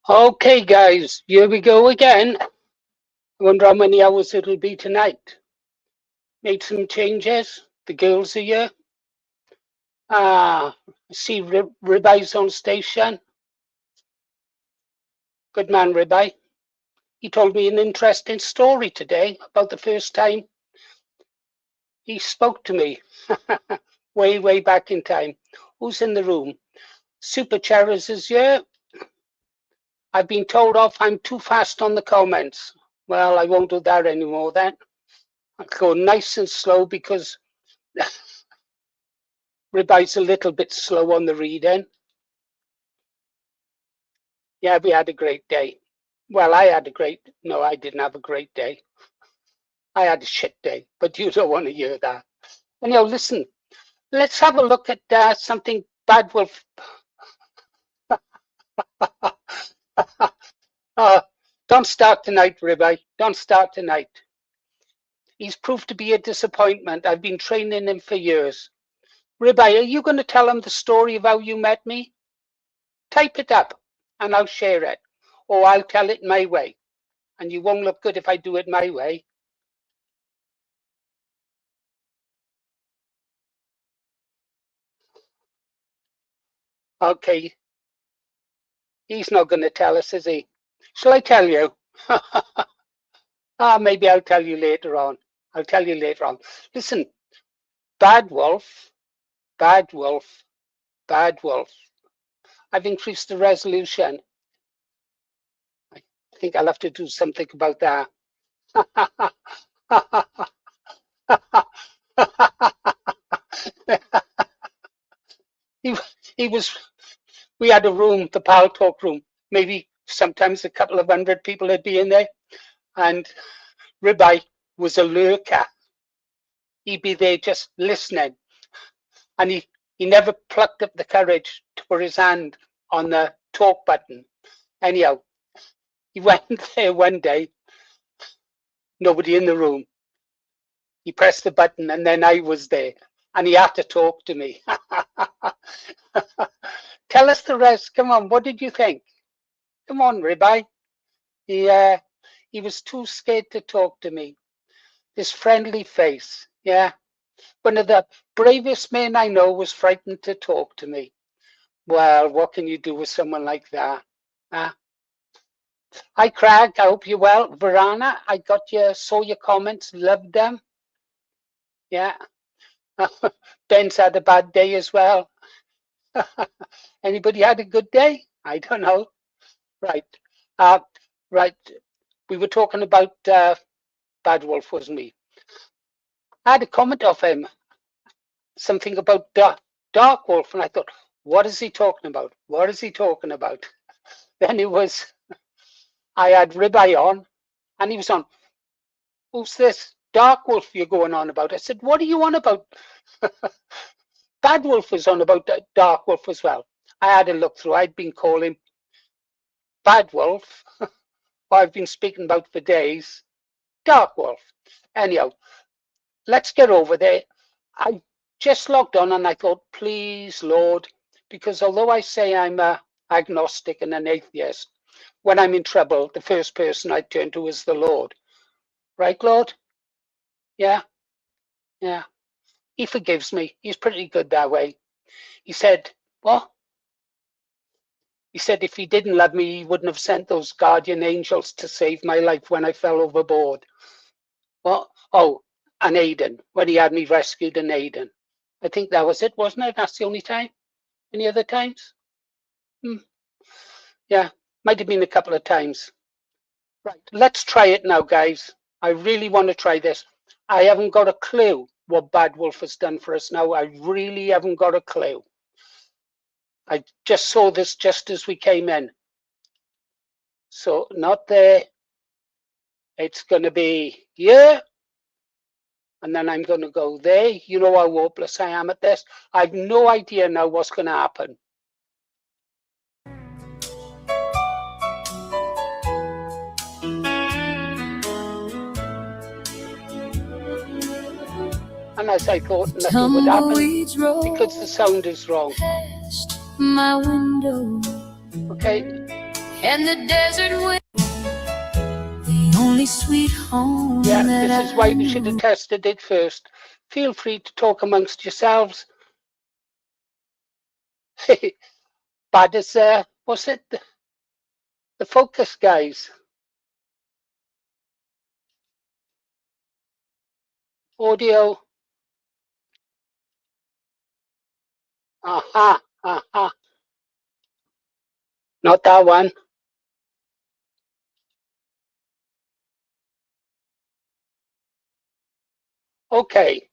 Okay, guys, here we go again. I wonder how many hours it'll be tonight. Made some changes. The girls are here. I see Ribeyes on station. Good man, Ribeye. He told me an interesting story today about the first time he spoke to me. way back in time. Who's in the room? Super Cherries is here. I've been told off I'm too fast on the comments. Well, I won't do that anymore then. I'll go nice and slow because Ribeyes a little bit slow on the reading. Yeah, we had a great day. Well, I didn't have a great day. I had a shit day, but you don't want to hear that. Anyhow, listen, let's have a look at something Bad Wolf. Don't start tonight, Ribeye. Don't start tonight. He's proved to be a disappointment. I've been training him for years. Ribeye, are you going to tell him the story of how you met me? Type it up and I'll share it. Or I'll tell it my way. And you won't look good if I do it my way. Okay. He's not going to tell us, is he? Shall I tell you? Maybe I'll tell you later on. I'll tell you later on. Listen, Bad Wolf, Bad Wolf, Bad Wolf. I've increased the resolution. I think I'll have to do something about that. he was, we had a room, the Pal Talk room, maybe sometimes a couple of hundred people would be in there, and Ribeye was a lurker. He'd be there just listening, and he never plucked up the courage to put his hand on the talk button. Anyhow, he went there one day, nobody in the room. He pressed the button and then I was there and he had to talk to me. Tell us the rest. Come on, what did you think? Come on, Ribeye. He was too scared to talk to me. This friendly face, yeah. One of the bravest men I know was frightened to talk to me. Well, what can you do with someone like that? Hi, Craig. I hope you're well. Verana, saw your comments, loved them. Yeah. Ben's had a bad day as well. Anybody had a good day? I don't know. Right. Right. We were talking about Bad Wolf, wasn't we? I had a comment off him. Something about Dark Wolf. And I thought, what is he talking about? What is he talking about? Then it was, I had Ribeye on and he was on, who's this Dark Wolf you're going on about? I said, what are you on about? Bad Wolf was on about Dark Wolf as well. I had a look through. I'd been calling Bad Wolf, what I've been speaking about for days, Dark Wolf. Anyhow, let's get over there. I just logged on and I thought, please, Lord, because although I say I'm agnostic and an atheist, when I'm in trouble, the first person I turn to is the Lord. Right, Lord? Yeah? Yeah. He forgives me. He's pretty good that way. He said, what? He said if he didn't love me, he wouldn't have sent those guardian angels to save my life when I fell overboard. What? Oh, and Aiden, when he had me rescued in Aiden. I think that was it, wasn't it? That's the only time? Any other times? Yeah, might have been a couple of times. Right, let's try it now, guys. I really want to try this. I haven't got a clue what Bad Wolf has done for us now. I really haven't got a clue. I just saw this just as we came in. So not there. It's going to be here. And then I'm going to go there. You know how hopeless I am at this. I have no idea now what's going to happen. And as I thought, nothing would happen because the sound is wrong. My window. Okay. and the desert wind, the only sweet home. Yeah, this is why we should have tested it first. Feel free to talk amongst yourselves. Bad as what's it? The focus, guys. Audio. Aha, aha. Not that one. Okay.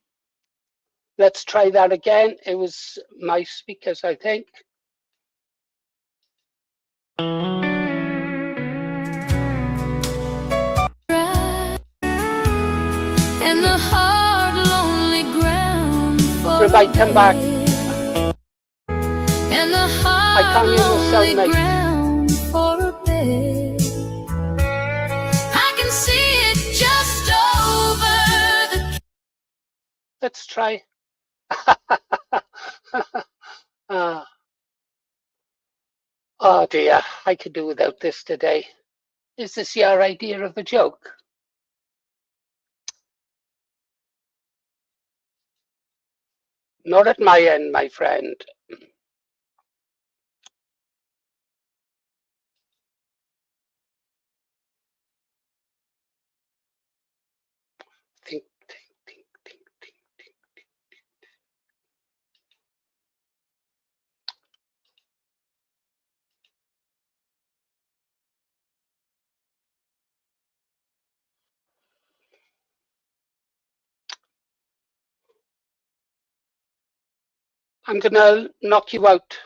Let's try that again. It was my speakers, I think. And the hard, lonely ground for Everybody come back. And the hard, lonely ground for a bed. I can see it just over the... Let's try. Oh dear, I could do without this today. Is this your idea of a joke? Not at my end, my friend. Think. I'm gonna knock you out.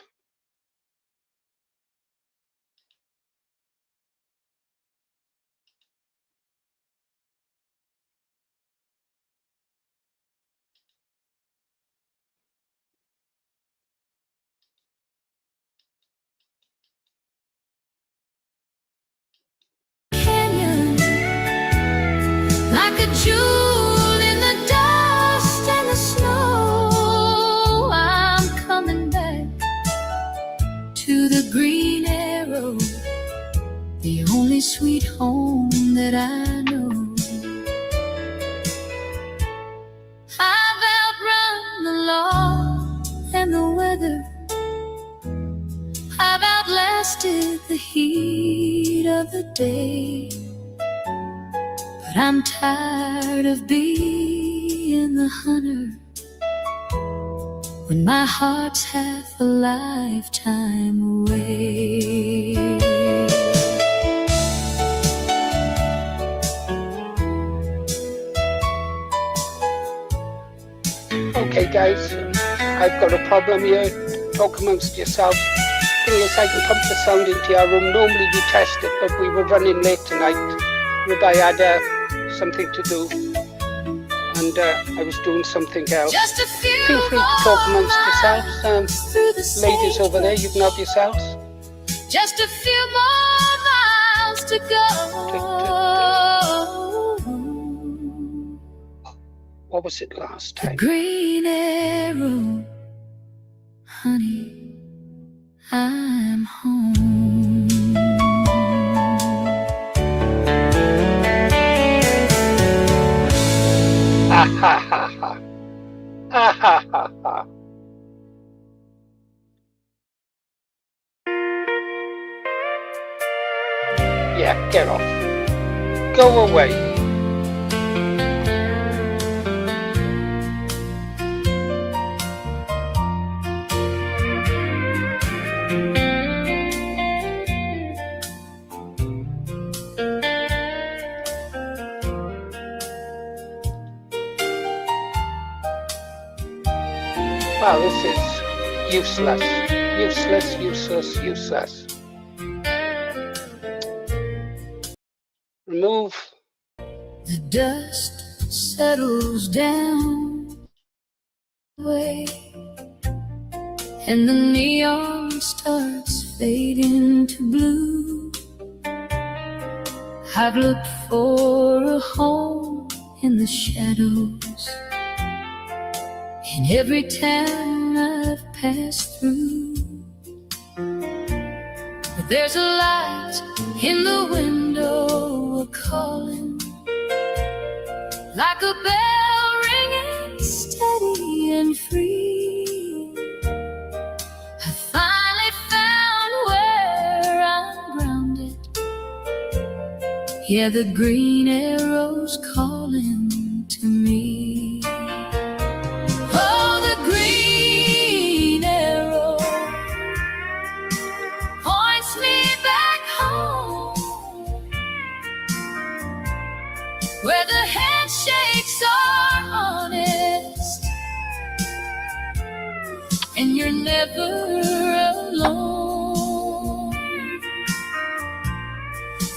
Canyon, like a jewel in the dust and the snow. I'm coming back to the Green Arrow, the only sweet home that I know. I've outrun the law and the weather. I've outlasted the heat of the day. But I'm tired of being the hunter when my heart's half a lifetime away. Okay, guys, I've got a problem here. Talk amongst yourselves. Thing is, I can pump the sound into your room. Normally we test it, but we were running late tonight. Everybody had something to do, and I was doing something else. Feel free to talk amongst yourselves. Ladies over there, you can help yourselves. Just a few more miles to go. What was it last time? The Green Arrow, honey, I'm home. Ha ha ha ha. Ha ha ha ha. Yeah, get off. Go away. Wow, this is useless. Useless, useless, useless. Remove. The dust settles down away, and the neon starts fading to blue. I've looked for a home in the shadows in every town I've passed through, but There's a light in the window a-calling, like a bell ringing steady and free. I finally found where I'm grounded. Yeah, the green arrow's calling to me. Oh, the green arrow points me back home, where the handshakes are honest, and you're never alone.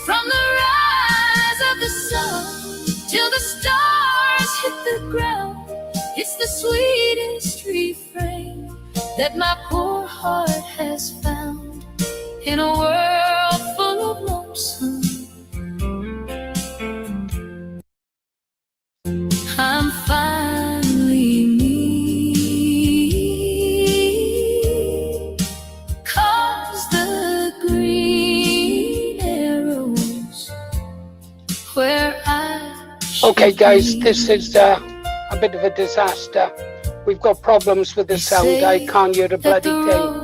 From the rise of the sun till the stars hit the ground, it's the sweetest refrain that my poor heart has found in a world full of lonesome. I'm finally me, 'cause the green arrows where I Okay guys, this is a bit of a disaster. We've got problems with the sound. I can't hear a bloody thing.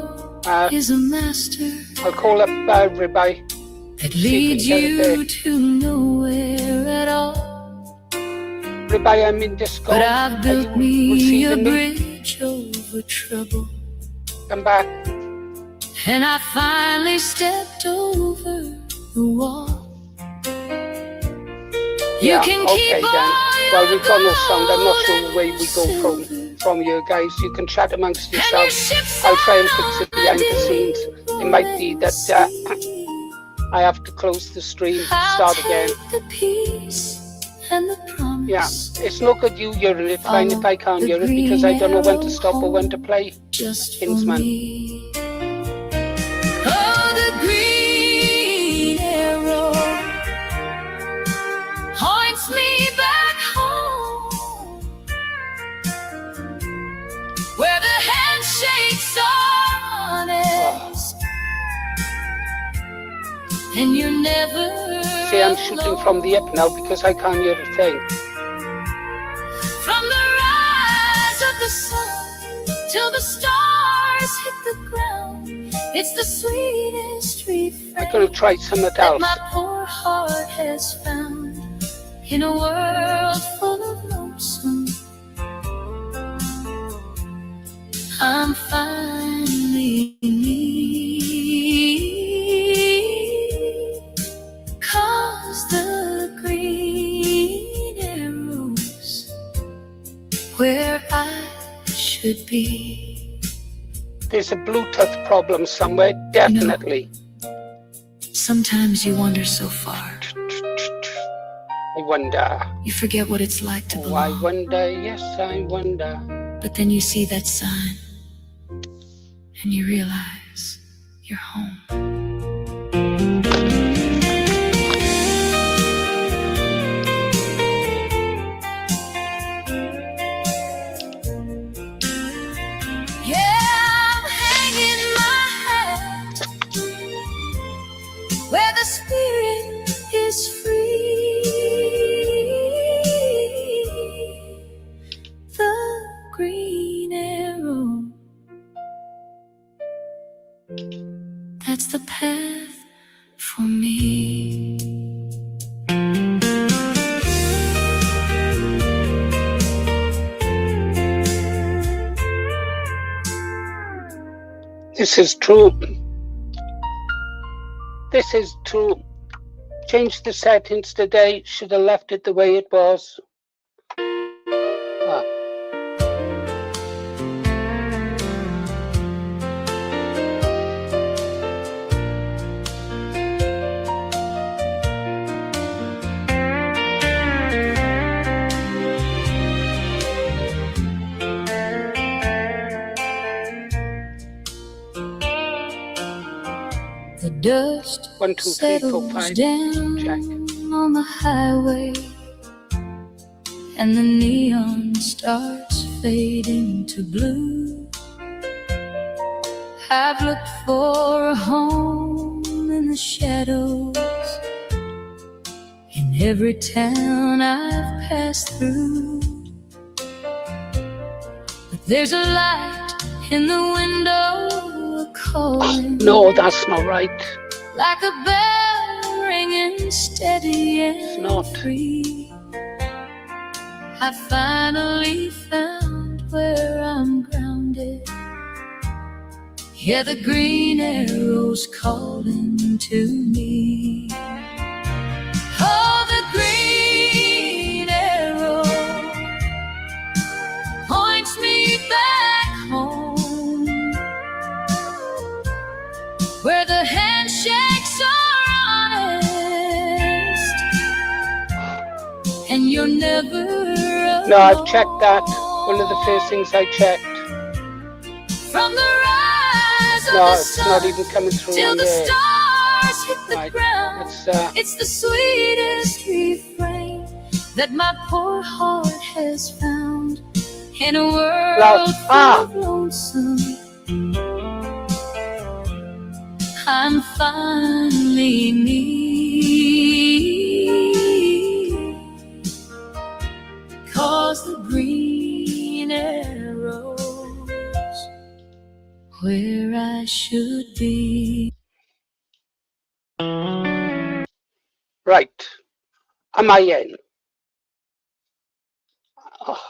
is a master I'll call up Ribeye. that leads you to nowhere at all. Ribeye, I'm in Discord. But I've built Are you me a receiving me? bridge over trouble, Come back. and I finally stepped over the wall. Yeah, You can okay keep then. all Well, your we've got no sound. I'm not sure gold where and we go silver, from you guys. You can chat amongst and your yourselves. ships I'll try and out fix it behind the scenes. It might be that I have to close the stream, start again. the peace and the promise. Yeah, it's no good you hearing it. Fine if I can't hear it, because I don't know when to stop or when to play. Just Kingsman. for me. Oh, the green arrow points me back home, where the handshakes are honest, and you're never See, I'm shooting from the hip now because I can't hear a thing. from the rise of the sun till the stars hit the ground, it's the sweetest refrain I'm going to try something that else. my poor heart has found in a world full of lonesome. I'm finally me, 'cause the green arrows where I should be. There's a Bluetooth problem somewhere, definitely. Sometimes you wander so far, I wonder. you forget what it's like to Oh, I belong. wonder, yes, I wonder. But then you see that sign, and you realize you're home. Yeah, I'm hanging my hat where the spirit is free. The green arrow, that's the path for me. This is true. This is true. Changed the settings today. Should have left it the way it was. Ah. The dust 1, 2, 3, 4, settles 5. down Check. on the highway, and the neon starts fading to blue. I've looked for a home the shadows. In every town I've passed through, but there's a light in the window calling. No, that's not right. Like a bell ringing steady and free. I finally found where I'm grounded. Yeah, the green arrow's calling to me. Oh, the green arrow points me back home, where the handshakes are honest, and you're never alone. No, I've checked that. One of the first things I checked. From the rise no, of the it's sun not even coming through till on the there. Stars hit the Right. ground. It's the sweetest refrain that my poor heart has found in a world full of lonesome. I'm finally me. 'Cause the green arrow's where I should be. Right. Am I in? Oh.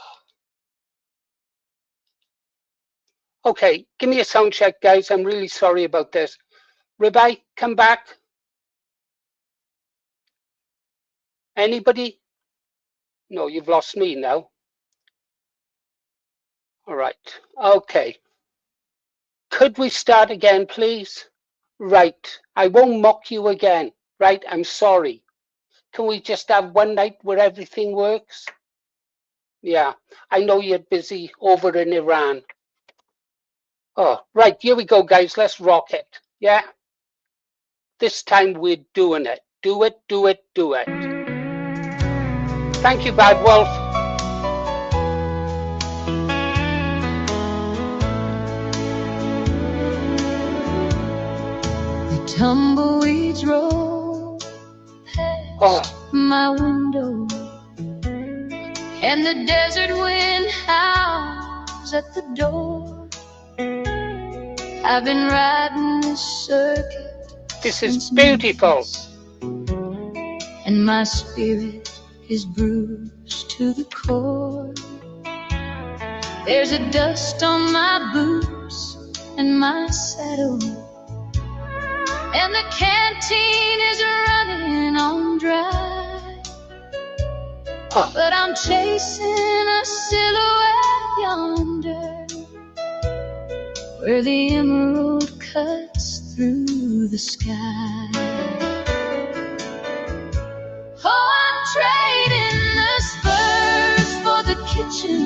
Okay, give me a sound check, guys. I'm really sorry about this. Ribeye, come back. Anybody? No, you've lost me now. All right. Okay. Could we start again, please? Right. I won't mock you again. Right. I'm sorry. Can we just have one night where everything works? Yeah. I know you're busy over in Iran. Oh, right. Here we go, guys. Let's rock it. Yeah. This time we're doing it. Do it, do it, do it. Thank you, Bad Wolf. The tumbleweeds roll past my window, and the desert wind howls at the door. I've been riding this circuit. This is beautiful. And my spirit is bruised to the core. There's a dust on my boots and my saddle, and the canteen is running on dry. But I'm chasing a silhouette yonder, where the emerald cuts through the sky. Oh, I'm trading the spurs for the kitchen,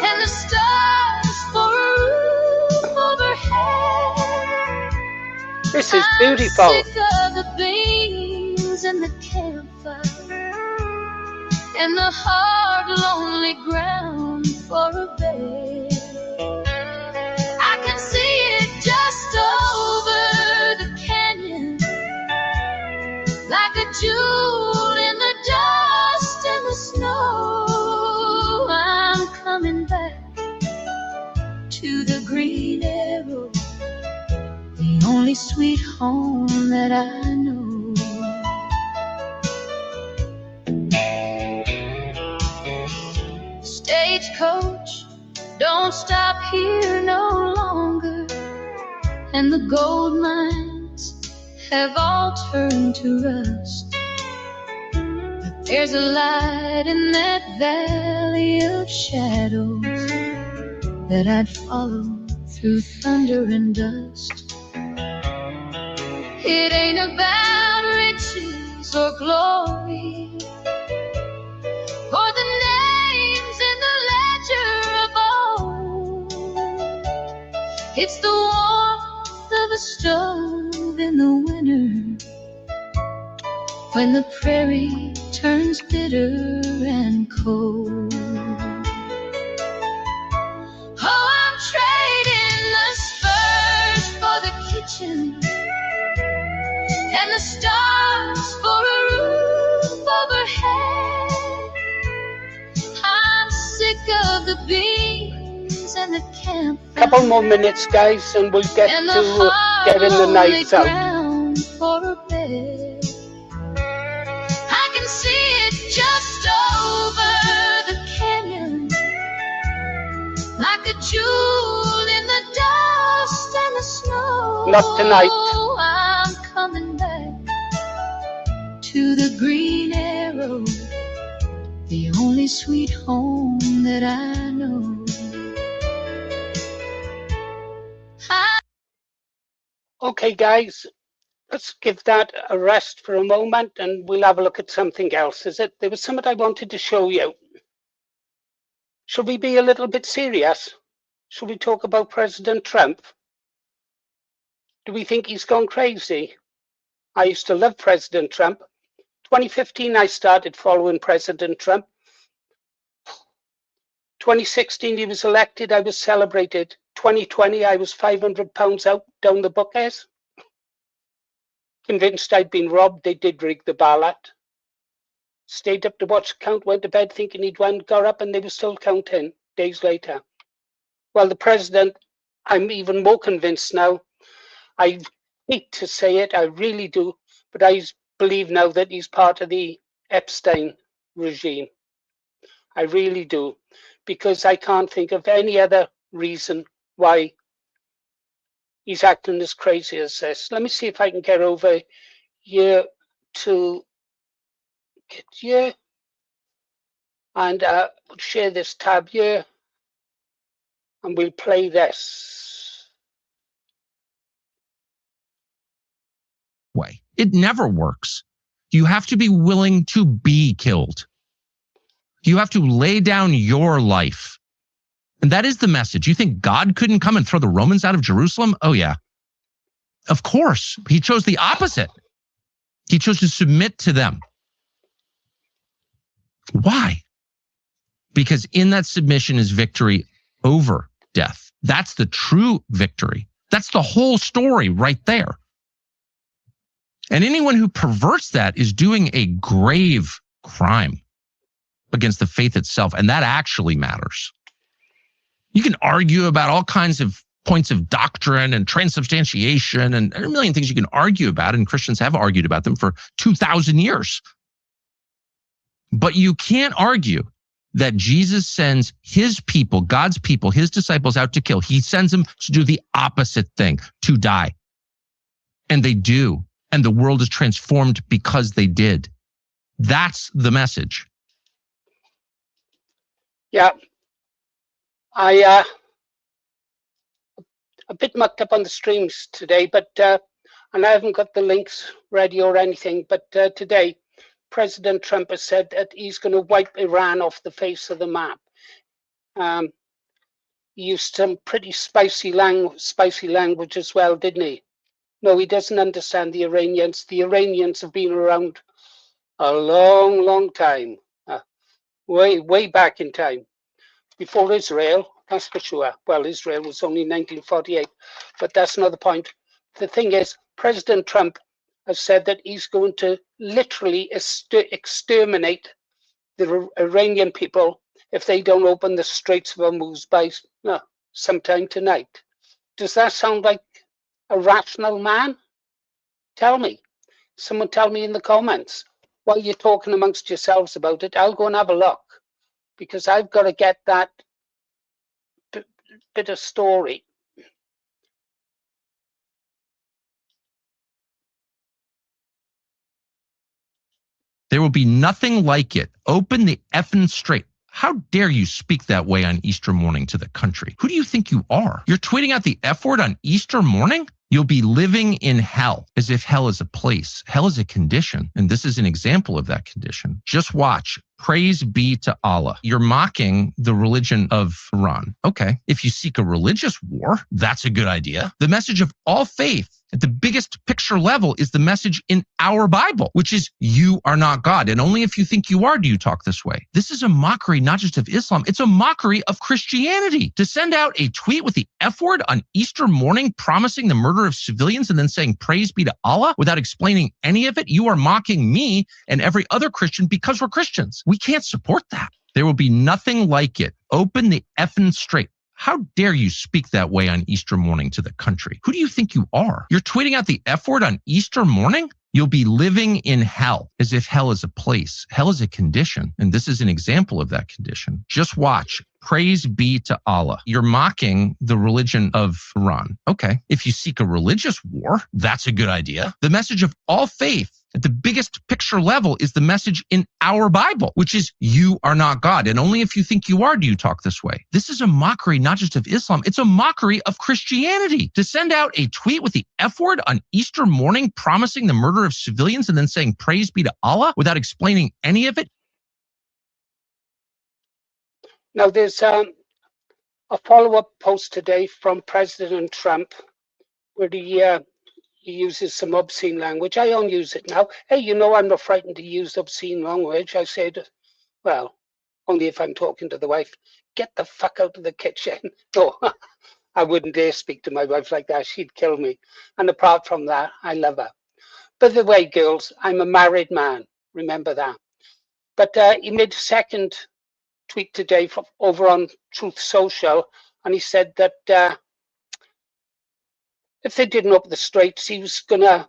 and the stars for a roof overhead. This is beautiful. I'm sick of the beans and the campfire, and the hard, lonely ground for a bed. I can see it just over the canyon, like a jewel in the dust and the snow. I'm coming back to the green arrow, the only sweet home that I know. Stagecoach, don't stop here no longer, and the gold mines have all turned to rust. But there's a light in that valley of shadows that I'd follow through thunder and dust. It ain't about riches or glory, or the names in the ledger of old. It's the warmth of a stove in the winter, when the prairie turns bitter and cold. Oh, I'm trading the spurs for the kitchen, and the stars for a roof overhead. I'm sick of the beans and the campfire. Couple more minutes, guys, and we'll get and to getting the nights out. For a bed. I can see it just over the canyon, like a jewel in the dust and the snow. Not tonight. I'm coming back to the Green Arrow, the only sweet home that I know. Okay, guys, let's give that a rest for a moment and we'll have a look at something else. There was something I wanted to show you. Should we be a little bit serious? Should we talk about President Trump? Do we think he's gone crazy? I used to love President Trump. 2015, I started following President Trump. 2016, he was elected. I was celebrated. 2020, I was £500 out down the buckets. Convinced I'd been robbed. They did rig the ballot. Stayed up to watch the count, went to bed thinking he'd won, got up and they were still counting days later. Well, the president, I'm even more convinced now. I hate to say it, I really do, but I believe now that he's part of the Epstein regime. I really do, because I can't think of any other reason why he's acting as crazy as this. Let me see if I can get over here to get here and share this tab here and we'll play this. Way. It never works. You have to be willing to be killed. You have to lay down your life. And that is the message. You think God couldn't come and throw the Romans out of Jerusalem? Oh, yeah. Of course. He chose the opposite. He chose to submit to them. Why? Because in that submission is victory over death. That's the true victory. That's the whole story right there. And anyone who perverts that is doing a grave crime against the faith itself. And that actually matters. You can argue about all kinds of points of doctrine and transubstantiation and a million things you can argue about, and Christians have argued about them for 2,000 years. But you can't argue that Jesus sends his people, God's people, his disciples out to kill. He sends them to do the opposite thing, to die. And they do. And the world is transformed because they did. That's the message. Yeah. I a bit mucked up on the streams today, but and I haven't got the links ready or anything, but today President Trump has said that he's going to wipe Iran off the face of the map. He used some pretty spicy language as well, didn't he? No, he doesn't understand the Iranians. The Iranians have been around a long, long time, way back in time. Before Israel, that's for sure. Well, Israel was only 1948, but that's not the point. The thing is, President Trump has said that he's going to literally exterminate the Iranian people if they don't open the Straits of Hormuz by sometime tonight. Does that sound like a rational man? Tell me. Someone tell me in the comments. While you're talking amongst yourselves about it, I'll go and have a look, because I've got to get that bit of story. There will be nothing like it. Open the effing strait. How dare you speak that way on Easter morning to the country? Who do you think you are? You're tweeting out the F word on Easter morning? You'll be living in hell, as if hell is a place. Hell is a condition, and this is an example of that condition. Just watch. Praise be to Allah. You're mocking the religion of Iran. Okay, if you seek a religious war, that's a good idea. The message of all faith At the biggest picture level is the message in our Bible, which is you are not God. And only if you think you are do you talk this way. This is a mockery, not just of Islam. It's a mockery of Christianity. To send out a tweet with the F word on Easter morning, promising the murder of civilians and then saying praise be to Allah without explaining any of it, you are mocking me and every other Christian because we're Christians. We can't support that. There will be nothing like it. Open the effing straight. How dare you speak that way on Easter morning to the country? Who do you think you are? You're tweeting out the F word on Easter morning? You'll be living in hell, as if hell is a place. Hell is a condition, and this is an example of that condition. Just watch. Praise be to Allah. You're mocking the religion of Iran. Okay, if you seek a religious war, that's a good idea. The message of all faith at the biggest picture level is the message in our Bible, which is you are not God. And only if you think you are do you talk this way. This is a mockery, not just of Islam. It's a mockery of Christianity. To send out a tweet with the F word on Easter morning, promising the murder of civilians and then saying praise be to Allah without explaining any of it. Now, there's a follow-up post today from President Trump where he uses some obscene language. I don't use it now. Hey, you know, I'm not frightened to use obscene language. I said, well, only if I'm talking to the wife, get the fuck out of the kitchen. No, I wouldn't dare speak to my wife like that. She'd kill me. And apart from that, I love her. By the way, girls, I'm a married man. Remember that. But he made a second tweet today over on Truth Social, and he said that if they didn't open the straits, he was going to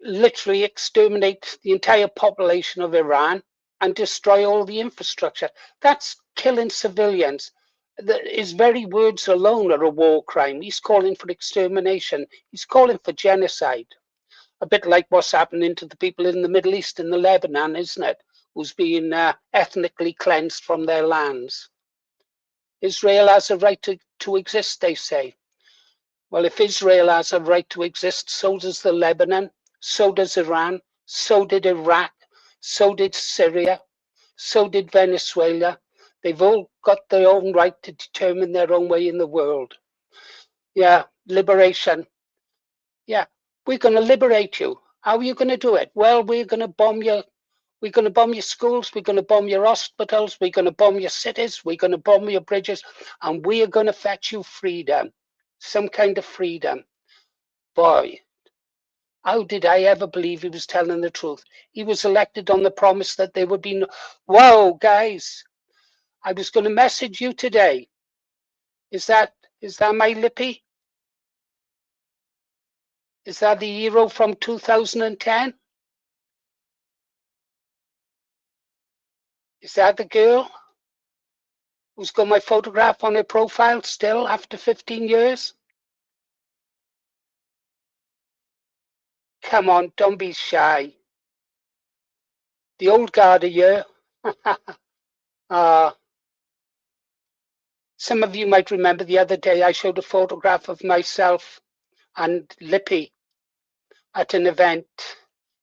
literally exterminate the entire population of Iran and destroy all the infrastructure. That's killing civilians. His very words alone are a war crime. He's calling for extermination. He's calling for genocide. A bit like what's happening to the people in the Middle East, in the Lebanon, isn't it? Who's being ethnically cleansed from their lands. Israel has a right to exist, they say. Well, if Israel has a right to exist, so does the Lebanon, so does Iran, so did Iraq, so did Syria, so did Venezuela. They've all got their own right to determine their own way in the world. Yeah, liberation. Yeah, we're going to liberate you. How are you going to do it? Well, we're going to bomb your schools, we're going to bomb your hospitals, we're going to bomb your cities, we're going to bomb your bridges, and we are going to fetch you freedom. Some kind of freedom. Boy, how did I ever believe he was telling the truth? He was elected on the promise that there would be no... Whoa, guys, I was going to message you today. Is that my Lippy? Is that the hero from 2010? Is that the girl who's got my photograph on her profile still after 15 years? Come on, don't be shy. The old guard here. Some of you might remember the other day I showed a photograph of myself and Lippy at an event.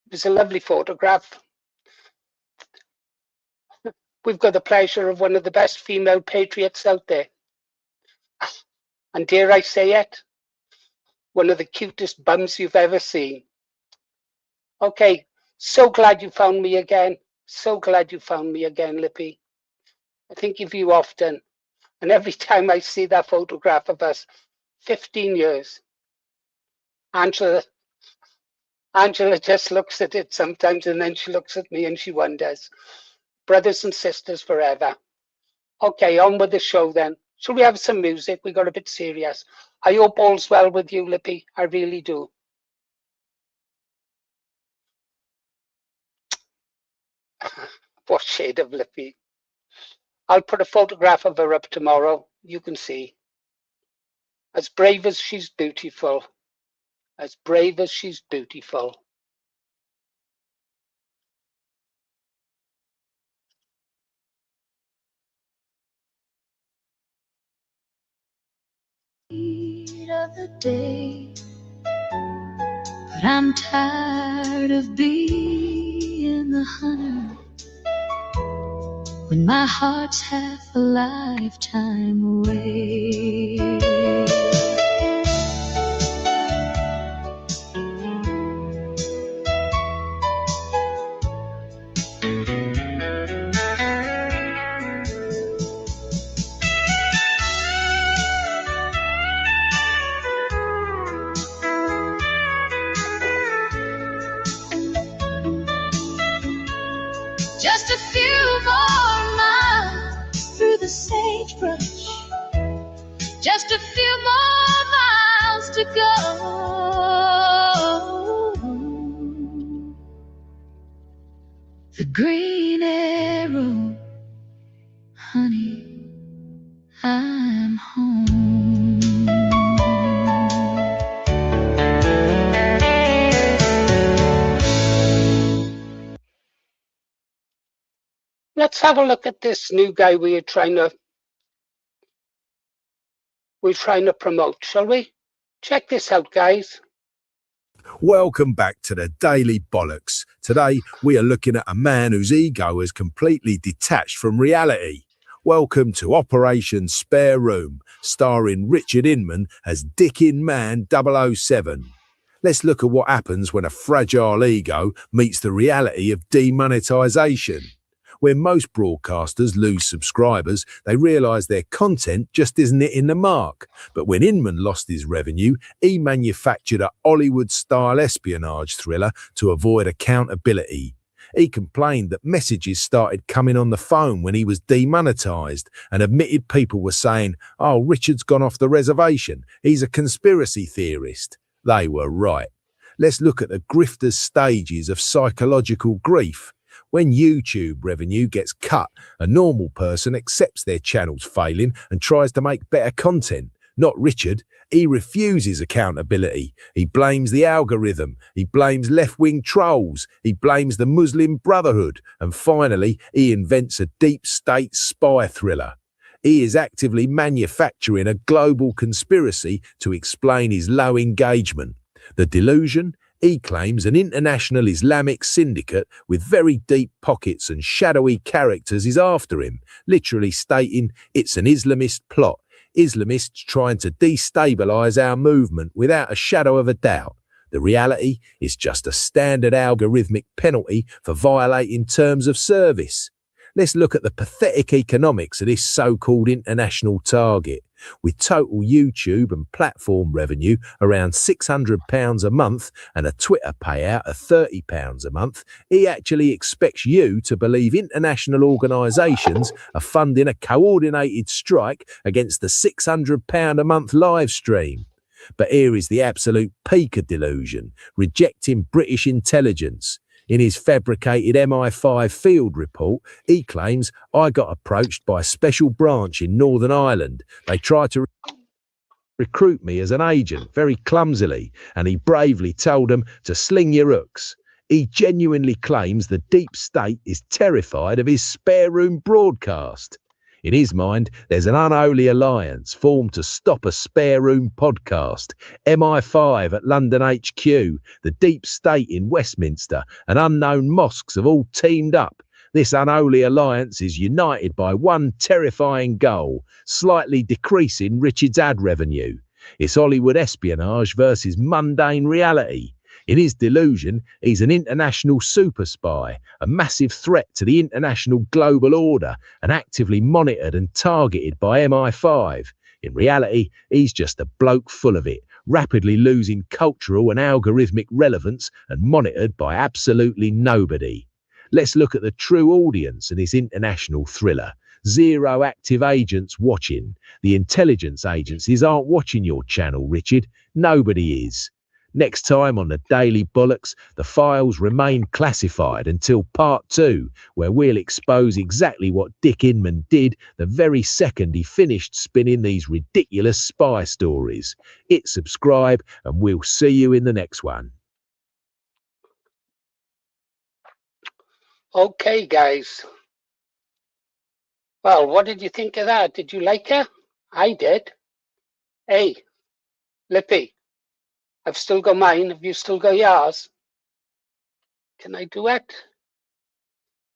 It was a lovely photograph. We've got the pleasure of one of the best female patriots out there. And dare I say it, one of the cutest bums you've ever seen. Okay, so glad you found me again. So glad you found me again, Lippy. I think of you often. And every time I see that photograph of us, 15 years, Angela just looks at it sometimes and then she looks at me and she wonders. Brothers and sisters forever. Okay, on with the show then. Shall we have some music? We got a bit serious. I hope all's well with you, Lippy. I really do. What shade of Lippy? I'll put a photograph of her up tomorrow. You can see. As brave as she's beautiful. As brave as she's beautiful. Of the day, but I'm tired of being the hunter when my heart's half a lifetime away. The green arrow, honey, I'm home. Let's have a look at this new guy we're trying to promote, shall we? Check this out, guys. Welcome back to the Daily Bollocks. Today, we are looking at a man whose ego is completely detached from reality. Welcome to Operation Spare Room, starring Richard Inman as Dickin Man 007. Let's look at what happens when a fragile ego meets the reality of demonetisation. When most broadcasters lose subscribers, they realise their content just isn't hitting the mark. But when Inman lost his revenue, he manufactured a Hollywood-style espionage thriller to avoid accountability. He complained that messages started coming on the phone when he was demonetised and admitted people were saying, "Oh, Richard's gone off the reservation. He's a conspiracy theorist." They were right. Let's look at the grifter's stages of psychological grief. When YouTube revenue gets cut, a normal person accepts their channel's failing and tries to make better content. Not Richard. He refuses accountability. He blames the algorithm. He blames left-wing trolls. He blames the Muslim Brotherhood. And finally, he invents a deep state spy thriller. He is actively manufacturing a global conspiracy to explain his low engagement. The delusion? He claims an international Islamic syndicate with very deep pockets and shadowy characters is after him, literally stating it's an Islamist plot. Islamists trying to destabilise our movement without a shadow of a doubt. The reality is just a standard algorithmic penalty for violating terms of service. Let's look at the pathetic economics of this so-called international target. With total YouTube and platform revenue around £600 a month and a Twitter payout of £30 a month, he actually expects you to believe international organisations are funding a coordinated strike against the £600 a month live stream. But here is the absolute peak of delusion, rejecting British intelligence. In his fabricated MI5 field report, he claims, "I got approached by a special branch in Northern Ireland. They tried to recruit me as an agent very clumsily, and he bravely told them to sling your hooks." He genuinely claims the deep state is terrified of his spare room broadcast. In his mind, there's an unholy alliance formed to stop a spare room podcast. MI5 at London HQ, the deep state in Westminster, and unknown mosques have all teamed up. This unholy alliance is united by one terrifying goal, slightly decreasing Richard's ad revenue. It's Hollywood espionage versus mundane reality. In his delusion, he's an international super spy, a massive threat to the international global order, and actively monitored and targeted by MI5. In reality, he's just a bloke full of it, rapidly losing cultural and algorithmic relevance and monitored by absolutely nobody. Let's look at the true audience of this international thriller. Zero active agents watching. The intelligence agencies aren't watching your channel, Richard. Nobody is. Next time on the Daily Bollocks, the files remain classified until part 2, where we'll expose exactly what Dick Inman did the very second he finished spinning these ridiculous spy stories. Hit subscribe and we'll see you in the next one. Okay, guys. Well, what did you think of that? Did you like her? I did. Hey, Lippy, I've still got mine. Have you still got yours? Can I do it?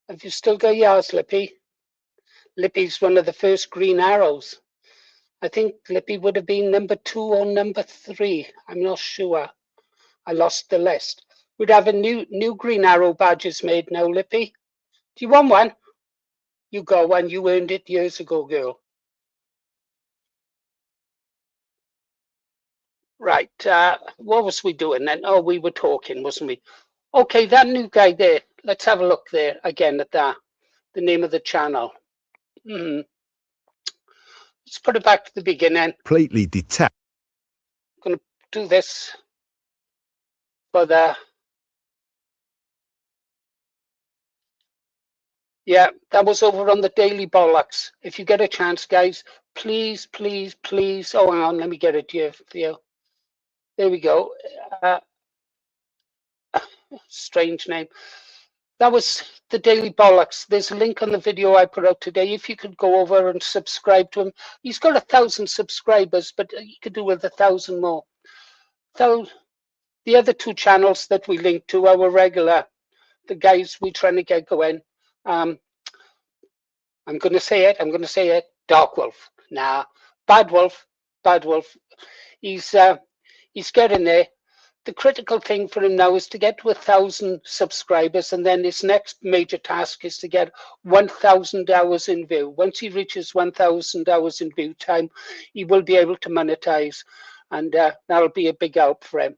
Have you still got yours, Lippy? Lippy's one of the first green arrows. I think Lippy would have been number 2 or number 3. I'm not sure. I lost the list. We'd have a new green arrow badges made now, Lippy. Do you want one? You got one. You earned it years ago, girl. Right. What was we doing then? Oh, we were talking, wasn't we? Okay, that new guy there. Let's have a look there again at that. The name of the channel. Let's put it back to the beginning. Completely detached. I'm going to do this for the Yeah, that was over on the Daily Bollocks. If you get a chance, guys, please, please, please. Oh, hang on, let me get it here for you. There we go. Uh, Strange name. That was the Daily Bollocks. There's a link on the video I put out today. If you could go over and subscribe to him. He's got 1,000 subscribers, but he could do with 1,000 more. So the other two channels that we link to, our regular, the guys we're trying to get going. I'm going to say it. I'm going to say it. Dark Wolf. Nah, Bad Wolf. Bad Wolf. He's getting there. The critical thing for him now is to get to 1,000 subscribers, and then his next major task is to get 1,000 hours in view. Once he reaches 1,000 hours in view time, he will be able to monetize, and that'll be a big help for him.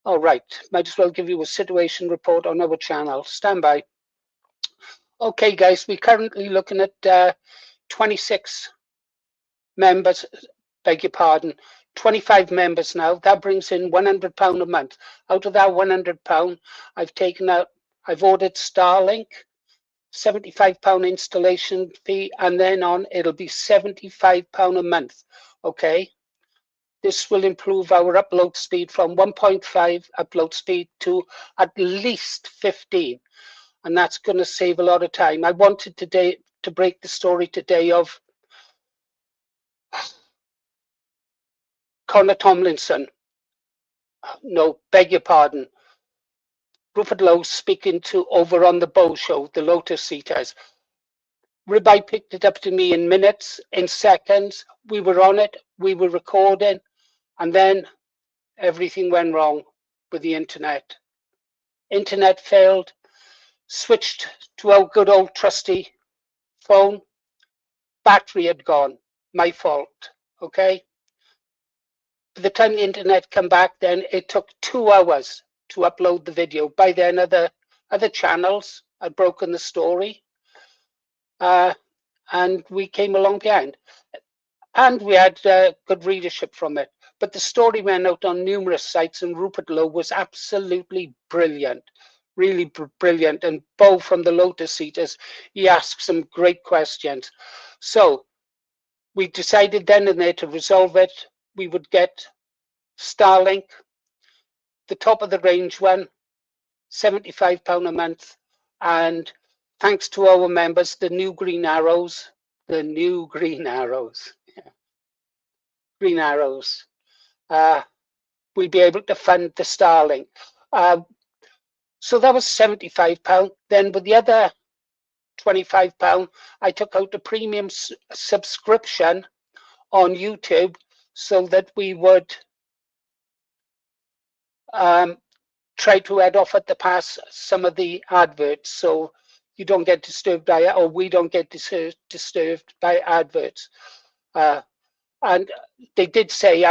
All right, might as well give you a situation report on our channel. Stand by. Okay, guys, we're currently looking at 26 members, beg your pardon, 25 members now. That brings in £100 a month. Out of that £100, I've ordered Starlink, £75 installation fee, and then on it'll be £75 a month. Okay. This will improve our upload speed from 1.5 upload speed to at least 15. And that's going to save a lot of time. I wanted today to break the story today of Connor Tomlinson. No, beg your pardon. Rupert Lowe speaking to over on the Bow Show, the Lotus Eaters. Ribeye picked it up to me in minutes, in seconds. We were on it, we were recording, and then everything went wrong with the internet. Internet failed, switched to our good old trusty phone. Battery had gone. My fault. Okay. By the time the internet came back, then it took 2 hours to upload the video. By then, other channels had broken the story, and we came along behind. And we had good readership from it. But the story went out on numerous sites, and Rupert Lowe was absolutely brilliant. Really brilliant. And Bo from the Lotus Eaters, he asked some great questions. So we decided then and there to resolve it. We would get Starlink, the top of the range one, £75 a month. And thanks to our members, the new Green Arrows, Green Arrows, we'll be able to fund the Starlink. So that was £75. Then with the other £25, I took out a premium subscription on YouTube so that we would try to head off at the pass some of the adverts, so you don't get disturbed by it, or we don't get disturbed by adverts. And they did say,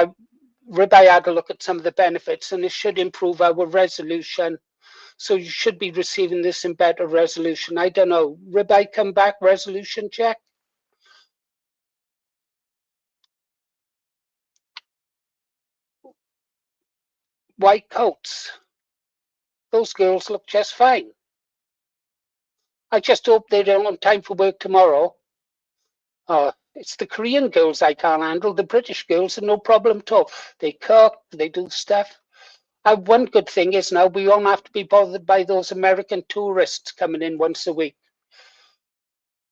Ribeye had a look at some of the benefits, and it should improve our resolution. So you should be receiving this in better resolution. I don't know. Ribeye, come back, resolution check. White coats. Those girls look just fine. I just hope they're on time for work tomorrow. It's the Korean girls I can't handle. The British girls are no problem at all. They cook, they do stuff. One good thing is now we won't have to be bothered by those American tourists coming in once a week.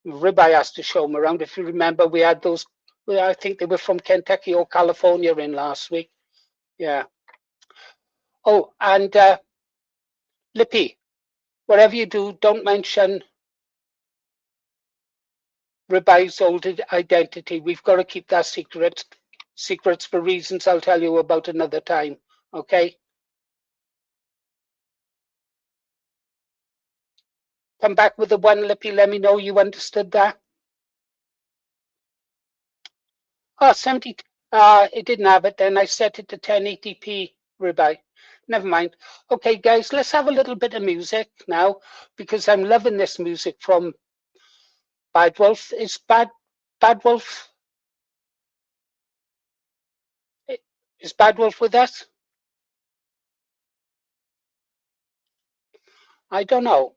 Ribeye has to show them around. If you remember, we had those, I think they were from Kentucky or California in last week. Yeah. Oh, and Lippy, whatever you do, don't mention Ribeye's old identity. We've got to keep that secrets for reasons I'll tell you about another time. Okay? Come back with the one, Lippy. Let me know you understood that. Oh, 70. It didn't have it then. I set it to 1080p, Ribeye. Never mind. Okay, guys, let's have a little bit of music now, because I'm loving this music from Bad Wolf. Is Bad Wolf? Is Bad Wolf with us? I don't know.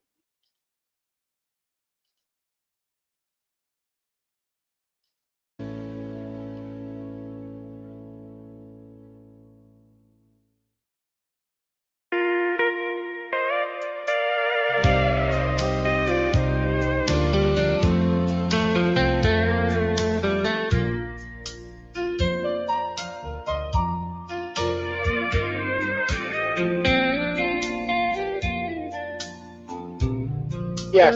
Yes.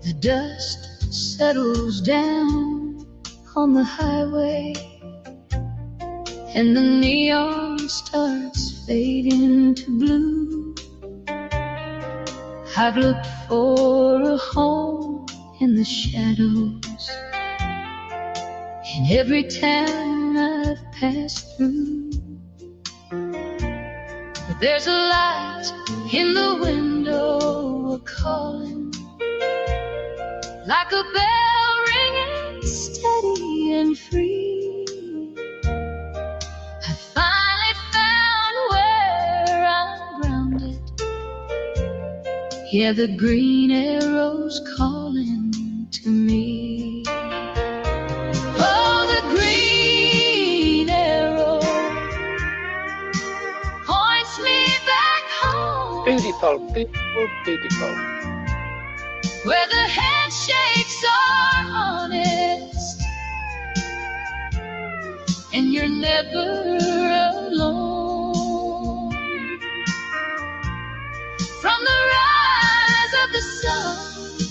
The dust settles down on the highway, and the neon starts fading to blue. I've looked for a home in the shadows in every town I've passed through. But there's a light in the window calling, like a bell ringing steady and free. I finally found where I'm grounded. Yeah, the green arrow's calling to me. Oh, the green arrow points me back home. Beautiful, beautiful, beautiful. Where the handshakes are honest, and you're never alone. From the rise of the sun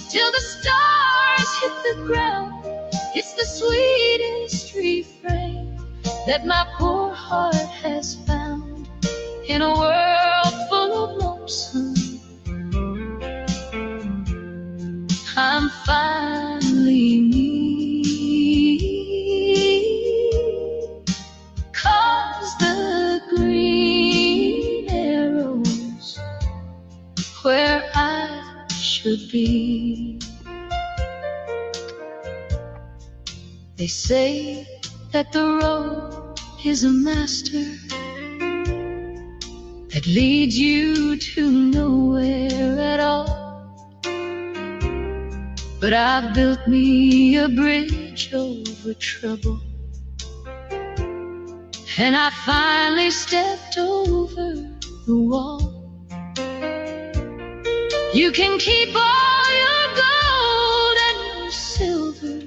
till the stars hit the ground, it's the sweetest refrain that my poor heart has found in a world full of lonesome. I'm finally me, 'cause the green arrow's where I should be. They say that the road is a master that leads you to nowhere at all. But I built me a bridge over trouble, and I finally stepped over the wall. You can keep all your gold and your silver,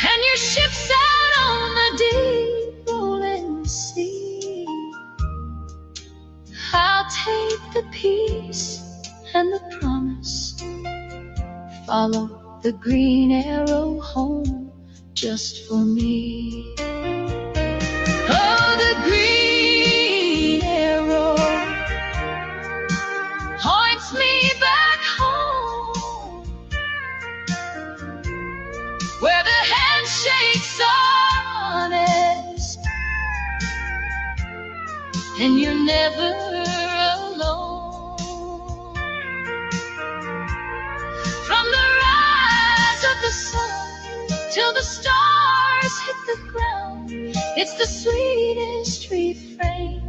and your ships out on the deep rolling sea. I'll take the peace and the promise, follow the green arrow home just for me. Oh, the green arrow points me back home, where the handshakes are honest, and you're never alone. From the rise of the sun till the stars hit the ground, it's the sweetest refrain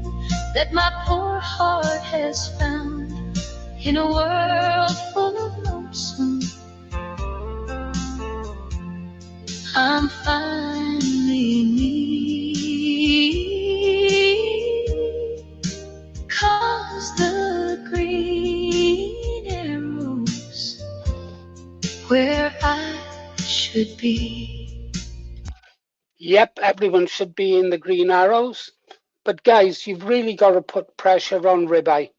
that my poor heart has found in a world full of lonesome. I'm finally me, 'cause the green arrow's where I should be. Yep, everyone should be in the green arrows. But guys, you've really got to put pressure on Ribeye.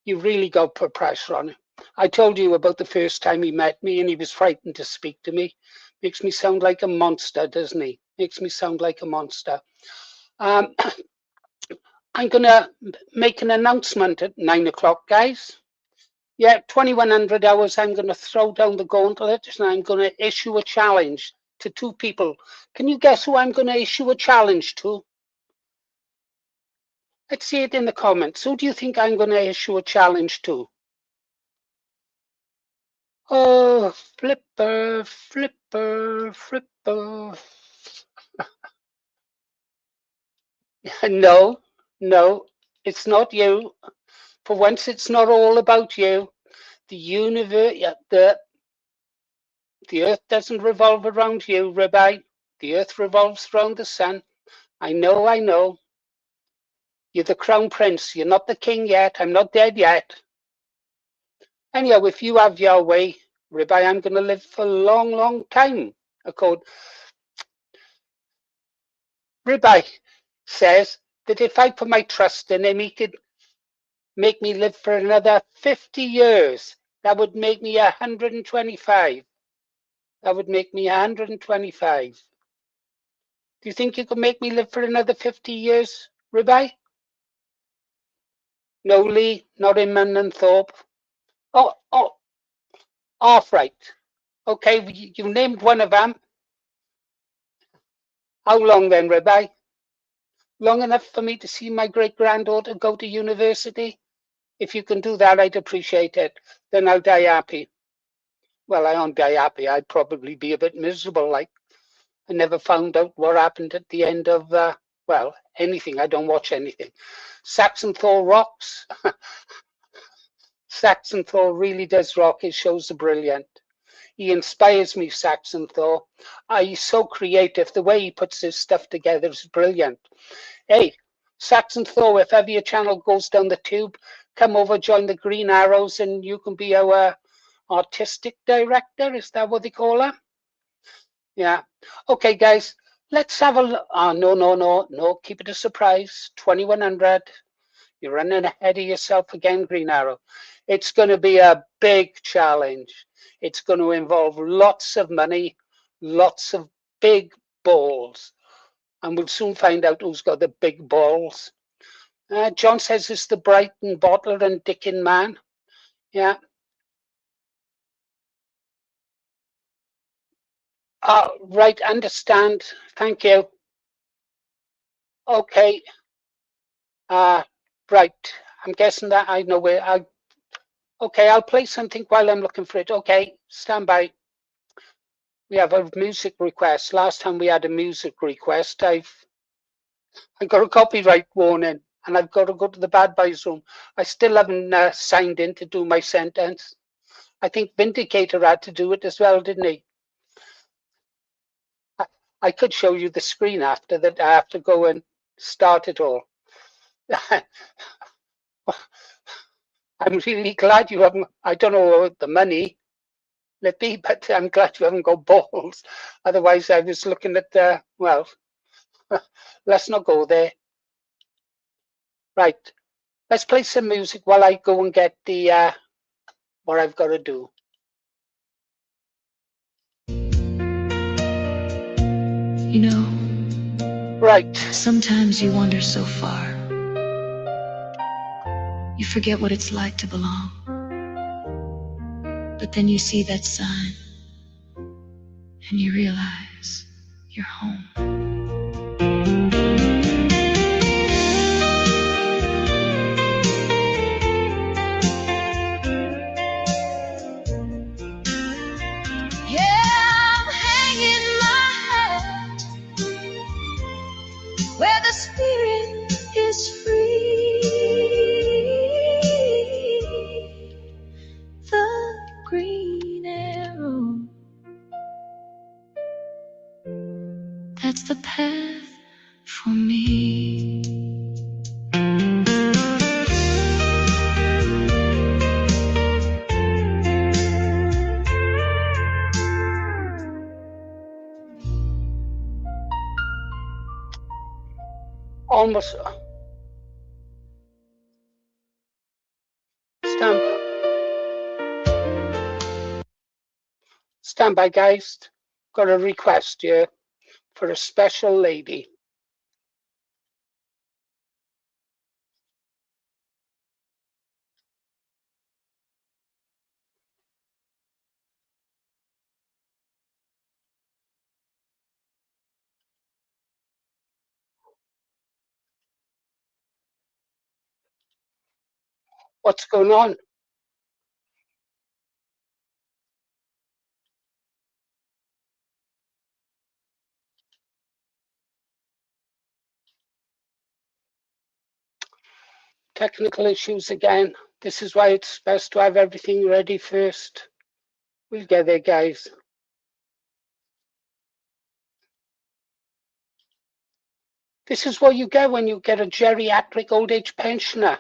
You've really got to put pressure on him. I told you about the first time he met me and he was frightened to speak to me. Makes me sound like a monster, doesn't he? Makes me sound like a monster. I'm going to make an announcement at 9 o'clock, guys. Yeah, 2100 hours, I'm going to throw down the gauntlet and I'm going to issue a challenge to two people. Can you guess who I'm going to issue a challenge to? Let's see it in the comments. Who do you think I'm going to issue a challenge to? Oh, flipper, flipper, flipper. No, no, it's not you. For once, it's not all about you. The universe, the earth doesn't revolve around you, Ribeye. The earth revolves around the sun. I know, I know. You're the crown prince. You're not the king yet. I'm not dead yet. Anyhow, if you have your way, Ribeye, I'm going to live for a long, long time. Ribeye says that if I put my trust in him, he could make me live for another 50 years. That would make me 125. That would make me 125. Do you think you could make me live for another 50 years, Ribeye? No, Lee, not Inman and Thorpe. Oh, half right. Okay, you named one of them. How long then, Ribeye? Long enough for me to see my great-granddaughter go to university? If you can do that, I'd appreciate it. Then I'll die happy. Well, I won't die happy. I'd probably be a bit miserable, like I never found out what happened at the end of, well, anything. I don't watch anything. Saxon Thor rocks. Saxon Thor really does rock. His shows are brilliant. He inspires me, Saxon Thor. He's so creative. The way he puts his stuff together is brilliant. Hey, Saxon Thor, if ever your channel goes down the tube, come over, join the Green Arrows, and you can be our artistic director. Is that what they call her? Yeah. Okay, guys, let's have a look. Oh, no. Keep it a surprise. 2100. You're running ahead of yourself again, Green Arrow. It's going to be a big challenge. It's going to involve lots of money, lots of big balls. And we'll soon find out who's got the big balls. John says it's the Brighton bottler and Dickin man. Yeah. Right, understand. Thank you. Okay. Right. I'm guessing that I know where I. Okay, I'll play something while I'm looking for it. Okay, stand by. We have a music request. Last time we had a music request, I got a copyright warning, and I've got to go to the bad boys room. I still haven't signed in to do my sentence. I think Vindicator had to do it as well, didn't he? I could show you the screen after that. I have to go and start it all. I'm really glad you haven't. I don't know about the money, Lippy, but I'm glad you haven't got balls. Otherwise, I was looking at well, let's not go there. Right, let's play some music while I go and get the what I've got to do. You know, right. Sometimes you wander so far, you forget what it's like to belong. But then you see that sign, and you realize you're home. Where the spirit is free, the green arrow, that's the path for me. Almost. Stand by, guys. Got a request here for a special lady. What's going on? Technical issues again. This is why it's best to have everything ready first. We'll get there, guys. This is what you get when you get a geriatric old age pensioner.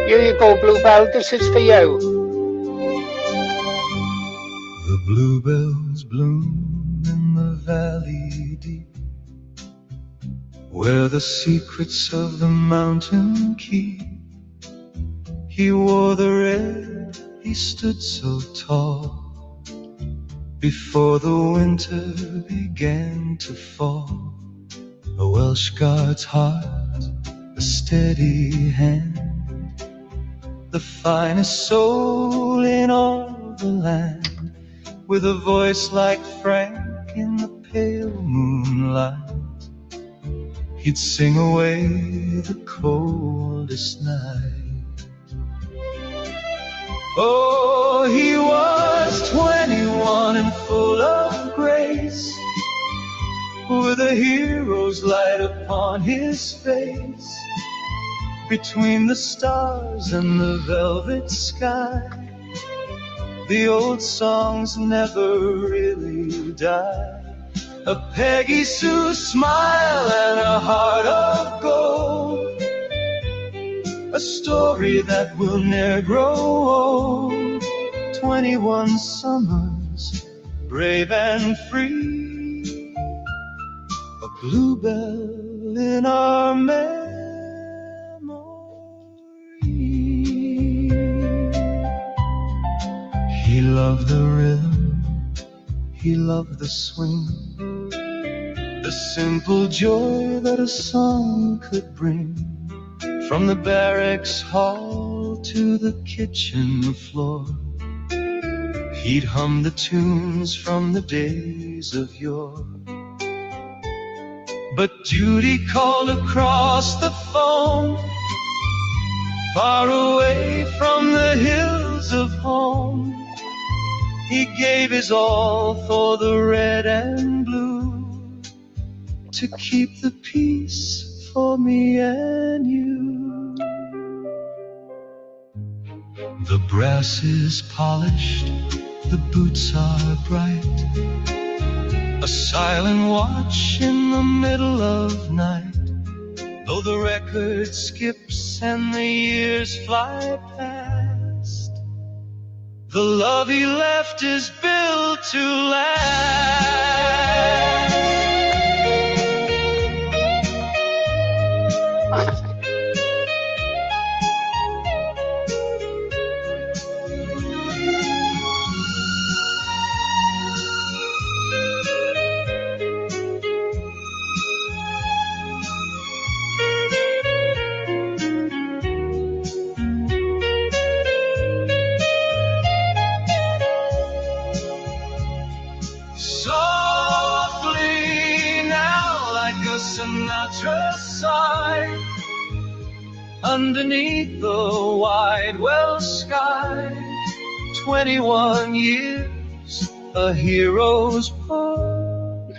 Here you go, Bluebell. This is for you. The bluebells bloom in the valley deep, where the secrets of the mountain keep. He wore the red, he stood so tall, before the winter began to fall. A Welsh guard's heart, a steady hand, the finest soul in all the land, with a voice like Frank in the pale moonlight. He'd sing away the coldest night. Oh, he was 21 and full of grace, with a hero's light upon his face. Between the stars and the velvet sky, the old songs never really die. A Peggy Sue smile and a heart of gold, a story that will ne'er grow old. 21 summers, brave and free, a bluebell in our memory. He loved the rhythm, he loved the swing, the simple joy that a song could bring. From the barracks hall to the kitchen floor, he'd hum the tunes from the days of yore. But Judy called across the phone, far away from the hills of home. He gave his all for the red and blue, to keep the peace for me and you. The brass is polished, the boots are bright, a silent watch in the middle of night. Though the record skips and the years fly past, the love he left is built to last. Sinatra sigh underneath the wide Welsh sky. 21 years, a hero's part,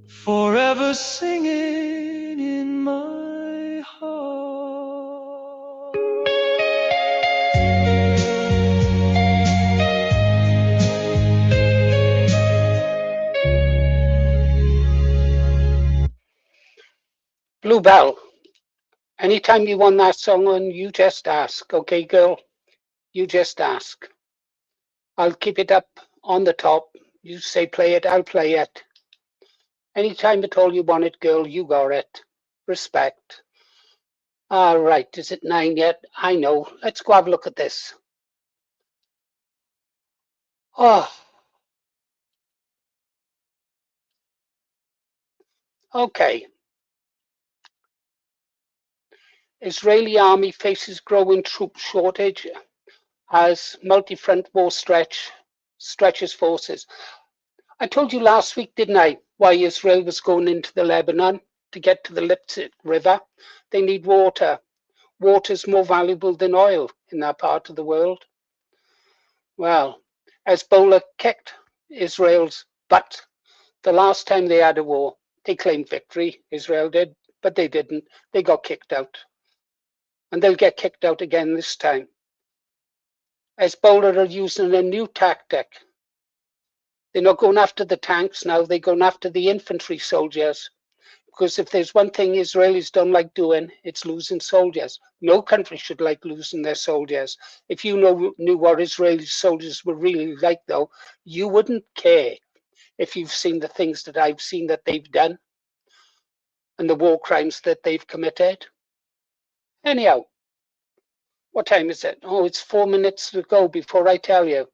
forever singing in my heart. Bluebell, anytime you want that song on, you just ask. Okay, girl? You just ask. I'll keep it up on the top. You say play it, I'll play it. Anytime at all you want it, girl, you got it. Respect. All right, is it 9 yet? I know. Let's go have a look at this. Oh. Okay. Israeli army faces growing troop shortage as multi-front war stretches forces. I told you last week, didn't I, why Israel was going into the Lebanon to get to the Liptzik River. They need water. Water's more valuable than oil in that part of the world. Well, Hezbollah kicked Israel's butt the last time they had a war. They claimed victory, Israel did, but they didn't. They got kicked out. And they'll get kicked out again this time. Hezbollah are using a new tactic. They're not going after the tanks now, they're going after the infantry soldiers. Because if there's one thing Israelis don't like doing, it's losing soldiers. No country should like losing their soldiers. If you knew what Israeli soldiers were really like, though, you wouldn't care if you've seen the things that I've seen that they've done and the war crimes that they've committed. Anyhow, what time is it? Oh, it's 4 minutes to go before I tell you.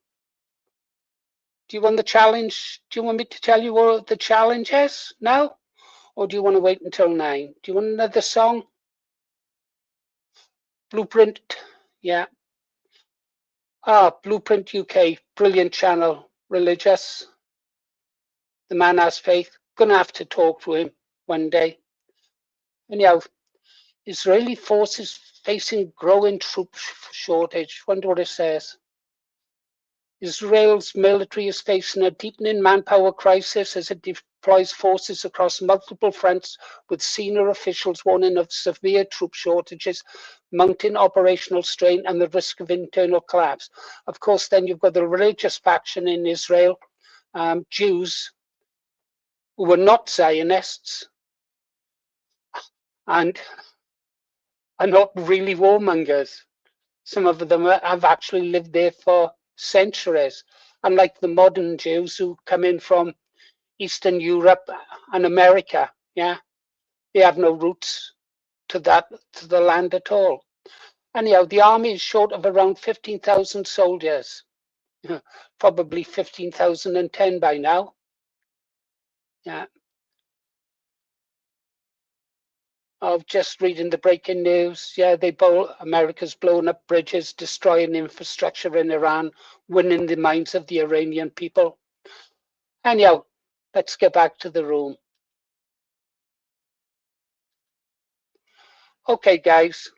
Do you want the challenge? Do you want me to tell you what the challenge is now? Or do you want to wait until 9? Do you want another song? Blueprint, yeah. Blueprint UK, brilliant channel, religious. The man has faith. Gonna have to talk to him one day. Anyhow, Israeli forces facing growing troop shortage. Wonder what it says. Israel's military is facing a deepening manpower crisis as it deploys forces across multiple fronts, with senior officials warning of severe troop shortages, mounting operational strain, and the risk of internal collapse. Of course, then you've got the religious faction in Israel, Jews who were not Zionists and are not really warmongers. Some of them have actually lived there for centuries, unlike the modern Jews who come in from Eastern Europe and America. Yeah, they have no roots to the land at all. Anyhow, the army is short of around 15,000 soldiers, probably 15,010 by now. Yeah. Of just reading the breaking news. Yeah, America's blowing up bridges, destroying infrastructure in Iran, winning the minds of the Iranian people. Anyhow, let's get back to the room. Okay, guys.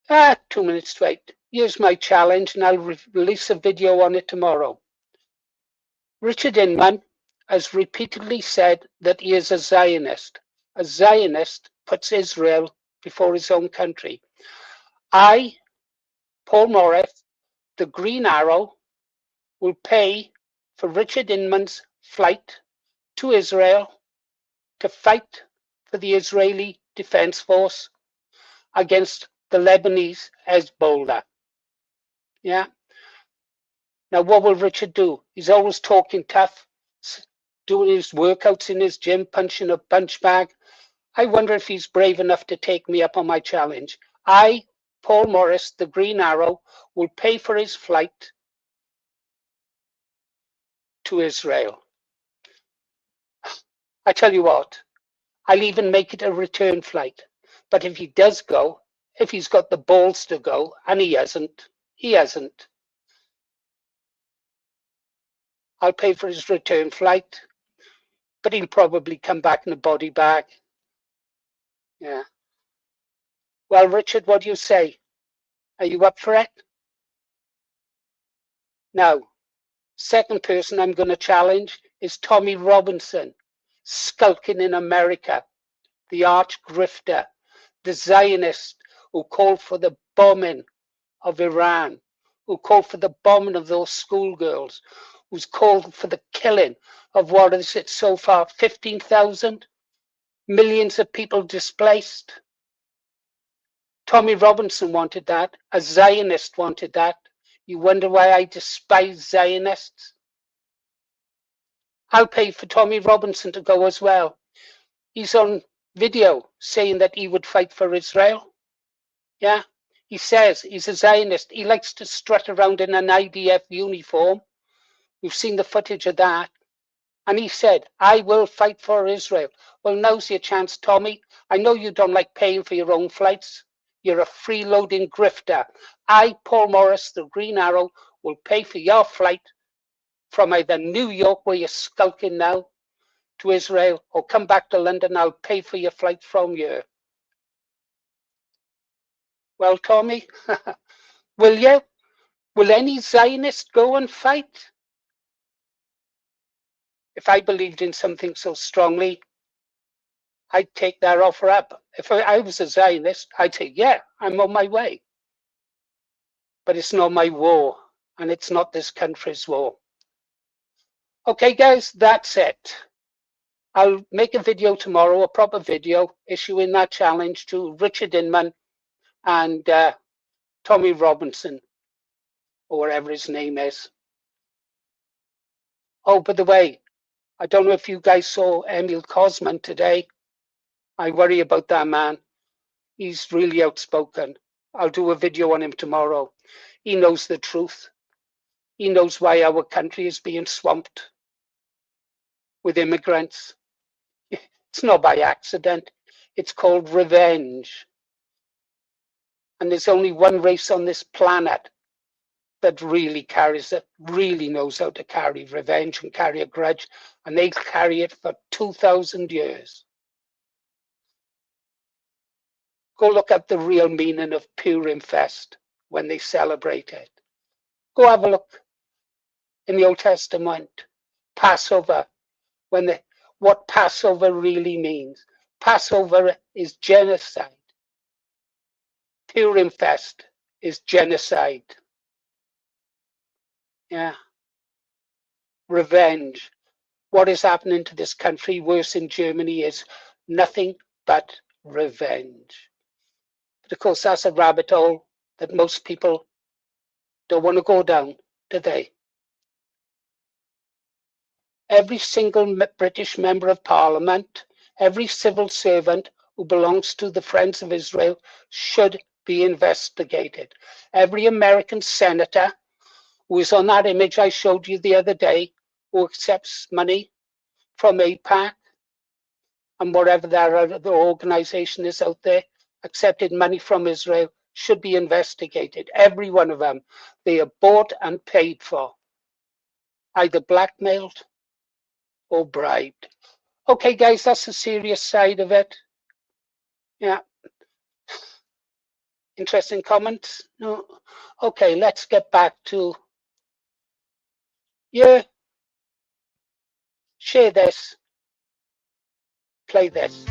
2 minutes to 8. Here's my challenge, and I'll release a video on it tomorrow. Richard Inman has repeatedly said that he is a Zionist. A Zionist puts Israel before his own country. I, Paul Morris, the Green Arrow, will pay for Richard Inman's flight to Israel to fight for the Israeli Defense Force against the Lebanese Hezbollah. Yeah. Now, what will Richard do? He's always talking tough, doing his workouts in his gym, punching a punch bag. I wonder if he's brave enough to take me up on my challenge. I, Paul Morris, the Green Arrow, will pay for his flight to Israel. I tell you what, I'll even make it a return flight. But if he does go, if he's got the balls to go, and he hasn't, I'll pay for his return flight, but he'll probably come back in a body bag. Yeah. Well, Richard, what do you say? Are you up for it? Now, second person I'm going to challenge is Tommy Robinson, skulking in America, the arch grifter, the Zionist who called for the bombing of Iran, who called for the bombing of those schoolgirls, who's called for the killing of, what is it so far, 15,000? Millions of people displaced. Tommy Robinson wanted that. A Zionist wanted that. You wonder why I despise Zionists? I'll pay for Tommy Robinson to go as well. He's on video saying that he would fight for Israel. Yeah, he says he's a Zionist. He likes to strut around in an IDF uniform. We've seen the footage of that. And he said, I will fight for Israel. Well, now's your chance, Tommy. I know you don't like paying for your own flights. You're a freeloading grifter. I, Paul Morris, the Green Arrow, will pay for your flight from either New York, where you're skulking now, to Israel, or come back to London. I'll pay for your flight from here. Well, Tommy, will you? Will any Zionist go and fight? If I believed in something so strongly, I'd take that offer up. If I was a Zionist, I'd say, yeah, I'm on my way. but it's not my war, and it's not this country's war. Okay, guys, that's it. I'll make a video tomorrow, a proper video, issuing that challenge to Richard Inman and Tommy Robinson, or whatever his name is. Oh, by the way, I don't know if you guys saw Emil Cosman today. I worry about that man. He's really outspoken. I'll do a video on him tomorrow. He knows the truth. He knows why our country is being swamped with immigrants. It's not by accident. It's called revenge. And there's only one race on this planet that really carries it, really knows how to carry revenge and carry a grudge, and they carry it for 2,000 years. Go look up the real meaning of Purim Fest when they celebrate it. Go have a look in the Old Testament, Passover, what Passover really means. Passover is genocide. Purim Fest is genocide. Yeah. Revenge. What is happening to this country, worse in Germany, is nothing but revenge. But of course, that's a rabbit hole that most people don't want to go down, do they? Every single British member of Parliament, every civil servant who belongs to the Friends of Israel should be investigated. Every American senator who is on that image I showed you the other day, who accepts money from AIPAC and whatever that other organization is out there, accepted money from Israel, should be investigated. Every one of them. They are bought and paid for, either blackmailed or bribed. Okay, guys, that's the serious side of it. Yeah. Interesting comments? No? Okay, let's get back to, yeah, share this, play this.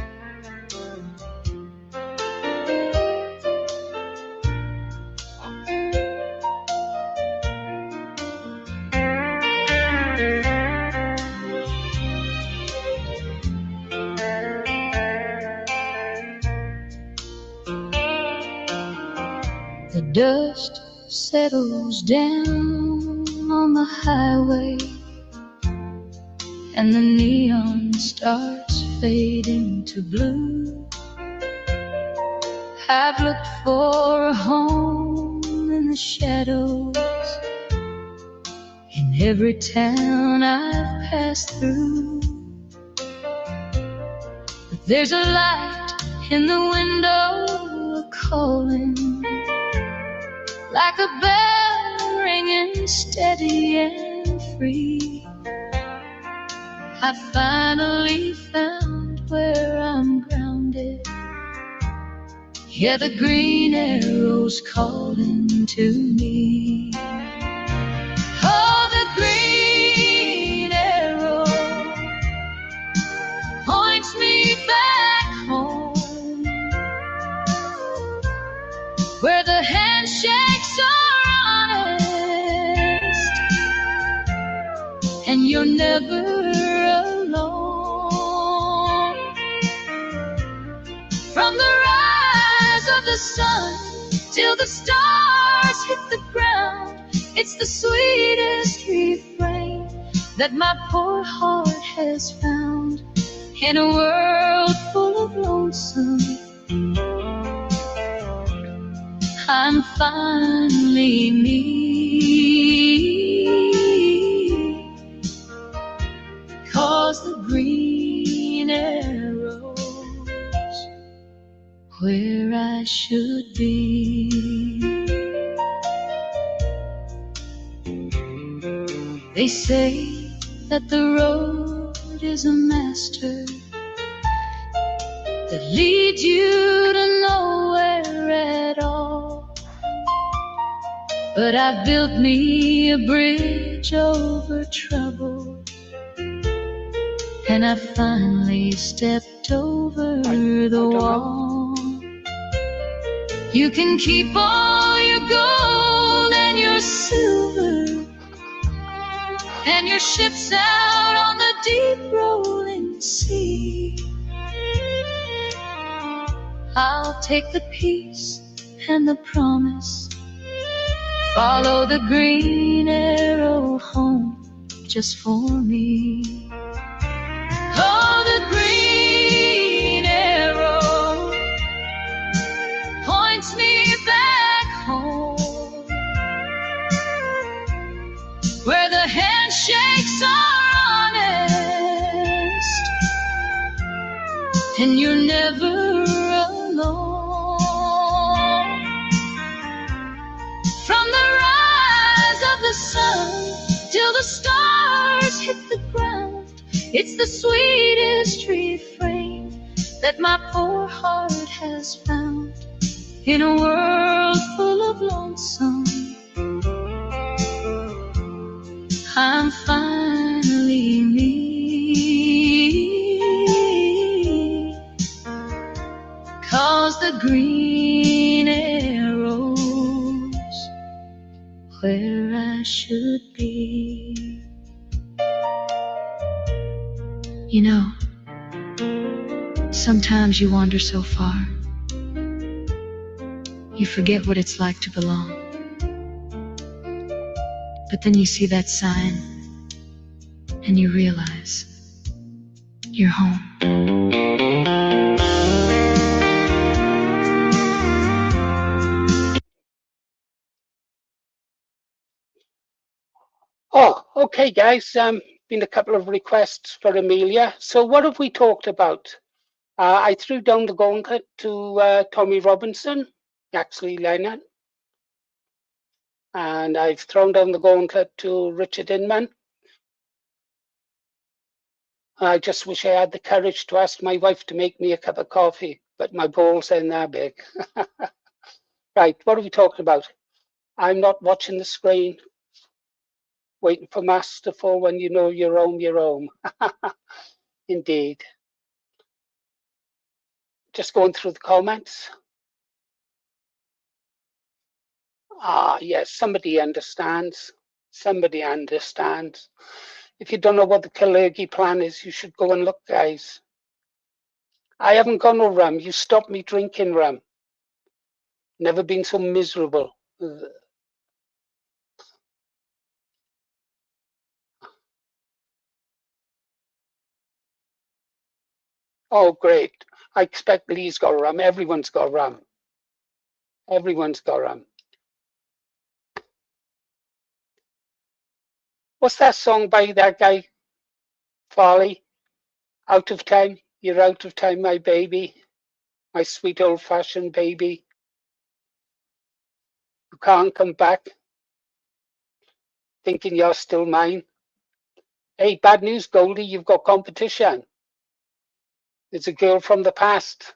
The dust settles down on the highway, and the neon starts fading to blue. I've looked for a home in the shadows in every town I've passed through. But there's a light in the window calling, like a bell ringing steady and free. I finally found where I'm grounded. Yeah, the green arrow's calling to me. Oh, the green arrow points me back home, where the handshakes are honest, and you're never alone. From the rise of the sun till the stars hit the ground, it's the sweetest refrain that my poor heart has found. In a world full of lonesome, I'm finally me, 'cause the green arrow's where I should be. They say that the road is a master that leads you to nowhere at all. But I built me a bridge over trouble, and I finally stepped over the wall. You can keep all your gold silver, and your ship's out on the deep rolling sea. I'll take the peace and the promise, follow the green arrow home just for me. Oh, the green arrow points me back home, where the handshakes are honest, and you're never alone. From the rise of the sun till the stars hit the ground, it's the sweetest refrain that my poor heart has found. In a world full of lonesome, I'm finally me, 'cause the green arrow's where I should be. You know, sometimes you wander so far, you forget what it's like to belong. But then you see that sign, and you realize you're home. Oh, okay, guys. Been a couple of requests for Amelia. So what have we talked about? I threw down the gauntlet to Tommy Robinson, Yaxley Lennon, and I've thrown down the gauntlet to Richard Inman. I just wish I had the courage to ask my wife to make me a cup of coffee, but my balls ain't that big. Right, what are we talking about? I'm not watching the screen, waiting for mass to fall. When you know you're home, you're home. Indeed. Just going through the comments. Ah, yes, somebody understands. Somebody understands. If you don't know what the Kalergi plan is, you should go and look, guys. I haven't got no rum. You stopped me drinking rum. Never been so miserable. Oh, great. I expect Lee's got rum. Everyone's got rum. Everyone's got rum. What's that song by that guy, Farley? Out of time. You're out of time, my baby. My sweet old-fashioned baby. You can't come back. Thinking you're still mine. Hey, bad news, Goldie. You've got competition. It's a girl from the past.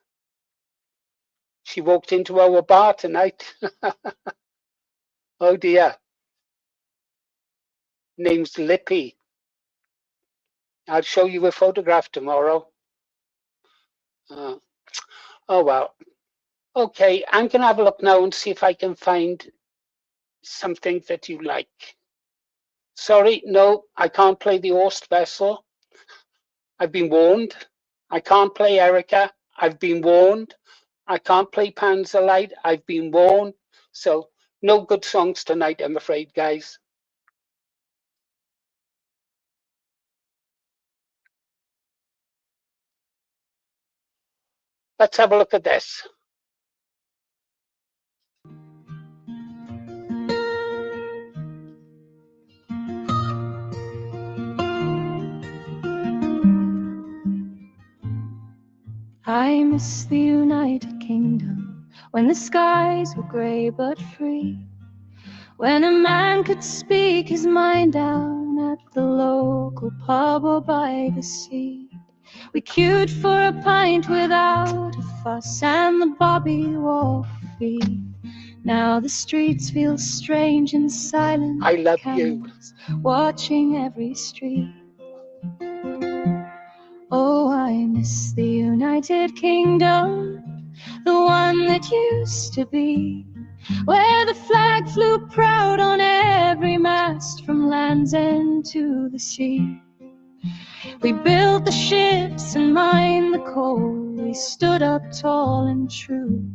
She walked into our bar tonight. Oh dear. Name's Lippy. I'll show you a photograph tomorrow. Oh well. Okay, I'm going to have a look now and see if I can find something that you like. Sorry, no, I can't play the Ost Vessel. I've been warned. I can't play Erica. I've been warned. I can't play Panzerlight. I've been warned. So no good songs tonight, I'm afraid, guys. Let's have a look at this. I miss the United Kingdom, when the skies were grey but free, when a man could speak his mind down at the local pub or by the sea. We queued for a pint without a fuss, and the bobby wore free. Now the streets feel strange and silent. I love you. Watching every street. Oh, I miss the United Kingdom, the one that used to be, where the flag flew proud on mast from Land's End to the sea. We built the ships and mined the coal. We stood up tall and true.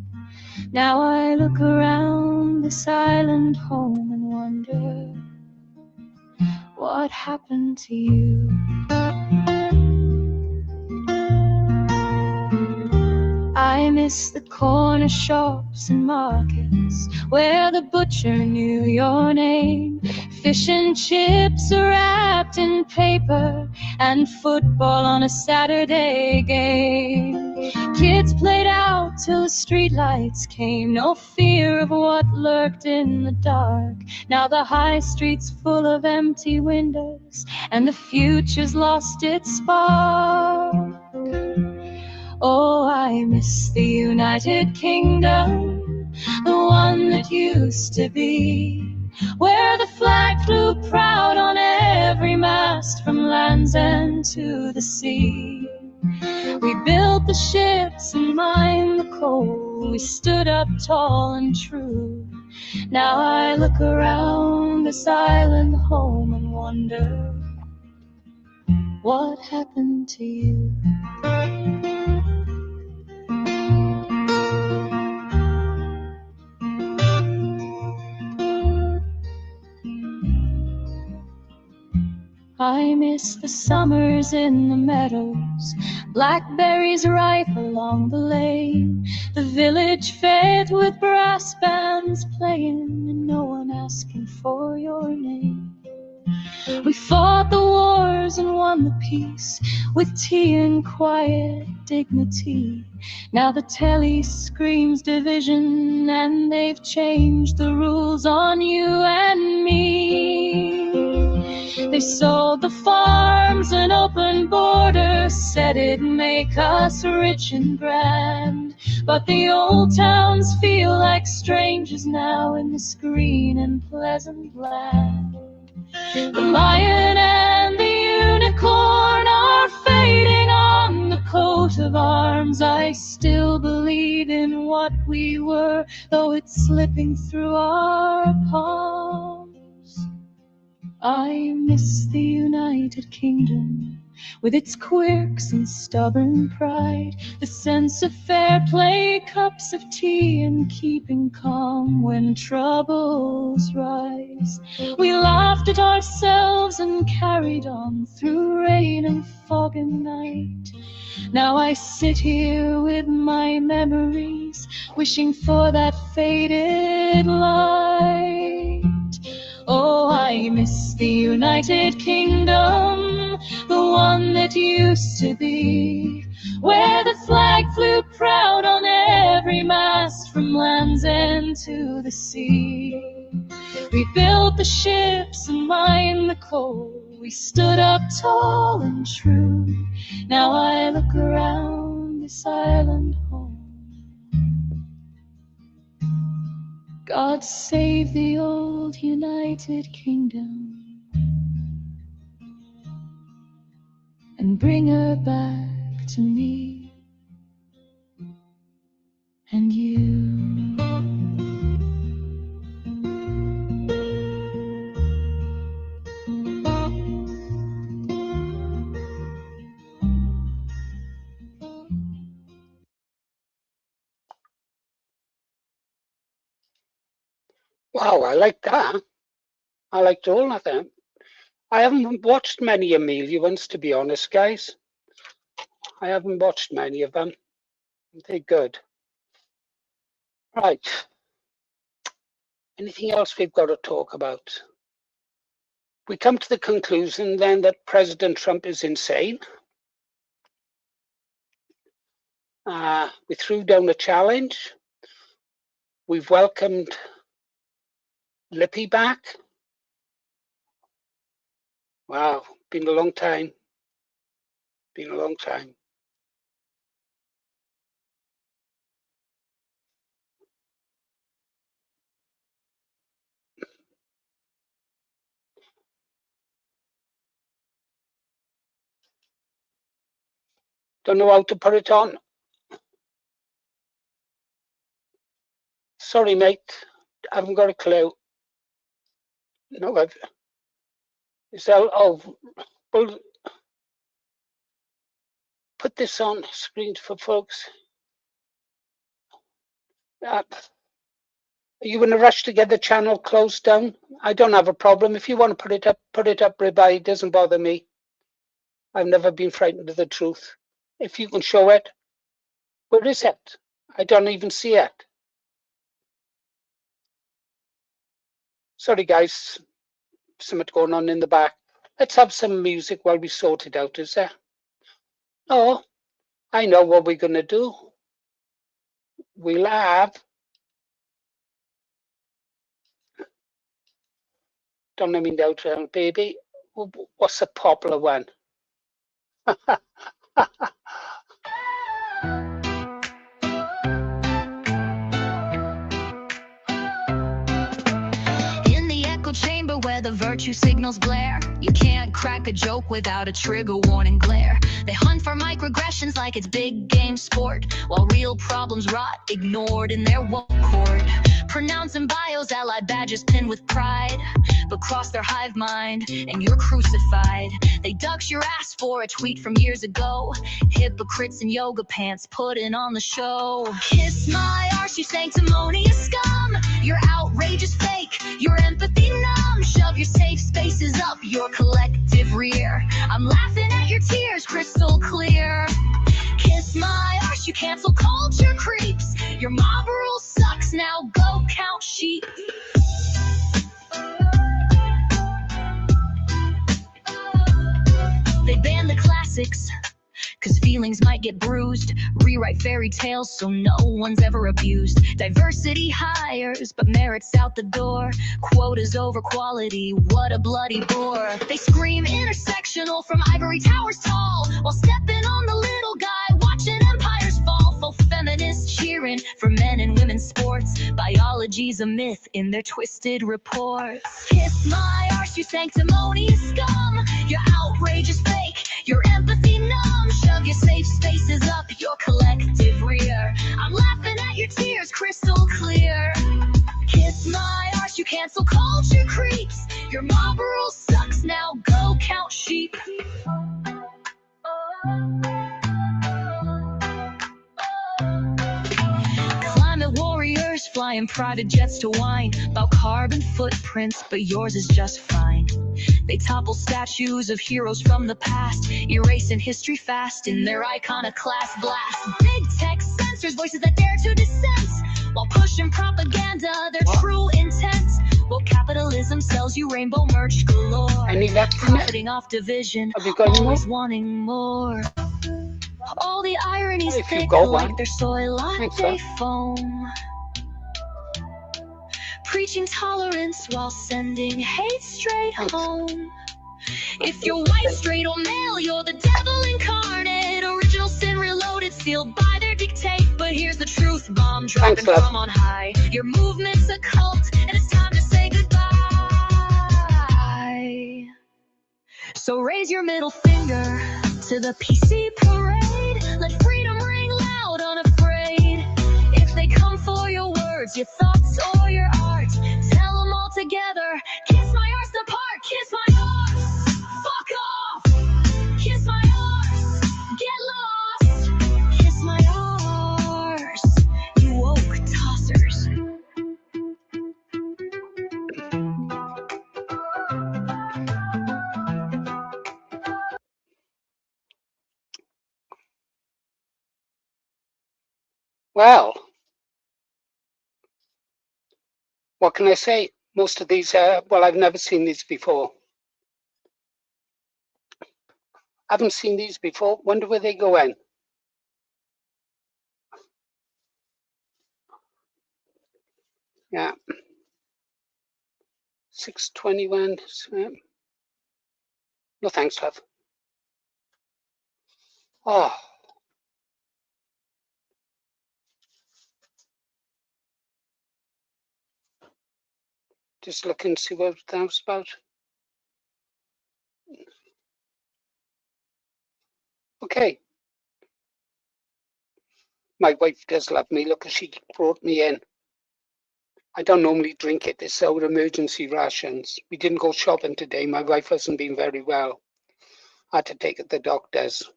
Now I look around this island home and wonder what happened to you. I miss the corner shops and markets where the butcher knew your name. Fish and chips wrapped in paper and football on a Saturday game. Kids played out till the streetlights came, no fear of what lurked in the dark. Now the high street's full of empty windows and the future's lost its spark. Oh, I miss the United Kingdom, the one that used to be, where the flag flew proud on every mast from Land's End to the sea. We built the ships and mined the coal. We stood up tall and true. Now I look around this island home and wonder what happened to you. I miss the summers in the meadows, blackberries ripe along the lane, the village fed with brass bands playing and no one asking for your name. We fought the wars and won the peace with tea and quiet dignity. Now the telly screams division and they've changed the rules on you and me. They sold the farms and open borders, said it'd make us rich and grand. But the old towns feel like strangers now in this green and pleasant land. The lion and the unicorn are fading on the coat of arms. I still believe in what we were, though it's slipping through our palms. I miss the United Kingdom, with its quirks and stubborn pride, the sense of fair play, cups of tea, and keeping calm when troubles rise. We laughed at ourselves and carried on through rain and fog and night. Now I sit here with my memories, wishing for that faded light. Oh, I miss the United Kingdom, the one that used to be, where the flag flew proud on every mast from Land's End to the sea. We built the ships and mined the coal. We stood up tall and true. Now I look around this island home. God save the old United Kingdom and bring her back to me and you. Wow, I like that. I liked all of them. I haven't watched many Amelia ones, to be honest, guys. I haven't watched many of them. They're good. Right. Anything else we've got to talk about? We come to the conclusion then that President Trump is insane. We threw down a challenge. We've welcomed Lippy back. Wow, been a long time. Been a long time. Don't know how to put it on. Sorry, mate. I haven't got a clue. No, So, oh, we'll put this on screen for folks. Are you in a rush to get the channel closed down? I don't have a problem. If you want to put it up, ribeye. It doesn't bother me. I've never been frightened of the truth. If you can show it, where is it? I don't even see it. Sorry, guys. Something going on in the back. Let's have some music while we sort it out, is there? Oh, I know what we're going to do. We'll have... Don't let me doubt, baby. What's a popular one? In the echo chamber where the virtue signals blare, you can't crack a joke without a trigger warning glare. They hunt for microaggressions like it's big game sport, while real problems rot ignored in their woke court. Pronouncing bios allied badges pinned with pride, but cross their hive mind and you're crucified. They ducked your ass for a tweet from years ago. Hypocrites in yoga pants putting on the show. Kiss my arse, you sanctimonious scum. Your outrage is fake, your empathy numb. Shove your safe spaces up your collective rear. I'm laughing at your tears, crystal clear. Kiss my arse, you cancel culture creeps. Your mob rule sucks, now go count sheep. They ban the classics, cause feelings might get bruised. Rewrite fairy tales so no one's ever abused. Diversity hires, but merit's out the door. Quotas over quality, what a bloody bore. They scream intersectional from ivory towers tall, while stepping on the little guy, watching empires fall. Full feminists cheering for men and women's sports. Biology's a myth in their twisted reports. Kiss my arse, you sanctimonious scum. Your outrage is fake, your empathy numb. Shove your safe spaces up your collective rear. I'm laughing at your tears, crystal clear. Kiss my arse, you cancel culture creeps. Your mob rule sucks, now go count sheep. Climate warriors flying private jets to whine about carbon footprints, but yours is just fine. They topple statues of heroes from the past, erasing history fast in their iconoclast blast. Big tech censors voices that dare to dissent, while pushing propaganda, their true intent. Well, capitalism sells you rainbow merch galore. I need that from it. Profiting off division, Have you got any more? always wanting more. All the ironies If you thick got like one. their soy latte Thanks, foam. Preaching tolerance while sending hate straight home. If you're white, straight, or male, you're the devil incarnate. Original sin reloaded, sealed by their dictate. But here's the truth bomb dropping Thanks, love. from on high. Your movement's a cult, and it's time to say goodbye. So raise your middle finger to the PC parade. Let freedom ring loud, unafraid. If they come for your words, your thoughts, or your art, tell them all together. Kiss my arse apart, kiss my arse. Fuck off. Kiss my arse. Get lost. Kiss my arse. You woke tossers. Well, what can I say? Most of these, well, I've never seen these before. Haven't seen these before. Wonder where they go in. Yeah. 621. No thanks, love. Oh. Just look and see what that was about. Okay. My wife does love me. Look, she brought me in. I don't normally drink it. It's our emergency rations. We didn't go shopping today. My wife hasn't been very well. I had to take it to the doctors.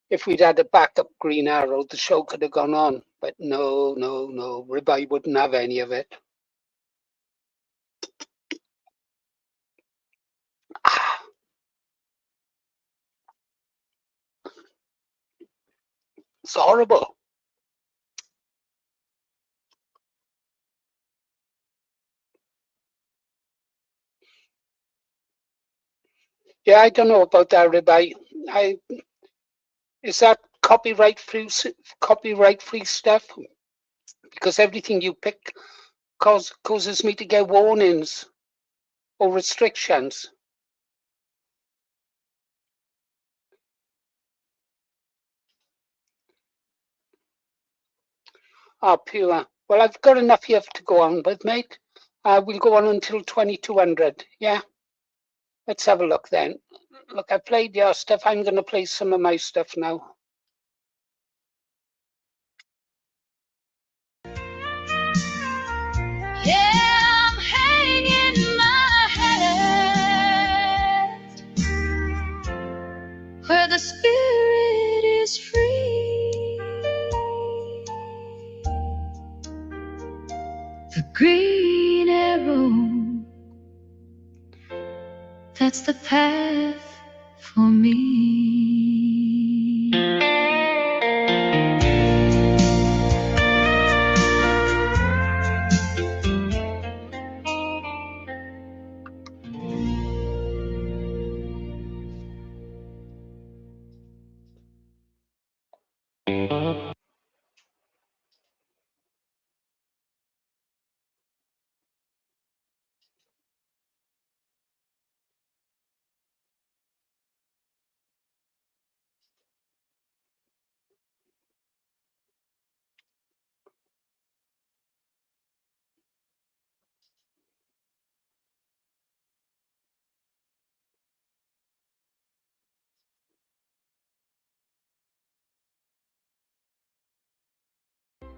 If we'd had a backup Green Arrow, the show could have gone on. But no. Ribeye wouldn't have any of it. It's horrible. Yeah, I don't know about that ribeye. Is that copyright free stuff? Because everything you pick causes me to get warnings or restrictions. Ah, pure. Well, I've got enough here to go on with, mate. We'll go on until 2200. Yeah. Let's have a look then. Look, I played your stuff. I'm going to play some of my stuff now. Yeah, I'm hanging my head where the spirit is free. The green arrow, that's the path for me.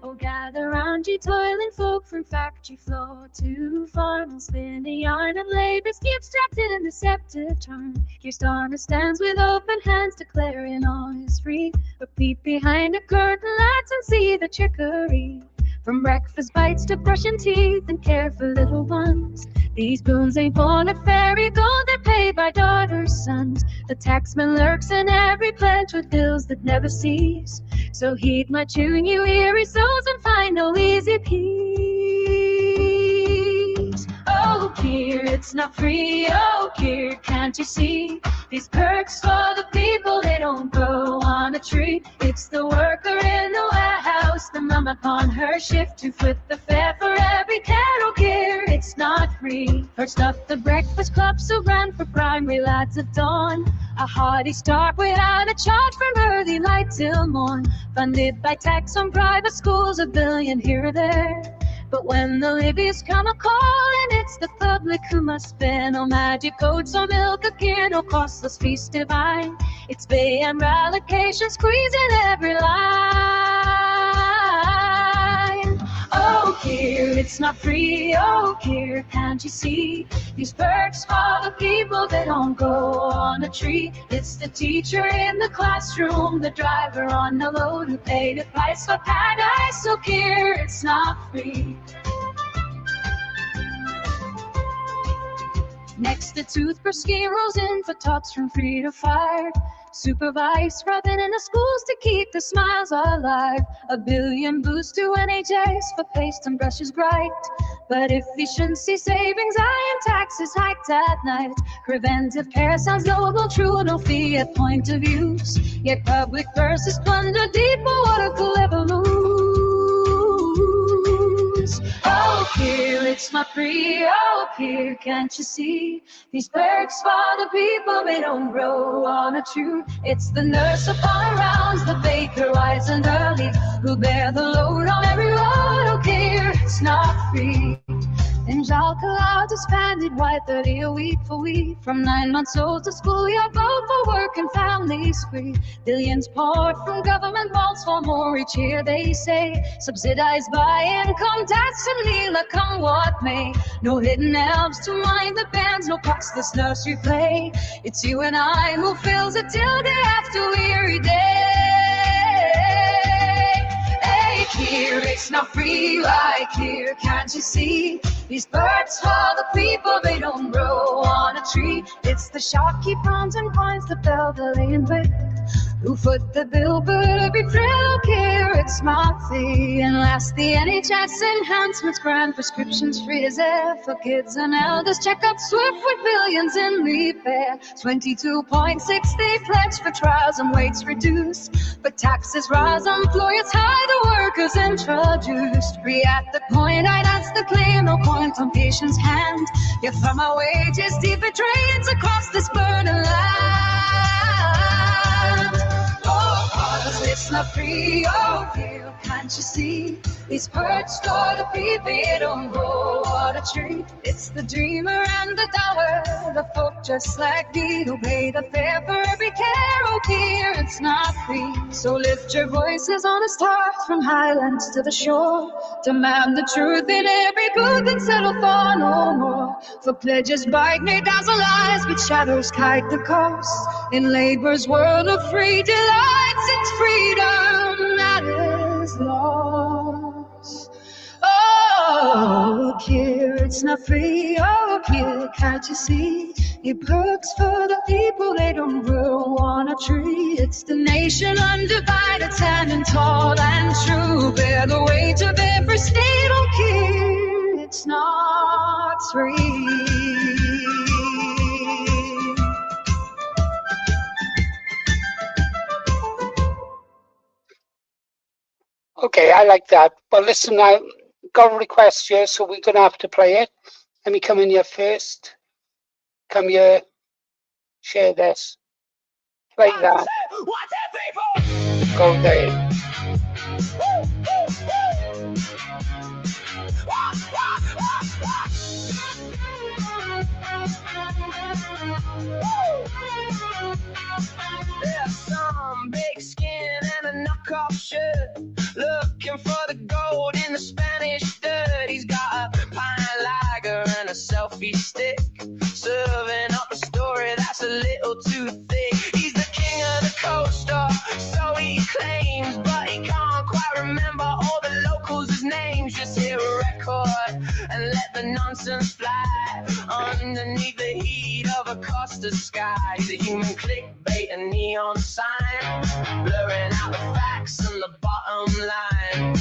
Oh, gather round ye toiling folk from factory floor to farm and spin the yarn of labor's keep strapped in a deceptive charm. Here Starmer stands with open hands declaring all is free. But peep behind a curtain, lads, and see the trickery. From breakfast bites to brushing teeth and care for little ones. These boons ain't born of fairy gold, they're paid by daughters' sons. The taxman lurks in every pledge with bills that never cease. So heed my tune, you weary souls, and find no easy peace. Oh, dear, it's not free. Oh, dear, can't you see? These perks for the people, they don't grow on a tree. It's the worker in the warehouse, the mum upon her shift, to foot the fare for every cattle gear. It's not free. First up, the breakfast club, so ran for primary lads at dawn. A hearty start without a charge from early light till morn. Funded by tax on private schools, $1 billion here or there. But when the levies come a-calling, it's the public who must spend. No magic coats or milk or gear, no costless feast divine. It's pay and allocation squeezing every line. Oh, dear, it's not free. Oh, dear, can't you see? These perks for the people, they don't grow on a tree. It's the teacher in the classroom, the driver on the load, who paid a price for paradise. So dear, it's not free. Next, the toothbrush scheme rolls in for tots from 3 to 5. Supervised rubbing in the schools to keep the smiles alive. $1 billion boost to NHS for paste and brushes bright. But efficiency savings, iron taxes hiked at night. Preventive care sounds noble, true, no fee at point of use. Yet public purses plunder deep, but water could ever lose. Oh, here, it's not free. Oh, here, can't you see? These perks for the people, they don't grow on a tree. It's the nurse upon rounds, the baker wise and early, who bear the load on every road. Oh, dear, it's not free. And Orange alkali disbanded, white 30 a week for we. From 9 months old to school, yeah, both for work and family spree. Billions poured from government vaults for more each year, they say. Subsidized by income tax and Neela, come what may. No hidden elves to mind the bands, no costless nursery play. It's you and I who fills it till day after weary day. Hey, here, it's not free like here, can't you see? These birds for the people, they don't grow on a tree. It's the shopkeep rounds and coins, the bell, the lane brick. Who foot the bill, but every thrill care, it's my fee. And last, the NHS enhancements, grand prescriptions free as air for kids and elders. Check up swift with billions in repair. 22.6 they pledge for trials and weights reduced. But taxes rise, employers high, the workers introduced. Free at the point, that's the claim, no point on patients' hand. Yet from my wages, deep it drains across this burning land. It's not free, oh dear, can't you see? These perks for the people, they don't grow on a tree. It's the dreamer and the doer, the folk just like me, who pay the fare for every care, oh dear, it's not free. So lift your voices on a start, from highlands to the shore. Demand the truth in every booth and settle for no more. For pledges bite may dazzle eyes, but shadows hide the cost. In labor's world of free delights, it's freedom that is lost. Oh, here it's not free. Oh, here, can't you see? It perks for the people, they don't grow on a tree. It's the nation undivided, standing tall and true. Bear the weight of every state, oh, here it's not free. Okay, I like that. But listen, I got a request here, so we're going to have to play it. Let me come in here first. Come here. Share this. Play that. Go there. There's some big skin and a knockoff shirt, looking for the gold in the Spanish dirt. He's got a pine lager and a selfie stick, serving up a story that's a little too thick. He's the king of the coaster, so he claims, but he can't quite remember all the locals' names. Just hit a record and let the nonsense fly underneath the heat of a Costa sky. He's a human clickbait and neon sign, blurring out the facts and the bottom line.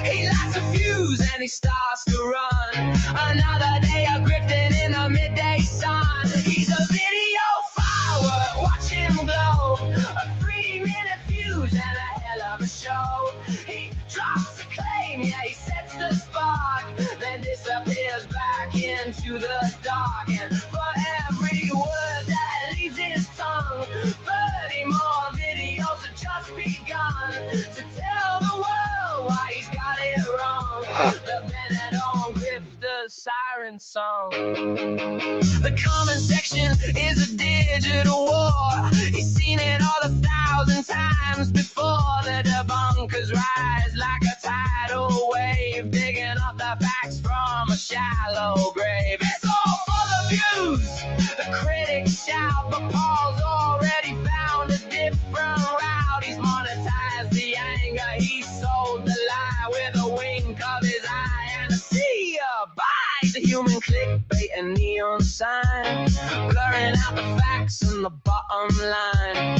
He lights a fuse and he starts to run. Another day of grifting in the midday sun. He's a video firework, watch him glow. A 3-minute fuse and a hell of a show. He drops the claim, yeah, he sets the spark, then disappears back into the dark. And for every word that leaves his tongue, 30 more videos have just begun to tell the world why he's got it wrong. The Benetton grifter siren song. The comment section is a digital war. He's seen it all 1,000 times before. The debunkers rise like a tidal wave, digging up the facts from a shallow grave. It's all for the views, the critics shout, but Paul's already found a different route. He's monetized the anger, he sold the lie with a wink of his eye and a see ya bye. The human clickbait and neon sign, blurring out the facts and the bottom line.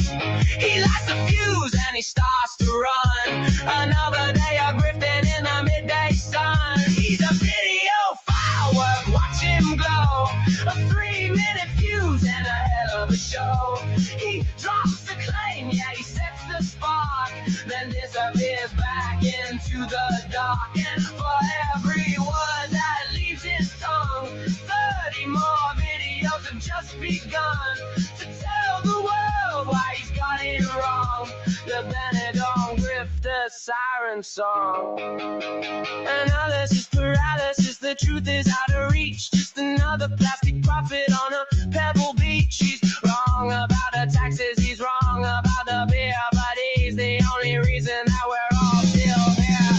He lights the fuse and he starts to run. Another day of grifting in the midday sun. He's a video firework, watch him glow. A 3-minute fuse and a hell of a show. He drops the claim, yeah, he sets the spark, then disappears back into the dark. And for every word that leaves his tongue, 30 more videos have just begun to tell the world why he's got it wrong. The Benetton grifter siren song. Analysis paralysis, the truth is out of reach. Just another plastic profit on a pebble beach. He's wrong about the taxes, he's wrong about the beer, but he's the only reason that we're all still here.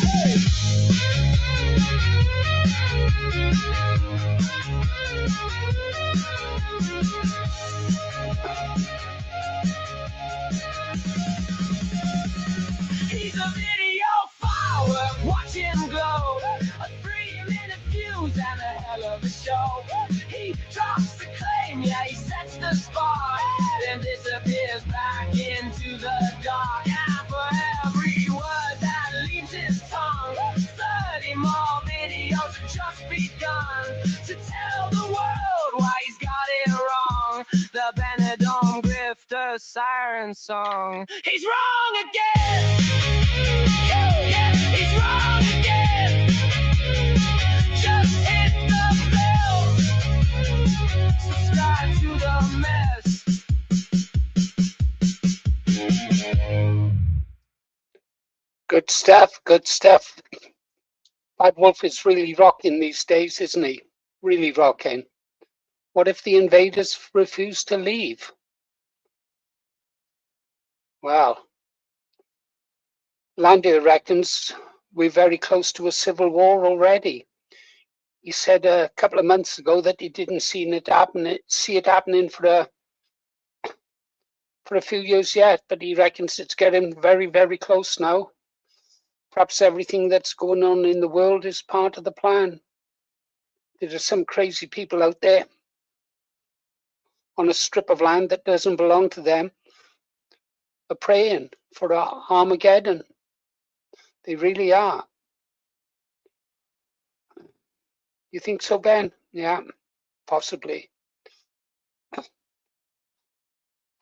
He's a video file worth watching glow. A 3-minute fuse and a hell of a show. He drops the claim, yeah, he sets the spark, then disappears back into the dark. And for every word that leaves his tongue, 30 more videos have just begun to tell the world why he's got it wrong. The Benidorm grifter siren song. He's wrong again. Yeah, he's wrong again. Just hit the bell. Subscribe to the mess. Good stuff, good stuff. Bad Wolf is really rocking these days, isn't he? Really rocking. What if the invaders refuse to leave? Well, Landy reckons we're very close to a civil war already. He said a couple of months ago that he didn't see it happening for a few years yet, but he reckons it's getting very, very close now. Perhaps everything that's going on in the world is part of the plan. There are some crazy people out there on a strip of land that doesn't belong to them, are praying for Armageddon. They really are. You think so, Ben? Yeah, possibly.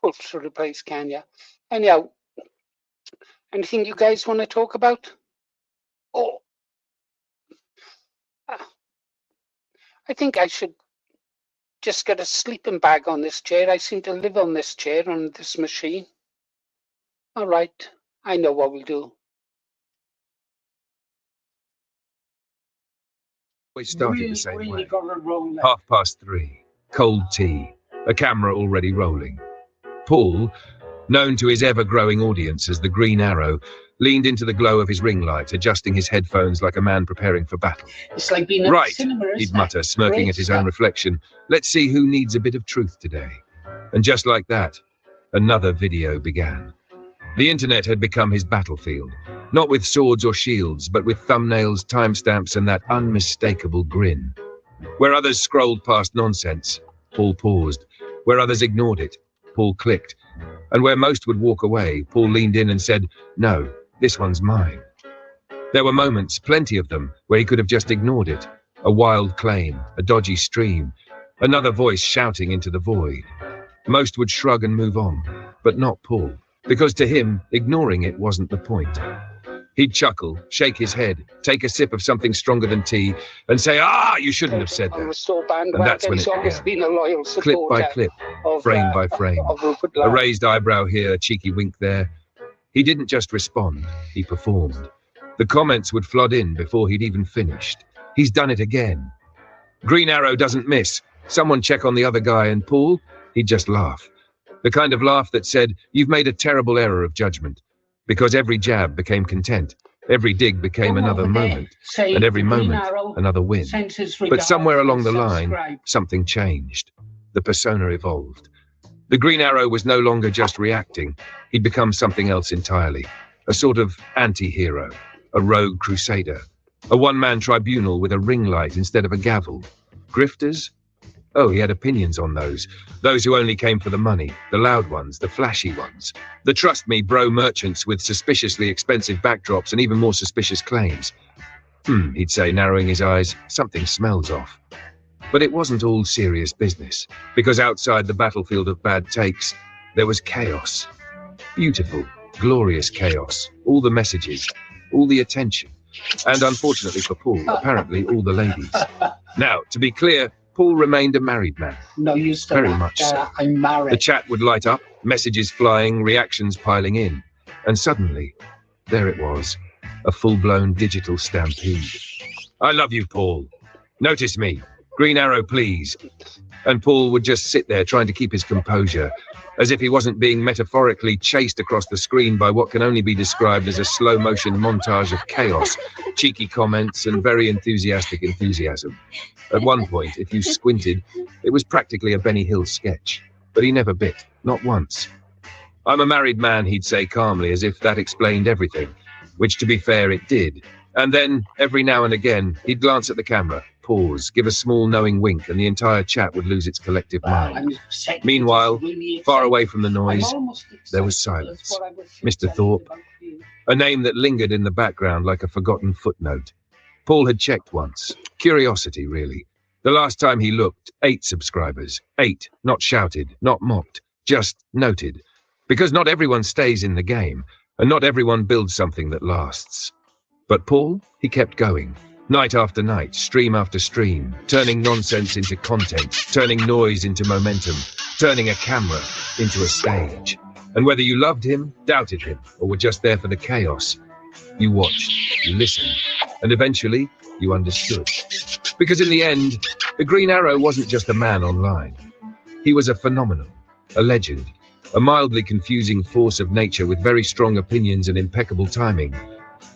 Wolf should replace Kenya. Anyhow, anything you guys want to talk about? Oh, I think I should just get a sleeping bag on this chair. I seem to live on this chair, on this machine. All right, I know what we'll do. We started the same way. 3:30, cold tea, a camera already rolling. Paul, known to his ever-growing audience as the Green Arrow, leaned into the glow of his ring light, adjusting his headphones like a man preparing for battle. It's like being at Right, the cinema, he'd mutter, smirking Great at his stuff. own reflection. Let's see who needs a bit of truth today. And just like that, another video began. The internet had become his battlefield, not with swords or shields, but with thumbnails, timestamps, and that unmistakable grin. Where others scrolled past nonsense, Paul paused. Where others ignored it, Paul clicked. And where most would walk away, Paul leaned in and said, "No, this one's mine." There were moments, plenty of them, where he could have just ignored it. A wild claim, a dodgy stream, another voice shouting into the void. Most would shrug and move on, but not Paul, because to him, ignoring it wasn't the point. He'd chuckle, shake his head, take a sip of something stronger than tea, and say, you shouldn't have said On the that. store And bandwagon, that's when he's it always began. been a loyal Clip supporter by clip, of, frame by frame, of Rupert a Lyle. raised eyebrow here, a cheeky wink there. He didn't just respond, he performed. The comments would flood in before he'd even finished. He's done it again. Green Arrow doesn't miss. Someone check on the other guy, and Paul, he'd just laugh. The kind of laugh that said, "You've made a terrible error of judgment," because every jab became content. Every dig became another moment, and every moment another win. But somewhere along the line, something changed. The persona evolved. The Green Arrow was no longer just reacting. He'd become something else entirely. A sort of anti-hero, a rogue crusader, a one-man tribunal with a ring light instead of a gavel. Grifters? Oh, he had opinions on those. Those who only came for the money, the loud ones, the flashy ones. The trust me bro merchants with suspiciously expensive backdrops and even more suspicious claims. He'd say, narrowing his eyes, something smells off. But it wasn't all serious business, because outside the battlefield of bad takes, there was chaos. Beautiful, glorious chaos. All the messages, all the attention. And unfortunately for Paul, apparently all the ladies. Now, to be clear, Paul remained a married man. No use to Very that. much so. I'm married. The chat would light up, messages flying, reactions piling in. And suddenly, there it was, a full-blown digital stampede. "I love you, Paul." Notice me. Green arrow, please. And Paul would just sit there trying to keep his composure, as if he wasn't being metaphorically chased across the screen by what can only be described as a slow-motion montage of chaos, cheeky comments, and very enthusiastic enthusiasm. At one point, if you squinted, it was practically a Benny Hill sketch, but he never bit, not once. I'm a married man, he'd say calmly, as if that explained everything, which, to be fair, it did. And then, every now and again, he'd glance at the camera, pause, give a small knowing wink, and the entire chat would lose its collective mind. Meanwhile, far away from the noise, there was silence. Mr. Thorpe, a name that lingered in the background like a forgotten footnote. Paul had checked once. Curiosity, really. The last time he looked, 8 subscribers. 8, not shouted, not mocked, just noted. Because not everyone stays in the game, and not everyone builds something that lasts. But Paul, he kept going. Night after night, stream after stream, turning nonsense into content, turning noise into momentum, turning a camera into a stage. And whether you loved him, doubted him, or were just there for the chaos, you watched, you listened, and eventually you understood. Because in the end, the Green Arrow wasn't just a man online. He was a phenomenon, a legend, a mildly confusing force of nature with very strong opinions and impeccable timing.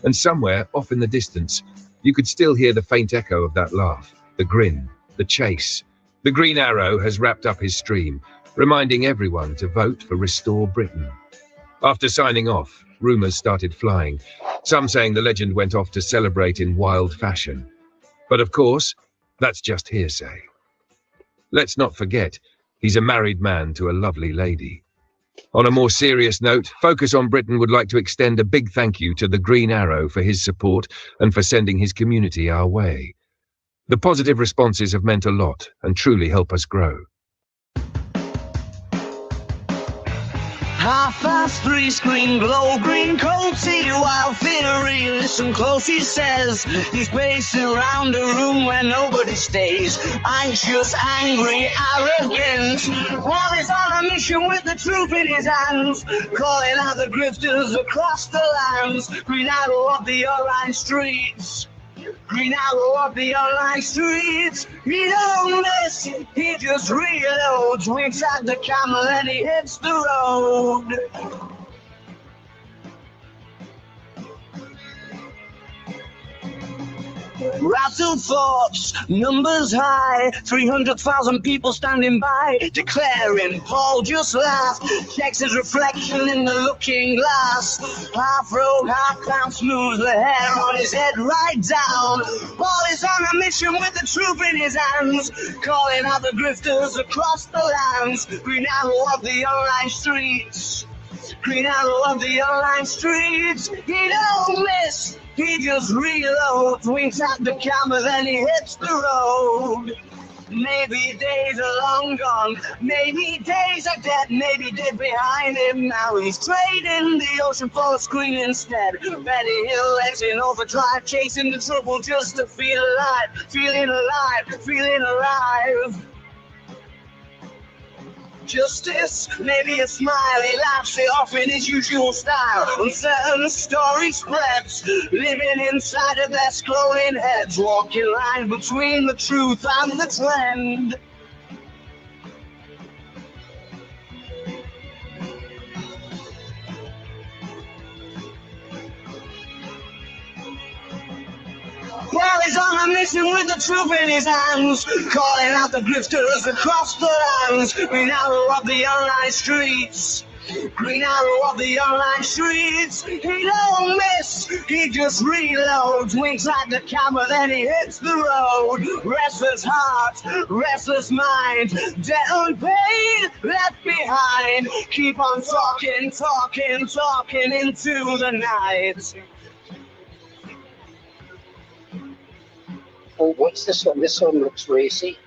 And somewhere, off in the distance, you could still hear the faint echo of that laugh, the grin, the chase. The Green Arrow has wrapped up his stream, reminding everyone to vote for Restore Britain. After signing off, rumours started flying, some saying the legend went off to celebrate in wild fashion. But of course, that's just hearsay. Let's not forget, he's a married man to a lovely lady. On a more serious note, Focus on Britain would like to extend a big thank you to the Green Arrow for his support and for sending his community our way. The positive responses have meant a lot and truly help us grow. Half-fast, 3-screen glow, green coat, see wild theory, listen close, he says. He's pacing around a room where nobody stays. Anxious, angry, arrogant, while he's on a mission with the truth in his hands, calling out the grifters across the lands. Green Arrow of the online streets. Green Arrow of the online streets. He don't miss, he just reloads, winks at the camera and he hits the road. Rattle thoughts, numbers high, 300,000 people standing by, declaring Paul just laughed, checks his reflection in the looking glass, half rogue, half clown, smooths the hair on his head right down. Paul is on a mission with the truth in his hands, calling out the grifters across the lands. Green Arrow of the online streets. Green Arrow of the online streets. He don't miss, he just reloads, winks at the camera, then he hits the road. Maybe days are long gone, maybe days are dead, maybe dead behind him. Now he's trading the ocean for a screen instead. Benny Hill in overdrive, chasing the trouble just to feel alive, feeling alive, feeling alive. Justice, maybe a smile, he laughs it off in his usual style. Uncertain story spreads, living inside of their scrolling heads, walking line between the truth and the trend. Well, he's on a mission with the truth in his hands, calling out the grifters across the lands. Green Arrow of the online streets. Green Arrow of the online streets. He don't miss, he just reloads, winks at the camera, then he hits the road. Restless heart, restless mind, debt unpaid, left behind. Keep on talking, talking, talking into the night. Oh, what's this one? This one looks racy.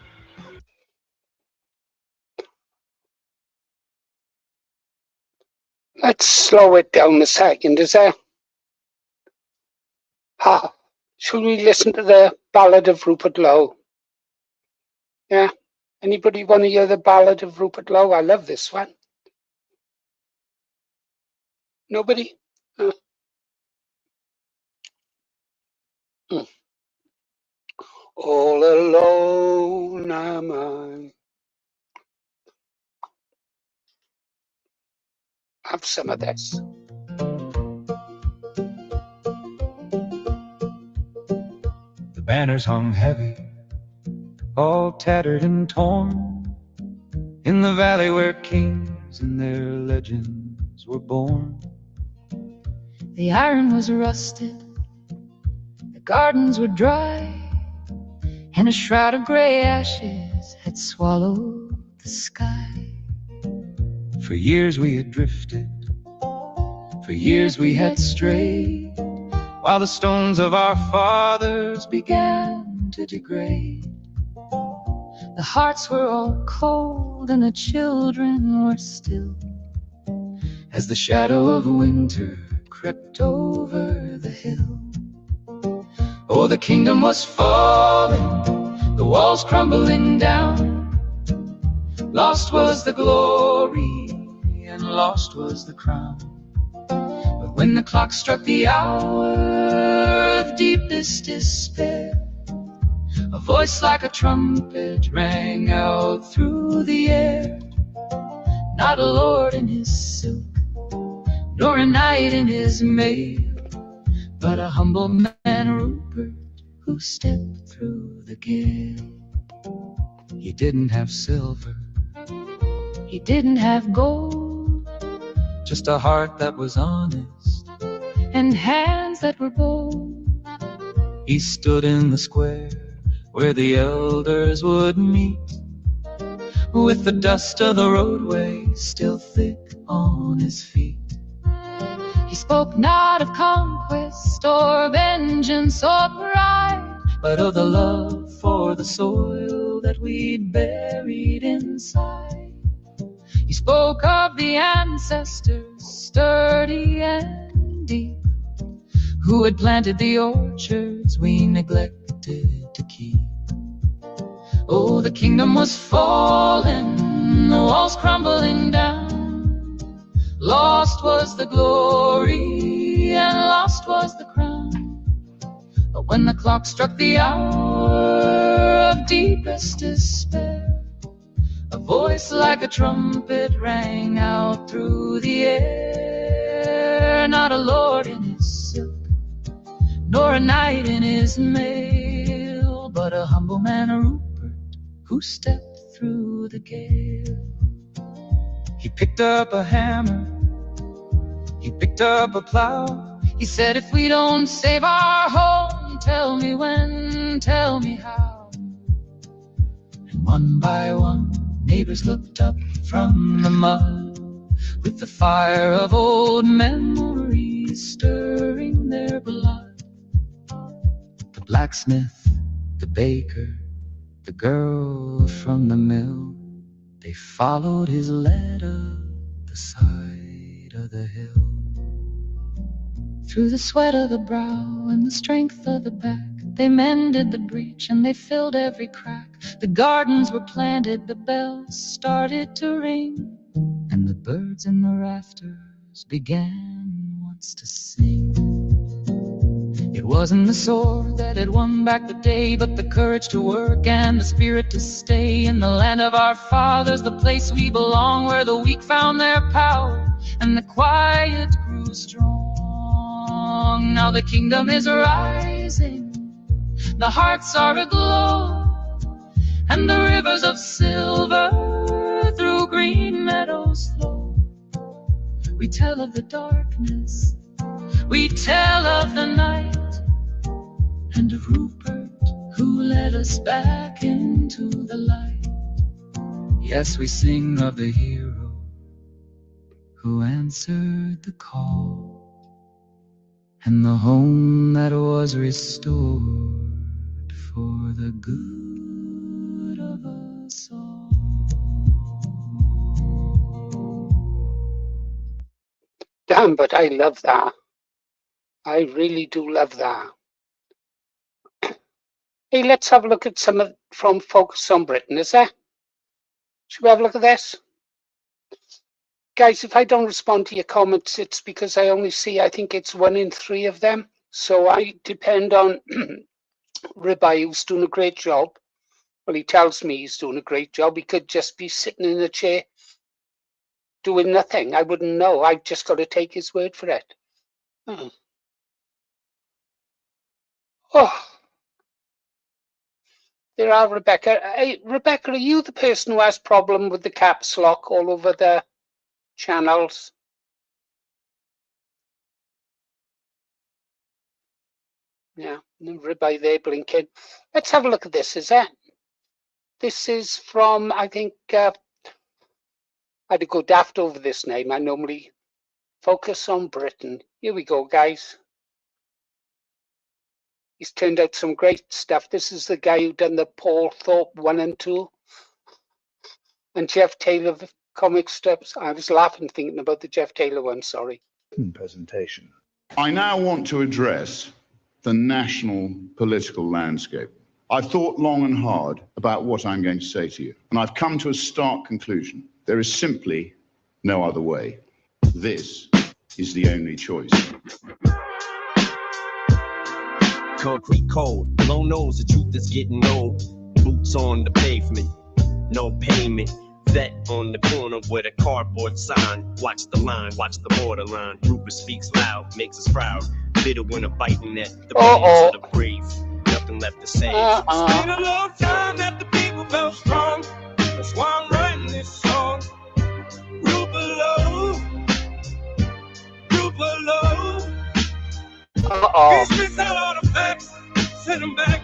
Let's slow it down a second, is there? Should we listen to the Ballad of Rupert Lowe? Yeah? Anybody want to hear the Ballad of Rupert Lowe? I love this one. Nobody? All alone am I. Have some of this. The banners hung heavy, all tattered and torn, in the valley where kings and their legends were born. The iron was rusted, the gardens were dry, and a shroud of gray ashes had swallowed the sky. For years we had drifted, for years we had strayed, while the stones of our fathers began to degrade. The hearts were all cold and the children were still, as the shadow of winter crept over the hill. Oh, the kingdom was falling, the walls crumbling down. Lost was the glory and lost was the crown. But when the clock struck the hour of deepest despair, a voice like a trumpet rang out through the air. Not a lord in his silk, nor a knight in his mail, but a humble man, Rupert, who stepped through the gale. He didn't have silver, he didn't have gold, just a heart that was honest and hands that were bold. He stood in the square where the elders would meet, with the dust of the roadway still thick on his feet. He spoke not of conquest or vengeance or pride, but of the love for the soil that we'd buried inside. He spoke of the ancestors, sturdy and deep, who had planted the orchards we neglected to keep. Oh, the kingdom was falling, the walls crumbling down. Lost was the glory and lost was the crown. But when the clock struck the hour of deepest despair, a voice like a trumpet rang out through the air. Not a lord in his silk, nor a knight in his mail, but a humble man, Rupert, who stepped through the gale. He picked up a hammer, he picked up a plow. He said, if we don't save our home, tell me when, tell me how. And one by one, neighbors looked up from the mud, with the fire of old memories stirring their blood. The blacksmith, the baker, the girl from the mill, they followed his lead up the side of the hill. Through the sweat of the brow and the strength of the back, they mended the breach and they filled every crack. The gardens were planted, the bells started to ring, and the birds in the rafters began once to sing. It wasn't the sword that had won back the day, but the courage to work and the spirit to stay in the land of our fathers, the place we belong, where the weak found their power and the quiet grew strong. Now the kingdom is rising, the hearts are aglow, and the rivers of silver through green meadows flow. We tell of the darkness, we tell of the night, and of Rupert, who led us back into the light. Yes, we sing of the hero who answered the call, and the home that was restored for the good of us all. Damn, but I love that. I really do love that. Hey, let's have a look at some of from Focus on Britain, is there? Should we have a look at this? Guys, if I don't respond to your comments, it's because I only see, I think it's 1 in 3 of them. So I depend on Ribeye, who's doing a great job. Well, he tells me he's doing a great job. He could just be sitting in a chair doing nothing. I wouldn't know. I've just got to take his word for it. Oh, there are Rebecca. Hey, Rebecca, are you the person who has problem with the caps lock all over the channels? Yeah, Ribeye there blinking. Let's have a look at this. This is from, I think, I had to go daft over this name. I normally focus on Britain. Here we go, guys. He's turned out some great stuff. This is the guy who done the Paul Thorpe 1 and 2 and Jeff Taylor comic strips. I was laughing thinking about the Jeff Taylor one, sorry. Presentation. I now want to address the national political landscape. I've thought long and hard about what I'm going to say to you, and I've come to a stark conclusion. There is simply no other way. This is the only choice. Concrete cold, low nose, the truth is getting old. Boots on the pavement, no payment. Vet on the corner with a cardboard sign. Watch the line, watch the borderline. Rupert speaks loud, makes us proud. Bitter when a biting at the brains of the brave. Nothing left to say. It's been a long time that the people felt strong. That's why I'm writing this song. Rupert low, Rupert low. He's missed out all the facts. Send him back,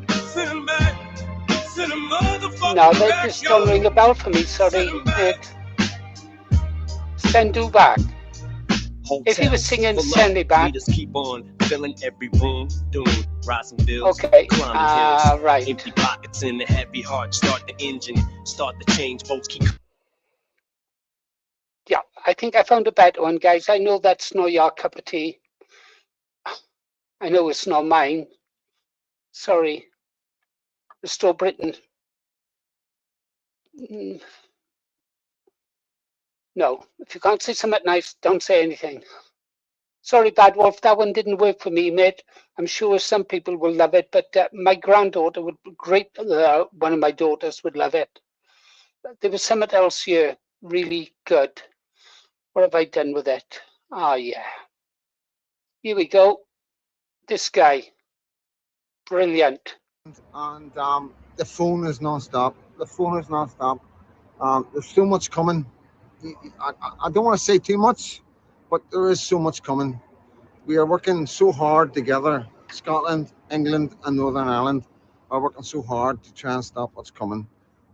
send him back. No, that just don't ring a bell for me, sorry. Send you back. If he was singing Send Me Back. Keep on filling every room, doing rising bills, okay, climbing hills, right. empty pockets in the heavy heart. Start the engine, start the change, boats keep. Yeah, I think I found a better one, guys. I know that's not your cup of tea. I know it's not mine. Sorry. Restore Britain. No, if you can't say something nice, don't say anything. Sorry, Bad Wolf, that one didn't work for me, mate. I'm sure some people will love it, but my granddaughter would one of my daughters would love it. There was something else here, really good. What have I done with it? Ah, yeah. Here we go. This guy. Brilliant. And the phone is non-stop. The phone is non-stop. There's so much coming. I don't want to say too much, but there is so much coming. We are working so hard together. Scotland, England, and Northern Ireland are working so hard to try and stop what's coming,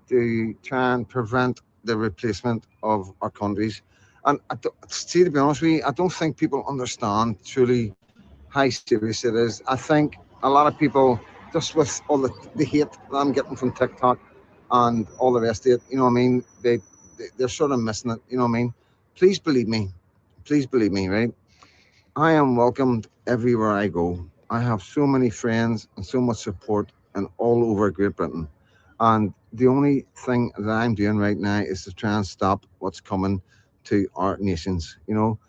to try and prevent the replacement of our countries. And to be honest with you, I don't think people understand truly how serious it is. I think a lot of people, just with all the hate that I'm getting from TikTok and all the rest of it, you know what I mean? They're sort of missing it, you know what I mean? Please believe me, right? I am welcomed everywhere I go. I have so many friends and so much support and all over Great Britain. And the only thing that I'm doing right now is to try and stop what's coming to our nations, you know?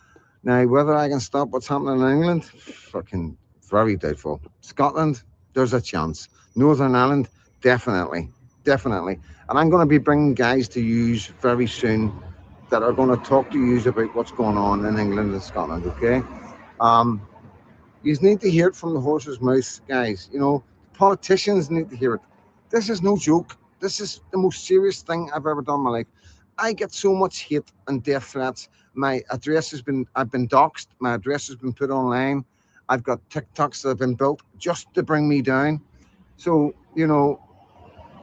Now, whether I can stop what's happening in England, fucking very doubtful. Scotland, there's a chance. Northern Ireland, definitely. And I'm going to be bringing guys to use very soon that are going to talk to you about what's going on in England and Scotland, okay? You need to hear it from the horse's mouth, guys. You know, politicians need to hear it. This is no joke. This is the most serious thing I've ever done in my life. I get so much hate and death threats. My address I've been doxxed. My address has been put online. I've got TikToks that have been built just to bring me down. So, you know,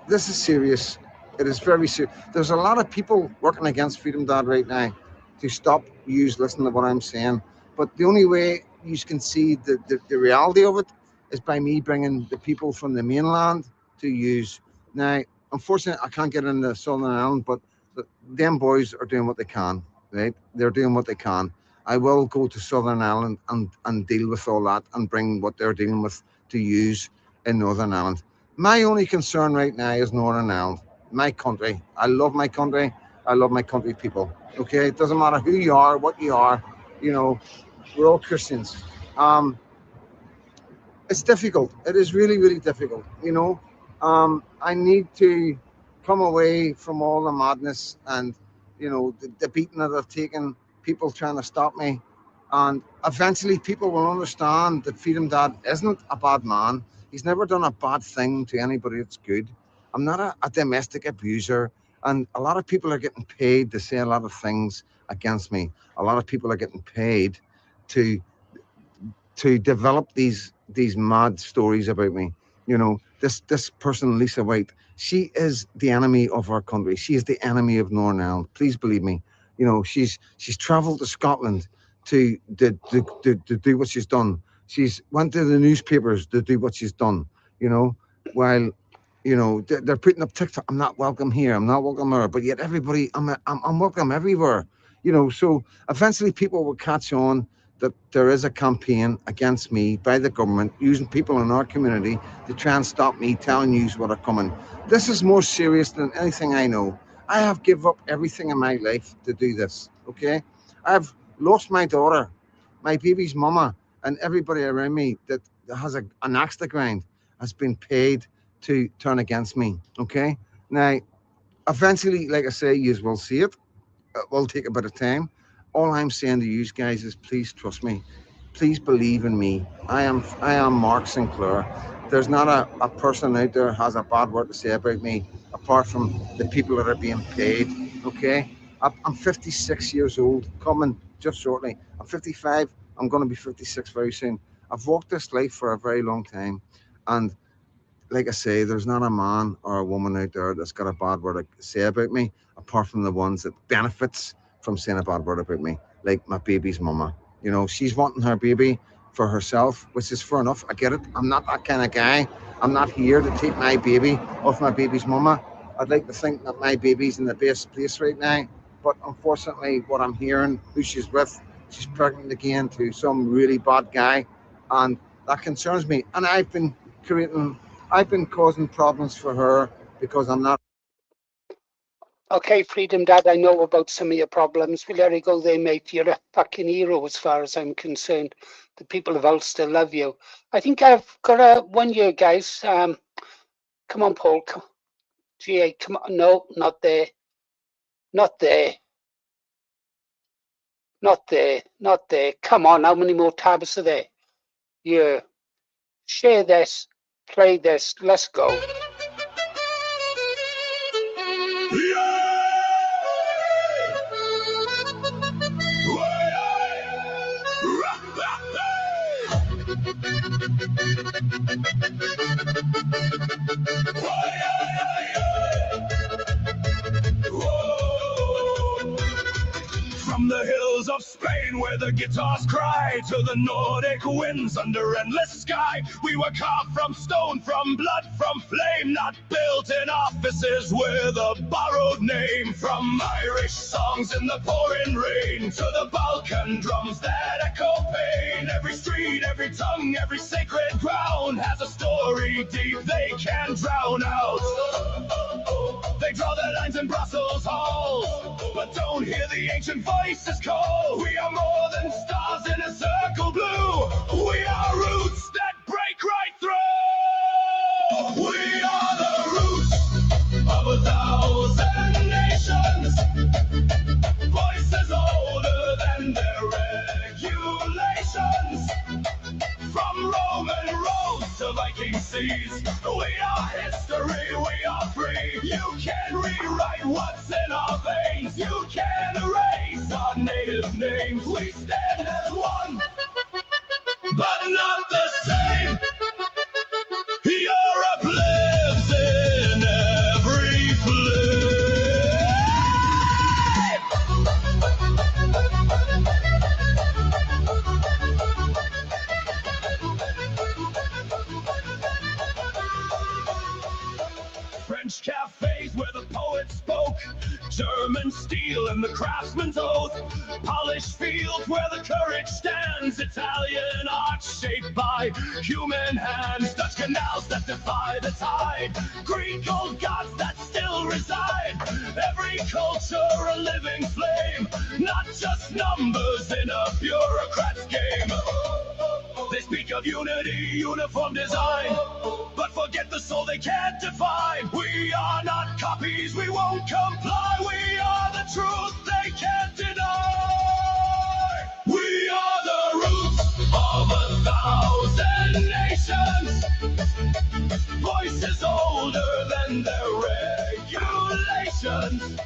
this is serious. It is very serious. There's a lot of people working against Freedom Dad right now to stop you listening to what I'm saying. But the only way you can see the reality of it is by me bringing the people from the mainland to use. Now, unfortunately, I can't get into Southern Ireland, but them boys are doing what they can, right? They're doing what they can. I will go to Southern Ireland and deal with all that and bring what they're dealing with to use in Northern Ireland. My only concern right now is Northern Ireland, my country. I love my country. I love my country people, okay? It doesn't matter who you are, what you are, you know, we're all Christians. it's difficult. It is really, really difficult. I need to come away from all the madness and, the beating that I've taken, people trying to stop me. And eventually people will understand that Freedom Dad isn't a bad man. He's never done a bad thing to anybody that's good. I'm not a domestic abuser. And a lot of people are getting paid to say a lot of things against me. A lot of people are getting paid to develop these mad stories about me. This person, Lisa White, she is the enemy of our country. She is the enemy of Northern Ireland. Please believe me. She's traveled to Scotland to do what she's done. She's went to the newspapers to do what she's done. While they're putting up TikTok. I'm not welcome here. I'm not welcome there. But yet everybody, I'm welcome everywhere. So eventually people will catch on that there is a campaign against me by the government using people in our community to try and stop me telling you what are coming. This is more serious than anything I know. I have given up everything in my life to do this, okay? I've lost my daughter, my baby's mama, and everybody around me that has an axe to grind has been paid to turn against me, okay? Now, eventually, like I say, you will see it. It will take a bit of time. All I'm saying to you guys is please trust me. Please believe in me. I am Mark Sinclair. There's not a person out there has a bad word to say about me apart from the people that are being paid, okay? I'm 56 years old, coming just shortly. I'm 55. I'm going to be 56 very soon. I've walked this life for a very long time. And like I say, there's not a man or a woman out there that's got a bad word to say about me apart from the ones that benefits from saying a bad word about me, like my baby's mama. She's wanting her baby for herself, which is fair enough. I get it. I'm not that kind of guy. I'm not here to take my baby off my baby's mama. I'd like to think that my baby's in the best place right now, but unfortunately what I'm hearing, who she's with, she's pregnant again to some really bad guy, and that concerns me. And I've been causing problems for her because I'm not. Okay, Freedom Dad, I know about some of your problems. We'll let it go there, mate. You're a fucking hero as far as I'm concerned. The people of Ulster love you. I think I've got 1 year, guys. Come on, Paul. GA, come on. No, not there. Not there. Not there. Not there. Come on, how many more tabs are there? Yeah. Share this. Play this. Let's go. From the hills of Spain where the guitars cry to the Nordic winds under endless sky, we were carved from stone, from blood, from flame, not built in offices with a borrowed name. From Irish songs in the pouring rain to the Balkan drums that echo pain. Every street, every tongue, every sacred ground has a story deep they can't drown out. They draw their lines in Brussels halls, but don't hear the ancient voices call. We are more than stars in a circle blue. We are roots that break right through. We are the roots of 1,000 nations. Voices older than their regulations. From Roman roads to Viking seas, we are history, we are free. You can rewrite what's in our veins. You can erase our native names. We stand as one, but not the same. Europe lives in every flame. French cafes where the poet spoke, German steel and the craftsman's oath, polished fields where the courage stands, Italian art shaped by human hands, Dutch canals that defy the tide, Greek old gods that still reside, every culture a living flame, not just numbers in a bureaucrat's game. This Speak of unity, uniform design, but forget the soul they can't define. We are not copies, we won't comply. We are the truth they can't deny. We are the roots of 1,000 nations. Voices older than their regulations.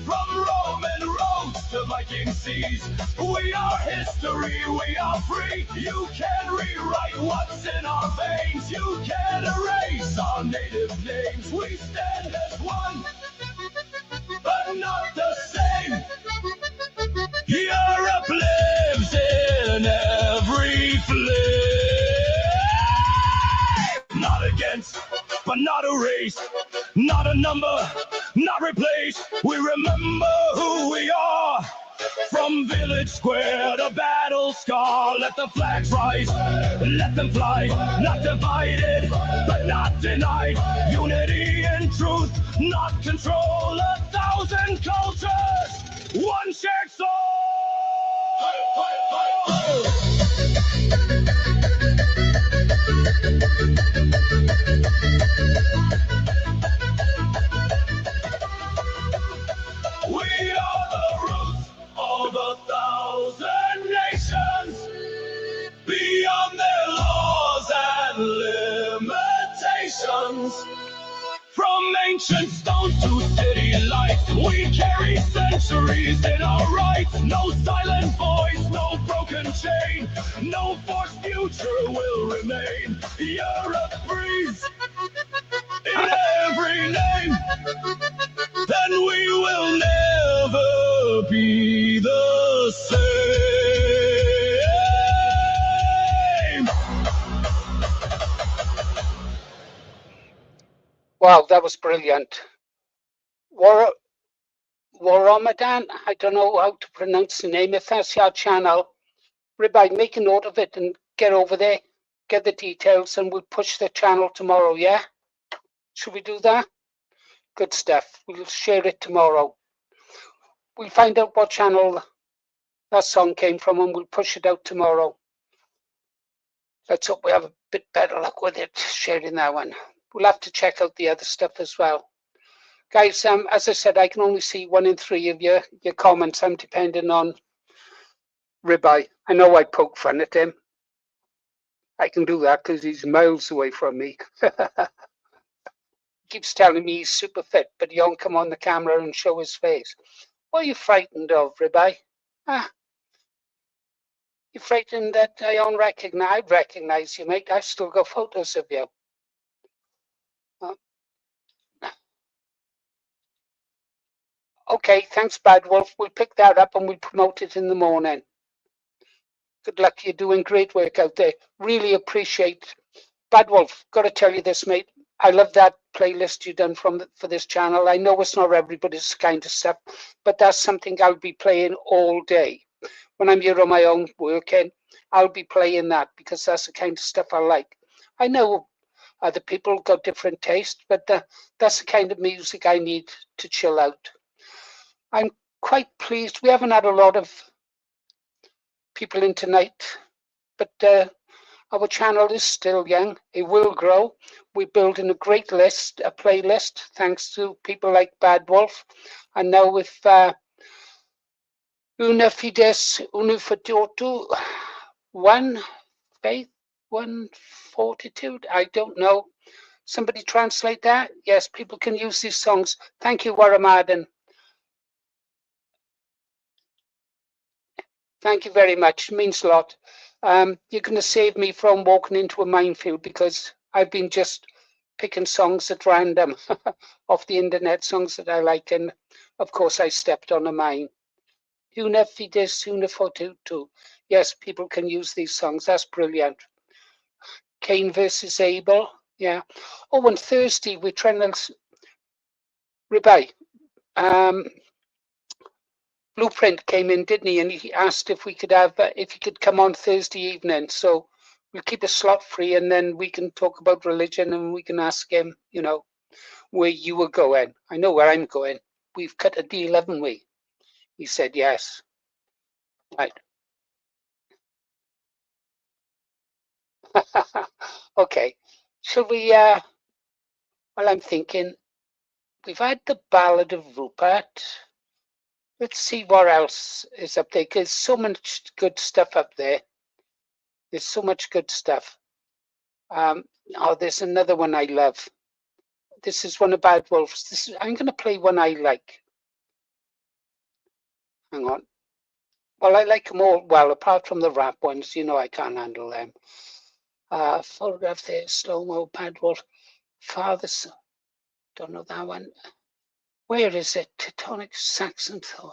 From Roman roads to Viking seas, we are history, we are free. You can rewrite what's in our veins. You can erase our native names. We stand as one, but not the same. Europe lives in every flame. Not against, but not erased. Not a number, not replaced. We remember who we are. From village square to battle scar. Let the flags rise, let them fly. Not divided, but not denied. Unity and truth, not control. 1,000 cultures, one shared soul. We are the roots of 1,000 nations, beyond their laws and limitations. From ancient stones to city lights, we carry centuries in our rights. No silent voice, no broken chain, no forced future will remain. Europe breathes in every name, then we will never be the same. Wow, that was brilliant. Ramadan, I don't know how to pronounce the name. If that's your channel, Ribeye, make a note of it and get over there, get the details, and we'll push the channel tomorrow, yeah? Should we do that? Good stuff. We'll share it tomorrow. We'll find out what channel that song came from and we'll push it out tomorrow. Let's hope we have a bit better luck with it, sharing that one. We'll have to check out the other stuff as well. Guys, as I said, I can only see 1 in 3 of your comments. I'm depending on Ribeye. I know I poke fun at him. I can do that because he's miles away from me. Keeps telling me he's super fit, but he won't come on the camera and show his face. What are you frightened of, Ribeye? You're frightened that I don't recognize? I'd recognize you, mate. I've still got photos of you. Okay, thanks, Bad Wolf. We'll pick that up and we'll promote it in the morning. Good luck. You're doing great work out there. Really appreciate. Bad Wolf, got to tell you this, mate. I love that playlist you've done for this channel. I know it's not everybody's kind of stuff, but that's something I'll be playing all day. When I'm here on my own working, I'll be playing that because that's the kind of stuff I like. I know other people got different tastes, but that's the kind of music I need to chill out. I'm quite pleased. We haven't had a lot of people in tonight, but our channel is still young. It will grow. We're building a great list, a playlist, thanks to people like Bad Wolf. And now with Una Fides, Una Fortitude, one faith, one fortitude. I don't know. Somebody translate that? Yes, people can use these songs. Thank you, Waramadan. Thank you very much. It means a lot. You're going to save me from walking into a minefield because I've been just picking songs at random off the internet, songs that I like, and of course I stepped on a mine. Una Fides, Una Fortitude. Yes, people can use these songs. That's brilliant. Cain versus Abel. Yeah. Oh, and Thursday we're trying to Ribeye. Blueprint came in, didn't he? And he asked if we could have, if he could come on Thursday evening. So we'll keep a slot free, and then we can talk about religion, and we can ask him, you know, where you were going. I know where I'm going. We've cut a deal, haven't we? He said yes. Right. Okay. Shall we, well, I'm thinking we've had the Ballad of Rupert. Let's see what else is up there. There's so much good stuff up there. There's so much good stuff. Oh, there's another one I love. This is one about wolves. I'm going to play one I like. Hang on. Well, I like them all. Well, apart from the rap ones, you know I can't handle them. Photograph there, slow-mo, Bad Wolf. Father's, don't know that one. Where is it? Teutonic Saxon Thor.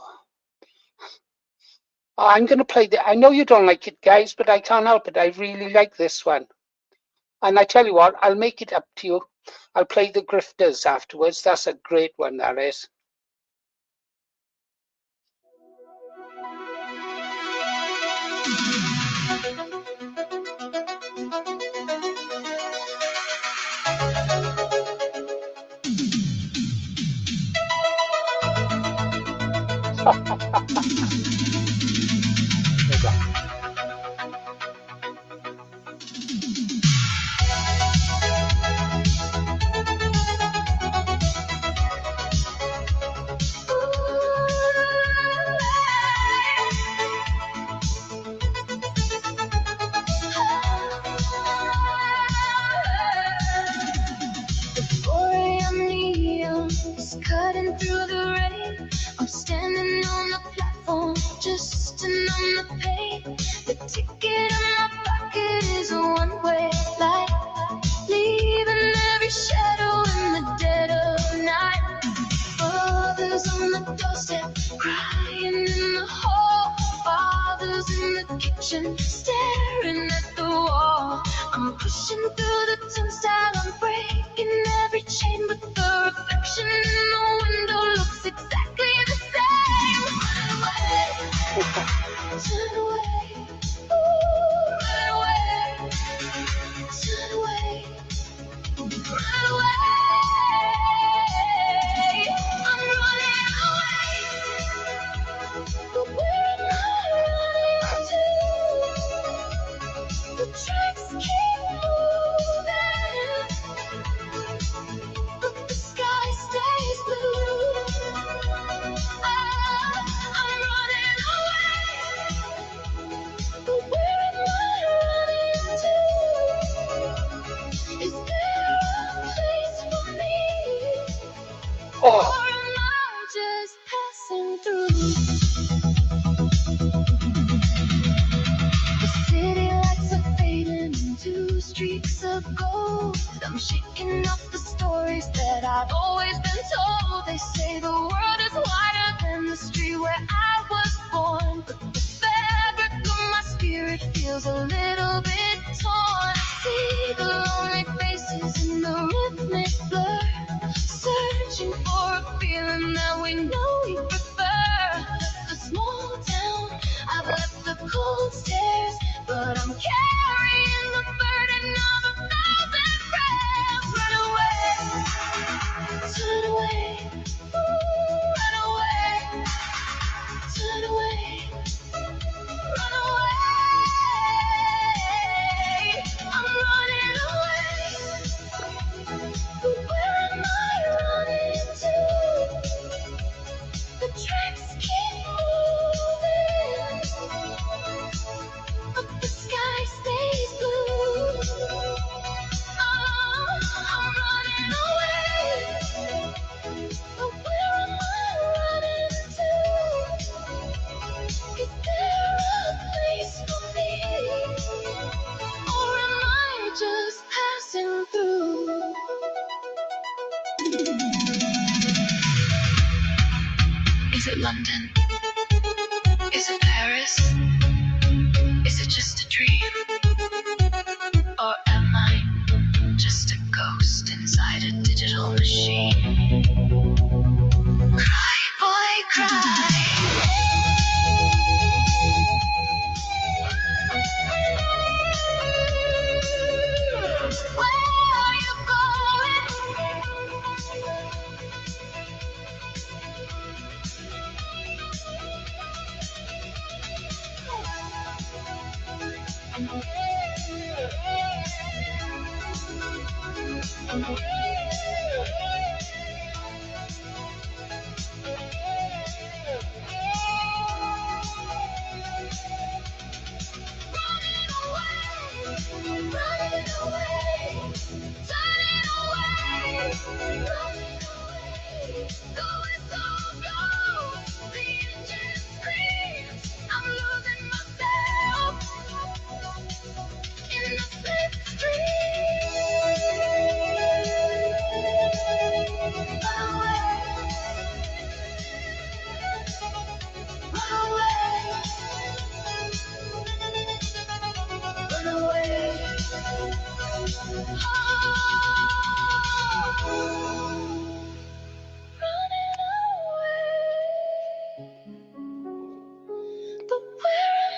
Oh, I'm going to play the. I know you don't like it, guys, but I can't help it. I really like this one. And I tell you what, I'll make it up to you. I'll play the Grifters afterwards. That's a great one, that is. Cutting through the rain, I'm standing on the platform, just on the pain. The ticket in my pocket is a one-way flight, leaving every shadow in the dead of night. Fathers on the doorstep, crying in the hall. Fathers in the kitchen, staring at the wall. I'm pushing through the turnstile, I'm breaking every chain, but the reflection in the window looks exactly the same. Run away, turn away, ooh, run away, turn away, run away. I'm running away, but where am I running to? The tracks keep moving, but the sky stays blue. I'm running away, but where am I running to? Is there a place for me, or am I just passing through? The city lights are fading into streaks of gold. I'm shaking off the stories that I've always been told. They say the world is wider than the street where I was born, but the fabric of my spirit feels a little bit torn. I see the lonely faces in the rhythmic blur, searching for a feeling that we know we prefer. The small town, I've left the cold stairs, but I'm carrying the burden of 1,000 prayers. Run away, turn away, ooh, run away, turn away, run away. I'm running away, but where am I running to? The tracks keep moving, but the sky stays blue. I'm running away, but where am I running to? Is there a place for me, or am I just passing through? Is it London? Is it Paris? Is it just a dream? Or am I just a ghost inside a digital machine? Cry, boy, cry. Where are you going?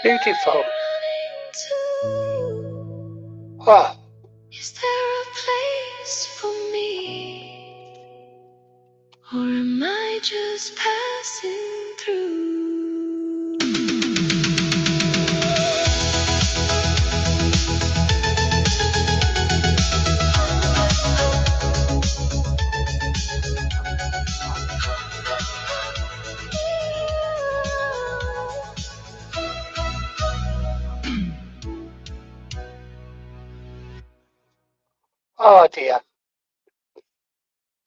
Beautiful. Oh, Is there a place for me? Or am I just passing through? oh dear.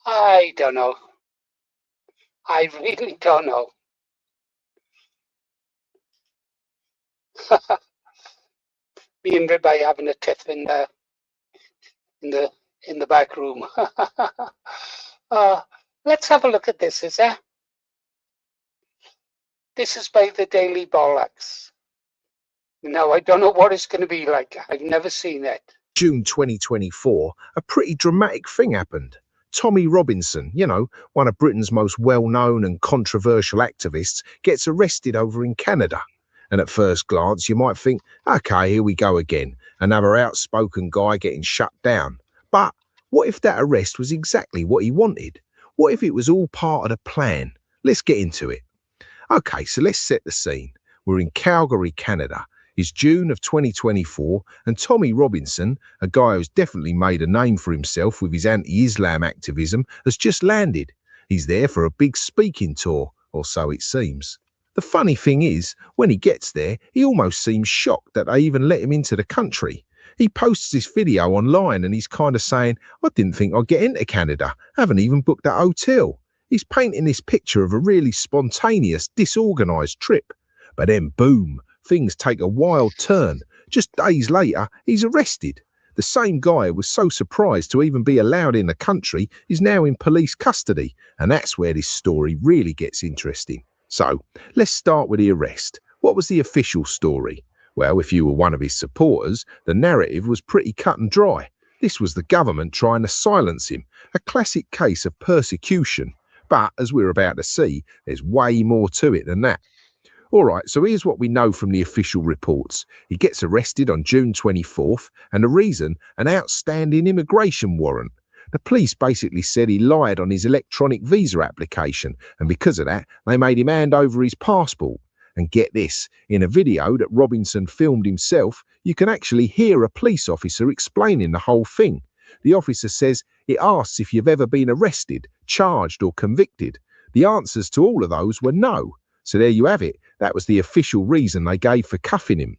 I don't know. I really don't know. Me and Ribeye having a tiff in the in the back room. Let's have a look at this, is there? This is by the Daily Bollocks. Now, I don't know what it's going to be like. I've never seen it. June 2024, a pretty dramatic thing happened. Tommy Robinson, you know, one of Britain's most well-known and controversial activists, gets arrested over in Canada. And at first glance, you might think, okay, here we go again, another outspoken guy getting shut down. But what if that arrest was exactly what he wanted? What if it was all part of the plan? Let's get into it. Okay, so let's set the scene. We're in Calgary, Canada. It's June of 2024, and Tommy Robinson, a guy who's definitely made a name for himself with his anti-Islam activism, has just landed. He's there for a big speaking tour, or so it seems. The funny thing is, when he gets there, he almost seems shocked that they even let him into the country. He posts this video online and he's kind of saying, I didn't think I'd get into Canada. I haven't even booked a hotel. He's painting this picture of a really spontaneous, disorganised trip. But then, boom, things take a wild turn. Just days later, he's arrested. The same guy who was so surprised to even be allowed in the country is now in police custody. And that's where this story really gets interesting. So, let's start with the arrest. What was the official story? Well, if you were one of his supporters, the narrative was pretty cut and dry. This was the government trying to silence him, a classic case of persecution. But, as we're about to see, there's way more to it than that. All right, so here's what we know from the official reports. He gets arrested on June 24th, and the reason, an outstanding immigration warrant. The police basically said he lied on his electronic visa application, and because of that, they made him hand over his passport. And get this, in a video that Robinson filmed himself, you can actually hear a police officer explaining the whole thing. The officer says it asks if you've ever been arrested, charged or convicted. The answers to all of those were no. So there you have it. That was the official reason they gave for cuffing him.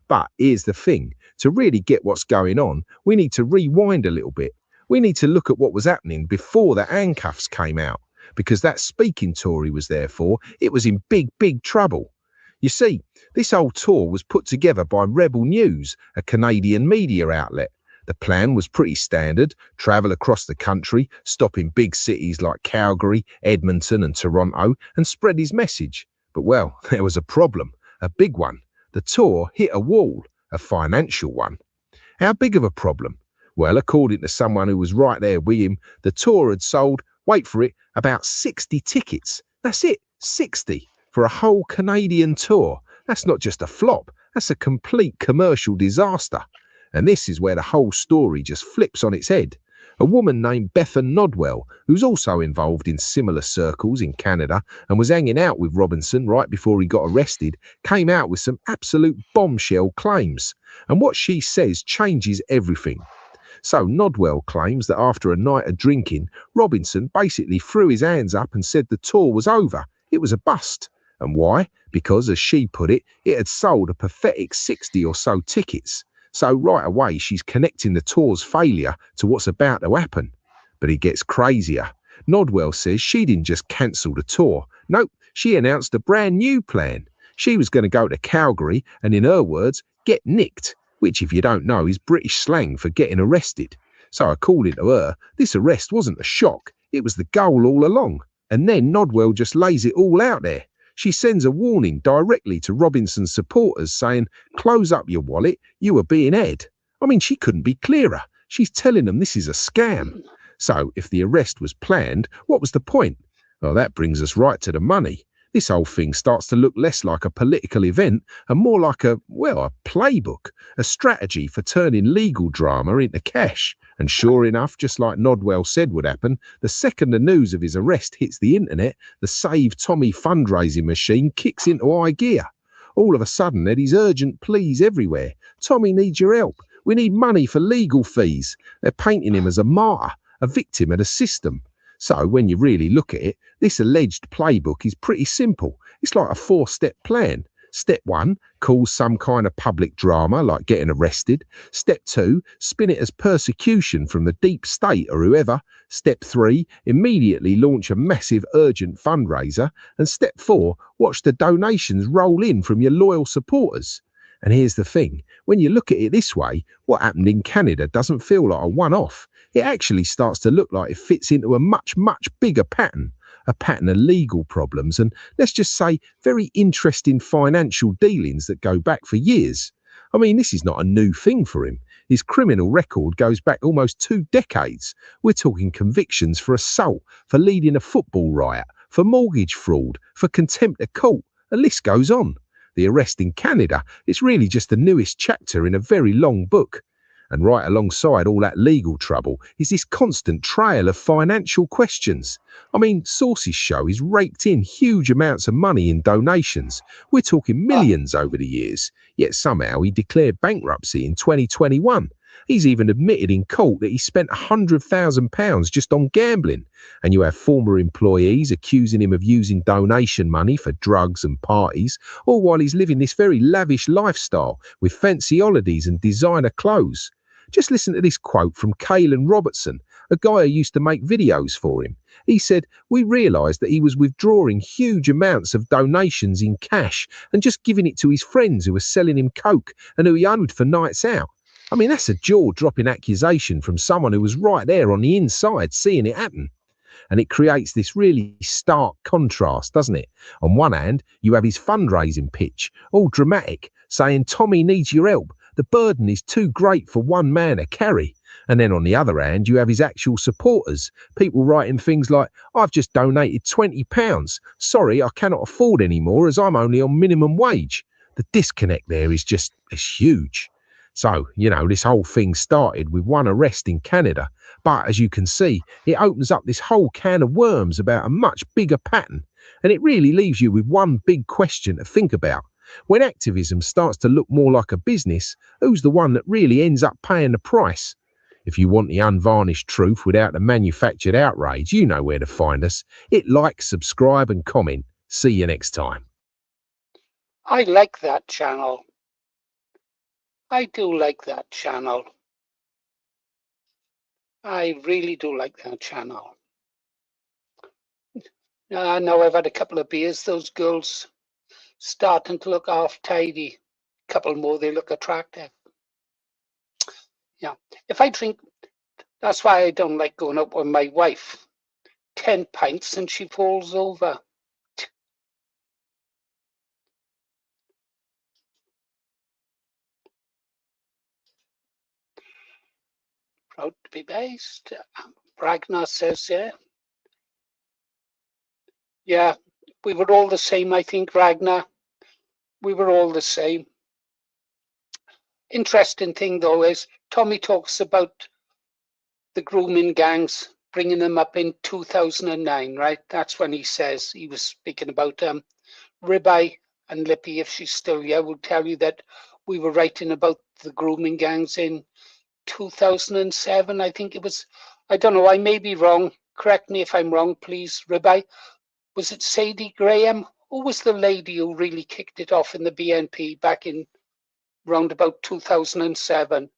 But here's the thing. To really get what's going on, we need to rewind a little bit. We need to look at what was happening before the handcuffs came out. Because that speaking tour he was there for, it was in big, big trouble. You see, this whole tour was put together by Rebel News, a Canadian media outlet. The plan was pretty standard, travel across the country, stop in big cities like Calgary, Edmonton and Toronto, and spread his message. But well, there was a problem, a big one. The tour hit a wall, a financial one. How big of a problem? Well, according to someone who was right there with him, the tour had sold, wait for it, about 60 tickets. That's it, 60, for a whole Canadian tour. That's not just a flop, that's a complete commercial disaster. And this is where the whole story just flips on its head. A woman named Bethan Nodwell, who's also involved in similar circles in Canada and was hanging out with Robinson right before he got arrested, came out with some absolute bombshell claims. And what she says changes everything. So Nodwell claims that after a night of drinking, Robinson basically threw his hands up and said the tour was over. It was a bust. And why? Because, as she put it, it had sold a pathetic 60 or so tickets. So right away she's connecting the tour's failure to what's about to happen. But it gets crazier. Nodwell says she didn't just cancel the tour. Nope, she announced a brand new plan. She was going to go to Calgary and, in her words, get nicked, which, if you don't know, is British slang for getting arrested. So according to her, this arrest wasn't a shock, it was the goal all along. And then Nodwell just lays it all out there. She sends a warning directly to Robinson's supporters saying, close up your wallet, you are being ed. I mean, she couldn't be clearer. She's telling them this is a scam. So if the arrest was planned, what was the point? Well, that brings us right to the money. This whole thing starts to look less like a political event and more like a playbook, a strategy for turning legal drama into cash. And sure enough, just like Nodwell said would happen, the second the news of his arrest hits the internet, the Save Tommy fundraising machine kicks into high gear. All of a sudden, there's urgent pleas everywhere. Tommy needs your help. We need money for legal fees. They're painting him as a martyr, a victim of the system. So when you really look at it, this alleged playbook is pretty simple. It's like a 4-step plan. Step 1, cause some kind of public drama like getting arrested. Step 2, spin it as persecution from the deep state or whoever. Step 3, immediately launch a massive urgent fundraiser. And step 4, watch the donations roll in from your loyal supporters. And here's the thing, when you look at it this way, what happened in Canada doesn't feel like a one-off. It actually starts to look like it fits into a much, much bigger pattern, a pattern of legal problems and, let's just say, very interesting financial dealings that go back for years. I mean, this is not a new thing for him. His criminal record goes back almost 2 decades. We're talking convictions for assault, for leading a football riot, for mortgage fraud, for contempt of court. The list goes on. The arrest in Canada is really just the newest chapter in a very long book. And right alongside all that legal trouble is this constant trail of financial questions. I mean, sources show he's raked in huge amounts of money in donations. We're talking millions over the years. Yet somehow he declared bankruptcy in 2021. He's even admitted in court that he spent £100,000 just on gambling. And you have former employees accusing him of using donation money for drugs and parties, all while he's living this very lavish lifestyle with fancy holidays and designer clothes. Just listen to this quote from Caelan Robertson, a guy who used to make videos for him. He said, "We realised that he was withdrawing huge amounts of donations in cash and just giving it to his friends who were selling him coke and who he owed for nights out." I mean, that's a jaw-dropping accusation from someone who was right there on the inside seeing it happen. And it creates this really stark contrast, doesn't it? On one hand, you have his fundraising pitch, all dramatic, saying Tommy needs your help. The burden is too great for one man to carry. And then on the other hand, you have his actual supporters, people writing things like, "I've just donated £20. Sorry, I cannot afford any more as I'm only on minimum wage." The disconnect there is huge. So, this whole thing started with one arrest in Canada. But as you can see, it opens up this whole can of worms about a much bigger pattern. And it really leaves you with one big question to think about. When activism starts to look more like a business, who's the one that really ends up paying the price? If you want the unvarnished truth without the manufactured outrage, you know where to find us. Hit like, subscribe and comment. See you next time. I like that channel. I do like that channel. I really do like that channel. Now I've had a couple of beers, those girls starting to look half tidy. A couple more, they look attractive. Yeah, if I drink, that's why I don't like going out with my wife. 10 pints and she falls over. Proud to be based. Ragnar says, yeah. Yeah, we were all the same, I think, Ragnar. We were all the same. Interesting thing, though, is Tommy talks about the grooming gangs, bringing them up in 2009, right? That's when he says, he was speaking about Ribeye and Lippy, if she's still here, will tell you that we were writing about the grooming gangs in 2007, I think it was. I don't know, I may be wrong. Correct me if I'm wrong, please, Ribeye. Was it Sadie Graham? Who was the lady who really kicked it off in the BNP back in round about 2007?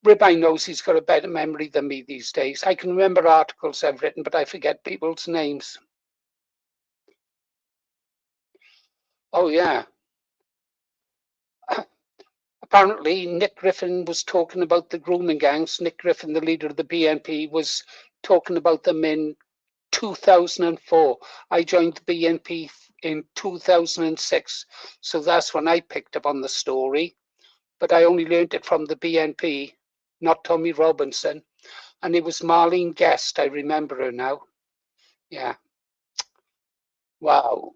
Ribeye knows he's got a better memory than me these days. I can remember articles I've written, but I forget people's names. Oh, yeah. Apparently, Nick Griffin was talking about the grooming gangs. Nick Griffin, the leader of the BNP, was talking about them in 2004. I joined the BNP in 2006, so that's when I picked up on the story. But I only learned it from the BNP, not Tommy Robinson. And it was Marlene Guest, I remember her now. Yeah. Wow.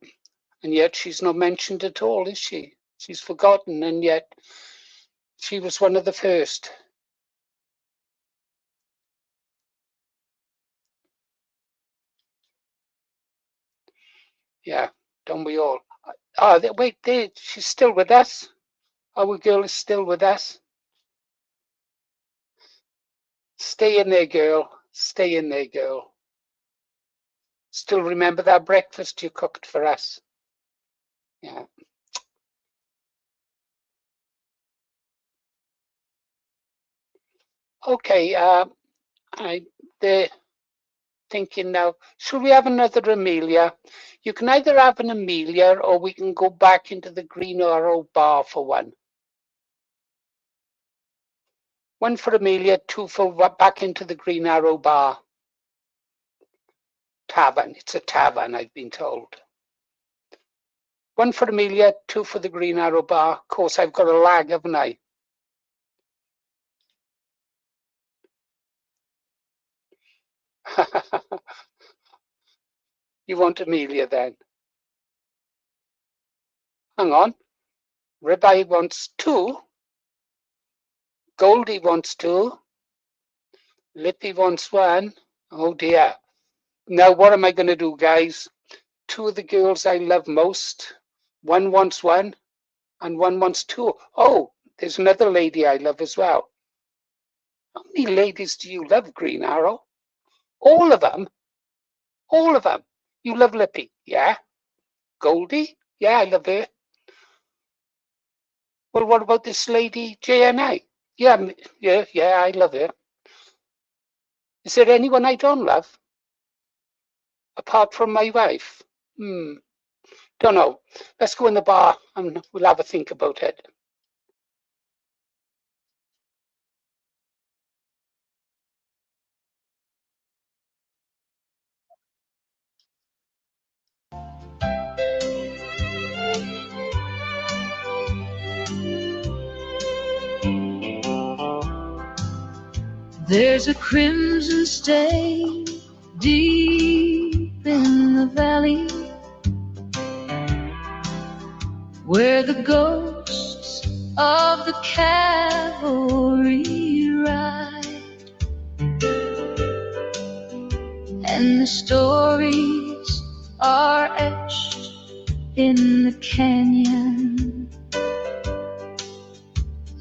And yet she's not mentioned at all, is she? She's forgotten, and yet she was one of the first. Yeah, don't we all? Oh, wait, she's still with us. Our girl is still with us. Stay in there, girl. Stay in there, girl. Still remember that breakfast you cooked for us? Yeah. Okay, they're thinking now, should we have another Amelia? You can either have an Amelia or we can go back into the Green Arrow bar for one. One for Amelia, two for back into the Green Arrow bar. Tavern, it's a tavern, I've been told. One for Amelia, two for the Green Arrow bar. Of course, I've got a lag, haven't I? You want Amelia then? Hang on. Ribeye wants two. Goldie wants two. Lippy wants one. Oh dear. Now what am I going to do, guys? Two of the girls I love most. One wants one and one wants two. Oh, there's another lady I love as well. How many ladies do you love, Green Arrow? All of them? All of them? You love Lippy? Yeah. Goldie? Yeah, I love her. Well, what about this lady, JNA? Yeah, I love her. Is there anyone I don't love? Apart from my wife? Don't know. Let's go in the bar and we'll have a think about it. There's a crimson stain deep in the valley where the ghosts of the cavalry ride, and the stories are etched in the canyon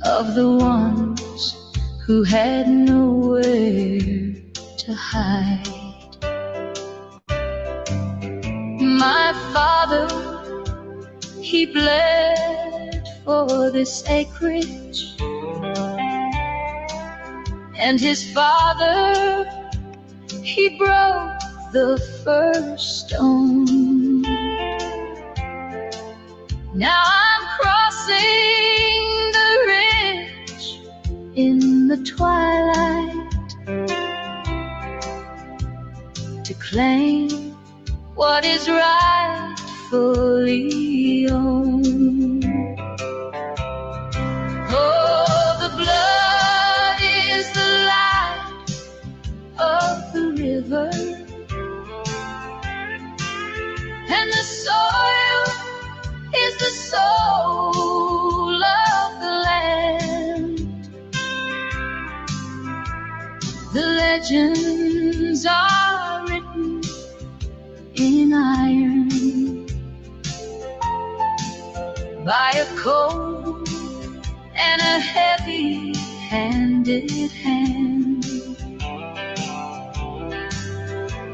of the ones who had nowhere to hide. My father, he bled for this acreage, and his father, he broke the first stone. Now I'm crossing the ridge in the twilight to claim what is rightfully owned. Oh, the blood is the light of the river, and the soil is the soul of the land. The legends are written in iron by a cold and a heavy hand in hand.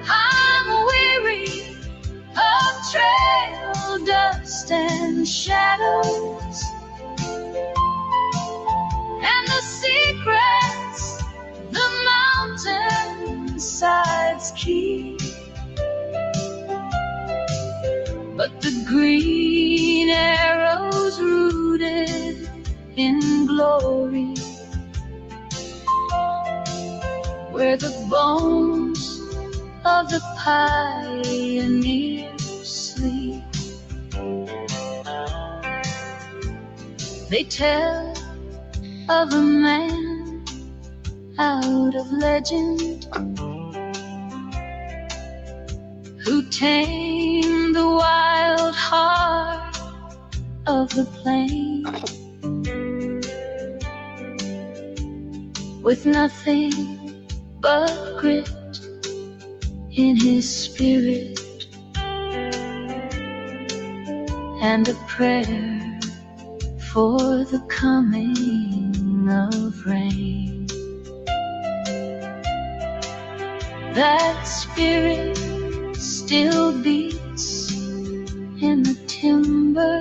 I'm weary of trail dust and shadows, and the secrets the mountainsides keep. But the green arrows rooted in glory, where the bones of the pioneers sleep. They tell of a man out of legend who tamed the wild heart of the plain with nothing but grit in his spirit and a prayer for the coming of rain. That spirit still beats in the timber.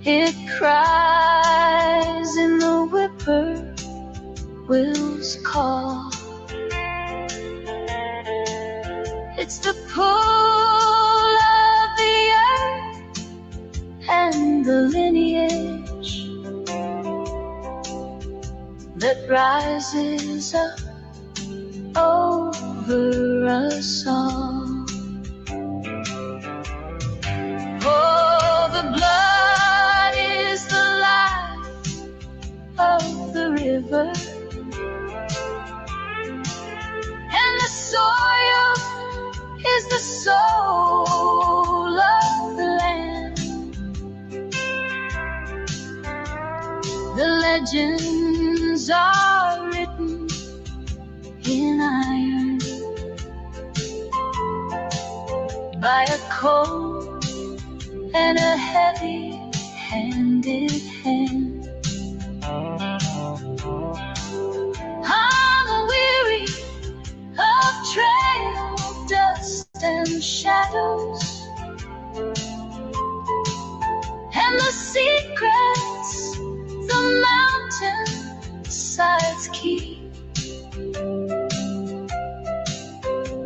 It cries in the whippoorwill's call. It's the pull of the earth and the lineage that rises up over us all. Oh, the blood is the life of the river, and the soil is the soul of the land. The legends are written in iron by a cold and a heavy-handed hand. I'm weary of trail dust and shadows, and the secrets the mountainsides keep.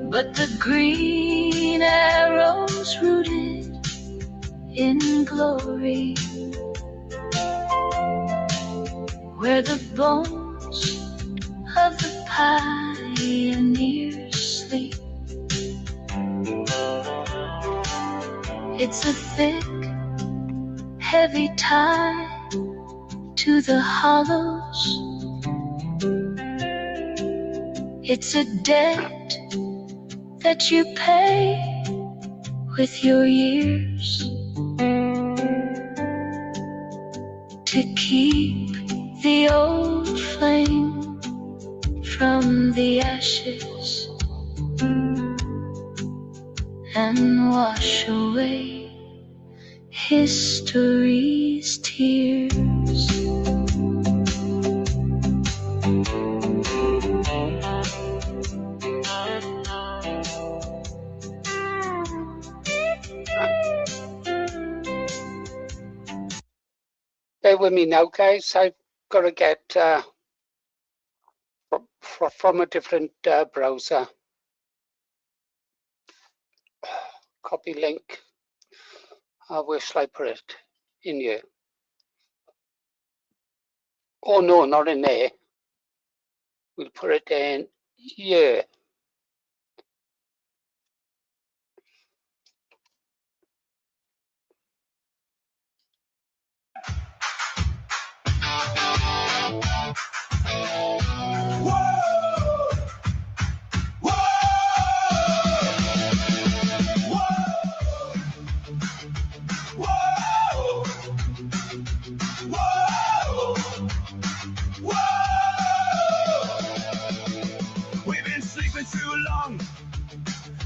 But the green arrows rooted in glory, where the bones of the pioneers sleep. It's a thick, heavy tie to the hollows. It's a debt that you pay with your years to keep the old flame from the ashes and wash away history's tears. Bear with me now, guys. I've got to get from a different browser. Copy link. Where shall I put it? In here. Oh no, not in there. We'll put it in here.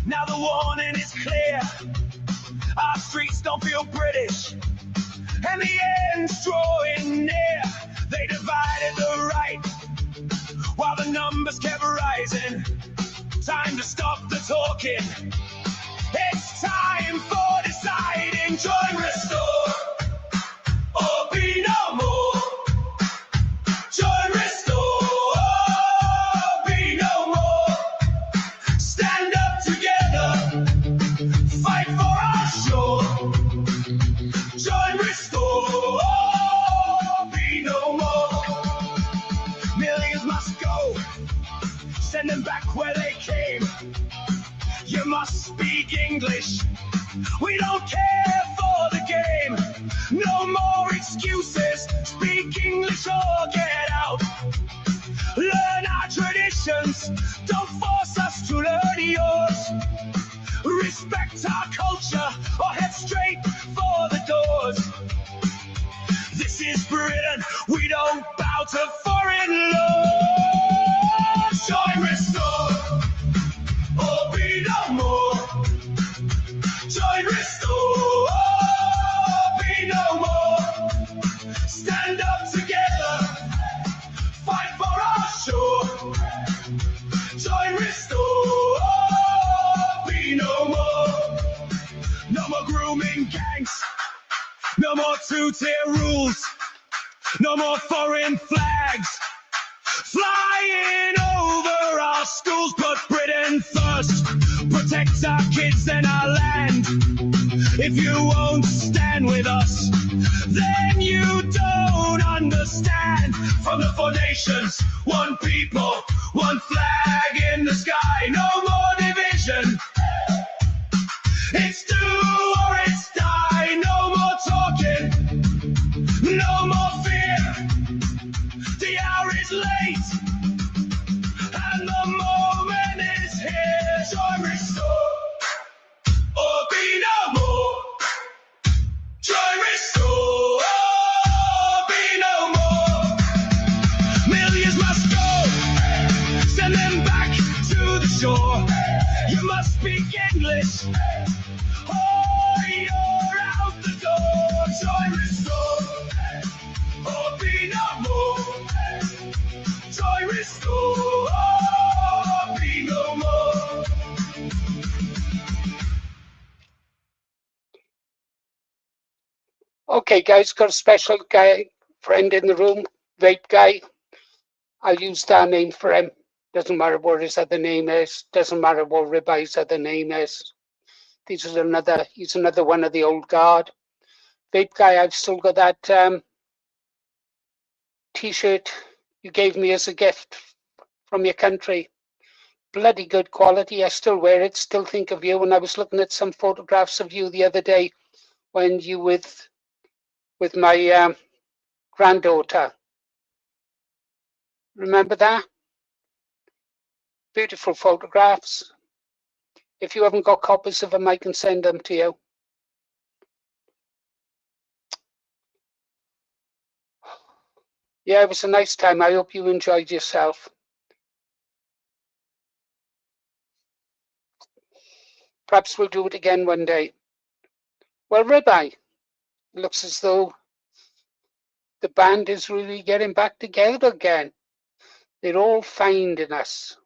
Now the warning is clear. Our streets don't feel British. and the end's drawing near. They divided the right while the numbers kept rising. Time to stop the talking. It's time for deciding. Join Restore or be no more. Join Restore or be no more. Stand up together, fight for our shore. Join Restore or be no more. Millions must go, send them back where they came. You must speak English, we don't care for the game. No more excuses, speak English or get out. Learn our traditions, don't force us to learn yours. Respect our culture or head straight for the doors. This is Britain, we don't bow to foreign laws. Join Restore or be no more. Join Restore or be no more. Stand up together, fight for our shore. Join Restore or be no more. No more grooming gangs, no more two-tier rules, no more foreign flags flying over our schools. Put Britain first, protect our kids and our land. If you won't stand with us, then you don't understand. From the 4 nations, one people, one flag in the sky. No more division, it's do or it's die. No more talking, no more fear. The hour is late and the moment is here. Join Restore or be no more. Join Restore or be no more. Millions must go, send them back to the shore. You must speak English or you're out the door. Join Restore or be no more. Join Restore or be no more. Okay, guys, got a special friend in the room, vape guy. I'll use that name for him. Doesn't matter what his other name is. Doesn't matter what Ribeye's other name is. He's another one of the old guard. Vape guy, I've still got that T-shirt you gave me as a gift from your country. Bloody good quality. I still wear it. Still think of you. And I was looking at some photographs of you the other day when you with my granddaughter. Remember that? Beautiful photographs. If you haven't got copies of them, I can send them to you. Yeah, it was a nice time. I hope you enjoyed yourself. Perhaps we'll do it again one day. Well, Ribeye, looks as though the band is really getting back together again. They're all finding us.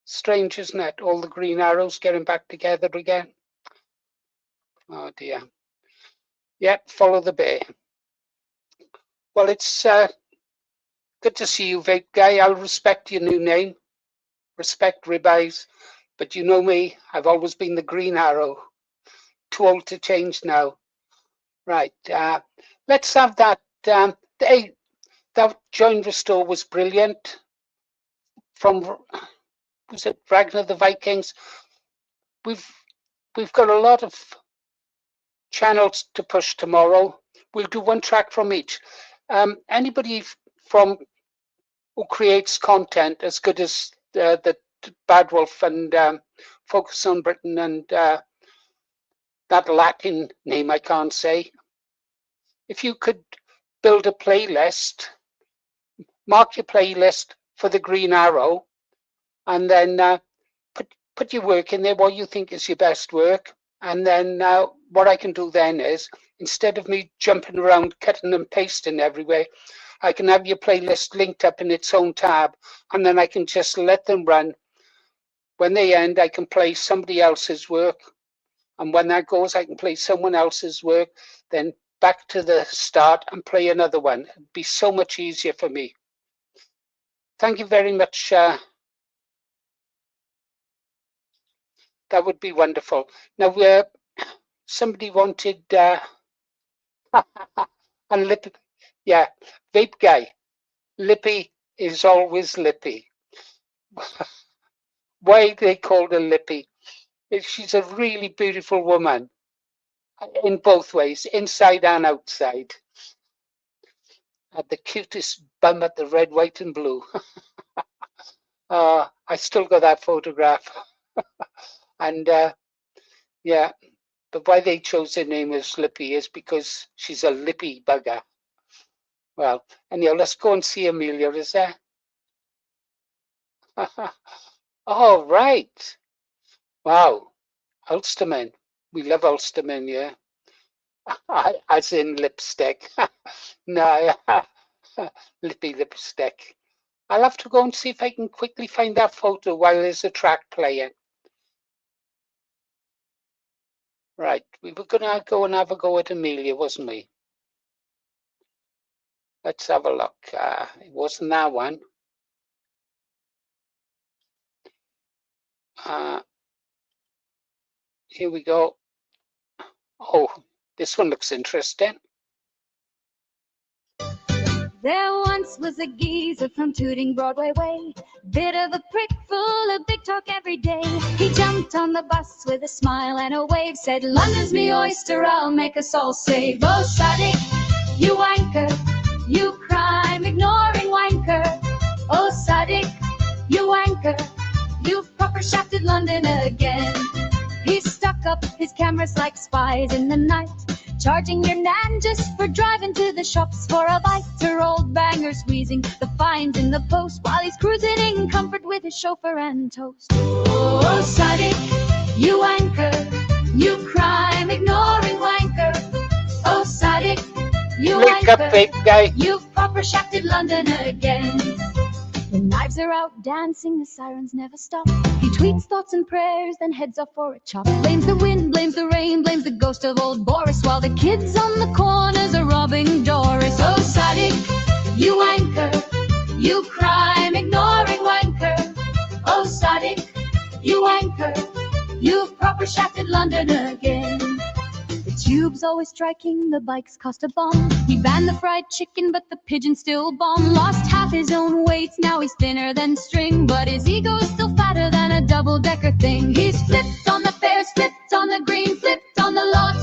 Strange, isn't it? All the Green Arrows getting back together again. Oh dear. Yep, follow the bear. Well, it's good to see you, vape guy. I'll respect your new name. Respect Ribeye's. But you know me, I've always been the Green Arrow. Too old to change now. Right, let's have that. That Join Restore was brilliant. From, was it Ragnar the Vikings? We've got a lot of channels to push tomorrow. We'll do one track from each. Anybody who creates content as good as the Bad Wolf and Focus on Britain and that Latin name I can't say. If you could build a playlist, mark your playlist for the Green Arrow, and then put your work in there, what you think is your best work. And then what I can do then is instead of me jumping around, cutting and pasting everywhere, I can have your playlist linked up in its own tab, and then I can just let them run. When they end, I can play somebody else's work. And when that goes, I can play someone else's work, then back to the start and play another one. It'd be so much easier for me. Thank you very much. That would be wonderful. Now, somebody wanted, and Lippy, yeah, Vape Guy. Lippy is always Lippy. Why they called her Lippy? She's a really beautiful woman in both ways, inside and outside. Had the cutest bum at the red, white, and blue. I still got that photograph. And yeah, but why they chose her name as Lippy is because she's a lippy bugger. Well, anyhow, let's go and see Amelia, is there? All right. Wow. Ulstermen. We love Ulstermen, yeah. As in lipstick. No, lippy lipstick. I'll have to go and see if I can quickly find that photo while there's a track playing. Right, we were going to go and have a go at Amelia, wasn't we? Let's have a look. It wasn't that one. Here we go. Oh, this one looks interesting. There once was a geezer from Tooting Broadway way, bit of a prick full of big talk every day. He jumped on the bus with a smile and a wave, said, "London's me oyster, I'll make us all save." Oh, Sadiq, you wanker, you crime ignoring wanker. Oh, Sadiq, you wanker, you've proper shafted London again. He stuck up his cameras like spies in the night, charging your nan just for driving to the shops for a bite. Her old banger squeezing the fines in the post while he's cruising in comfort with his chauffeur and toast. Oh, Sadiq, you wanker, you crime ignoring wanker. Oh, Sadiq, you wanker, you've proper shafted London again. The knives are out dancing, the sirens never stop. He tweets thoughts and prayers, then heads off for a chop. Blames the wind, blames the rain, blames the ghost of old Boris, while the kids on the corners are robbing Doris. Oh, Sadiq, you wanker, you crime ignoring wanker. Oh, Sadiq, you wanker, you've proper shafted London again. The tube's always striking, the bikes cost a bomb. He banned the fried chicken, but the pigeon still bomb. Lost half his own weight, now he's thinner than string, but his ego's still fatter than a double-decker thing. He's flipped on the fares, flipped on the green, flipped on the lot,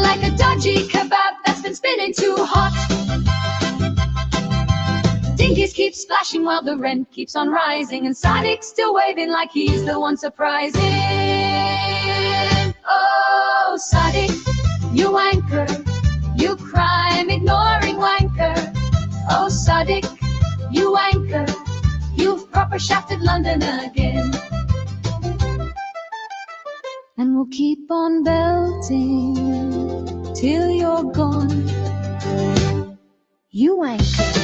like a dodgy kebab that's been spinning too hot. Dinkies keep splashing while the rent keeps on rising, and Sadiq's still waving like he's the one surprising. Oh, Sadiq, you wanker, you crime ignoring wanker. Oh, Sadiq, you wanker, you've proper shafted London again. And we'll keep on belting till you're gone, you wanker.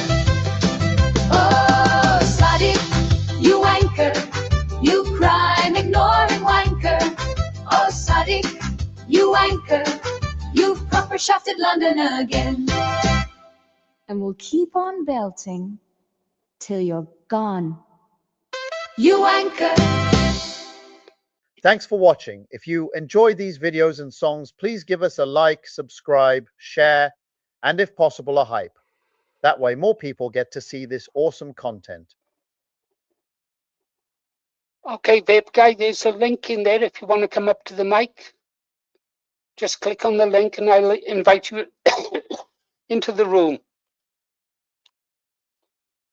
Oh, Sadiq, you wanker, you crime ignoring wanker. Oh, Sadiq, you wanker, you've proper shafted London again. And we'll keep on belting till you're gone, you wanker. Thanks for watching. If you enjoy these videos and songs, please give us a like, subscribe, share, and if possible, a hype. That way more people get to see this awesome content. Okay, Vape Guy, there's a link in there if you want to come up to the mic. Just click on the link and I'll invite you into the room.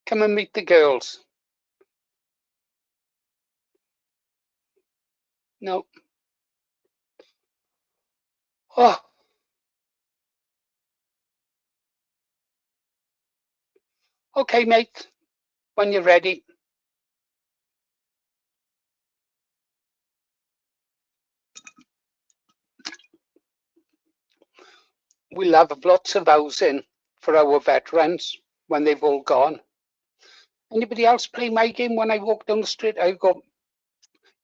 Come and meet the girls. No. Oh. Okay, mate, when you're ready. we'll have lots of housing for our veterans when they've all gone. Anybody else play my game when I walk down the street? I go,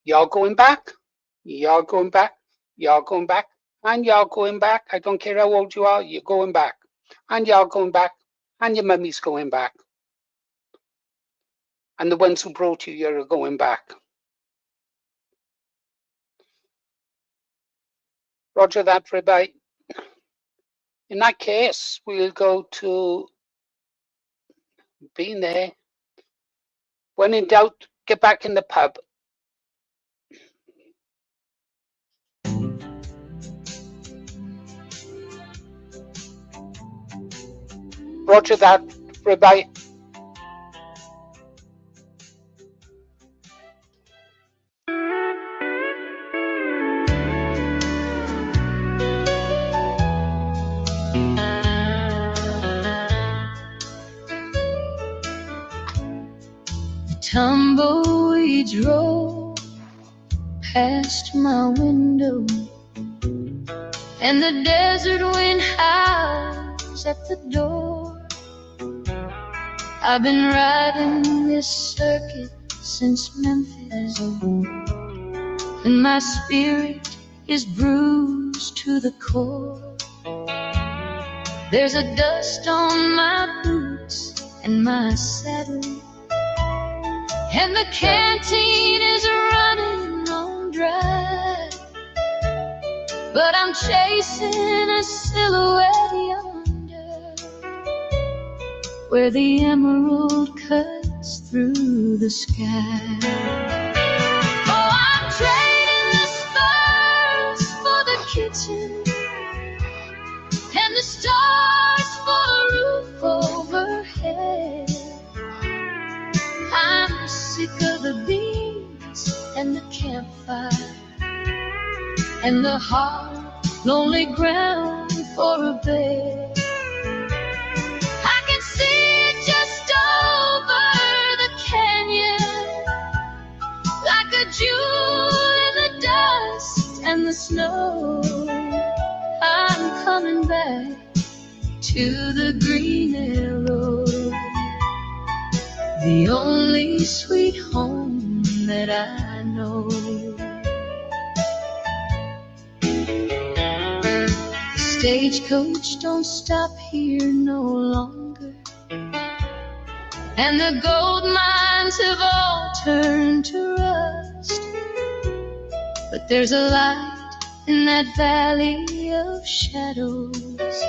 you're going back, you're going back, you're going back, and you're going back. I don't care how old you are, you're going back. And you're going back, and your mummy's going back. And the ones who brought you here are going back. Roger that, Ribeye. In that case, we'll go to being there. When in doubt, get back in the pub. Roger that, Ribeye. Tumbleweeds roll past my window, and the desert wind howls at the door. I've been riding this circuit since Memphis, and my spirit is bruised to the core. There's a dust on my boots and my saddle, and the canteen is running on dry. But I'm chasing a silhouette yonder, where the emerald cuts through the sky. Oh, I'm trading the spurs for the kitchen, and the stars for a roof overhead. I'm sick of the beans and the campfire, and the hard, lonely ground for a bed. I can see it just over the canyon, like a jewel in the dust and the snow. I'm coming back to the Green Arrow, the only sweet home that I know. The stagecoach don't stop here no longer, and the gold mines have all turned to rust. But there's a light in that valley of shadows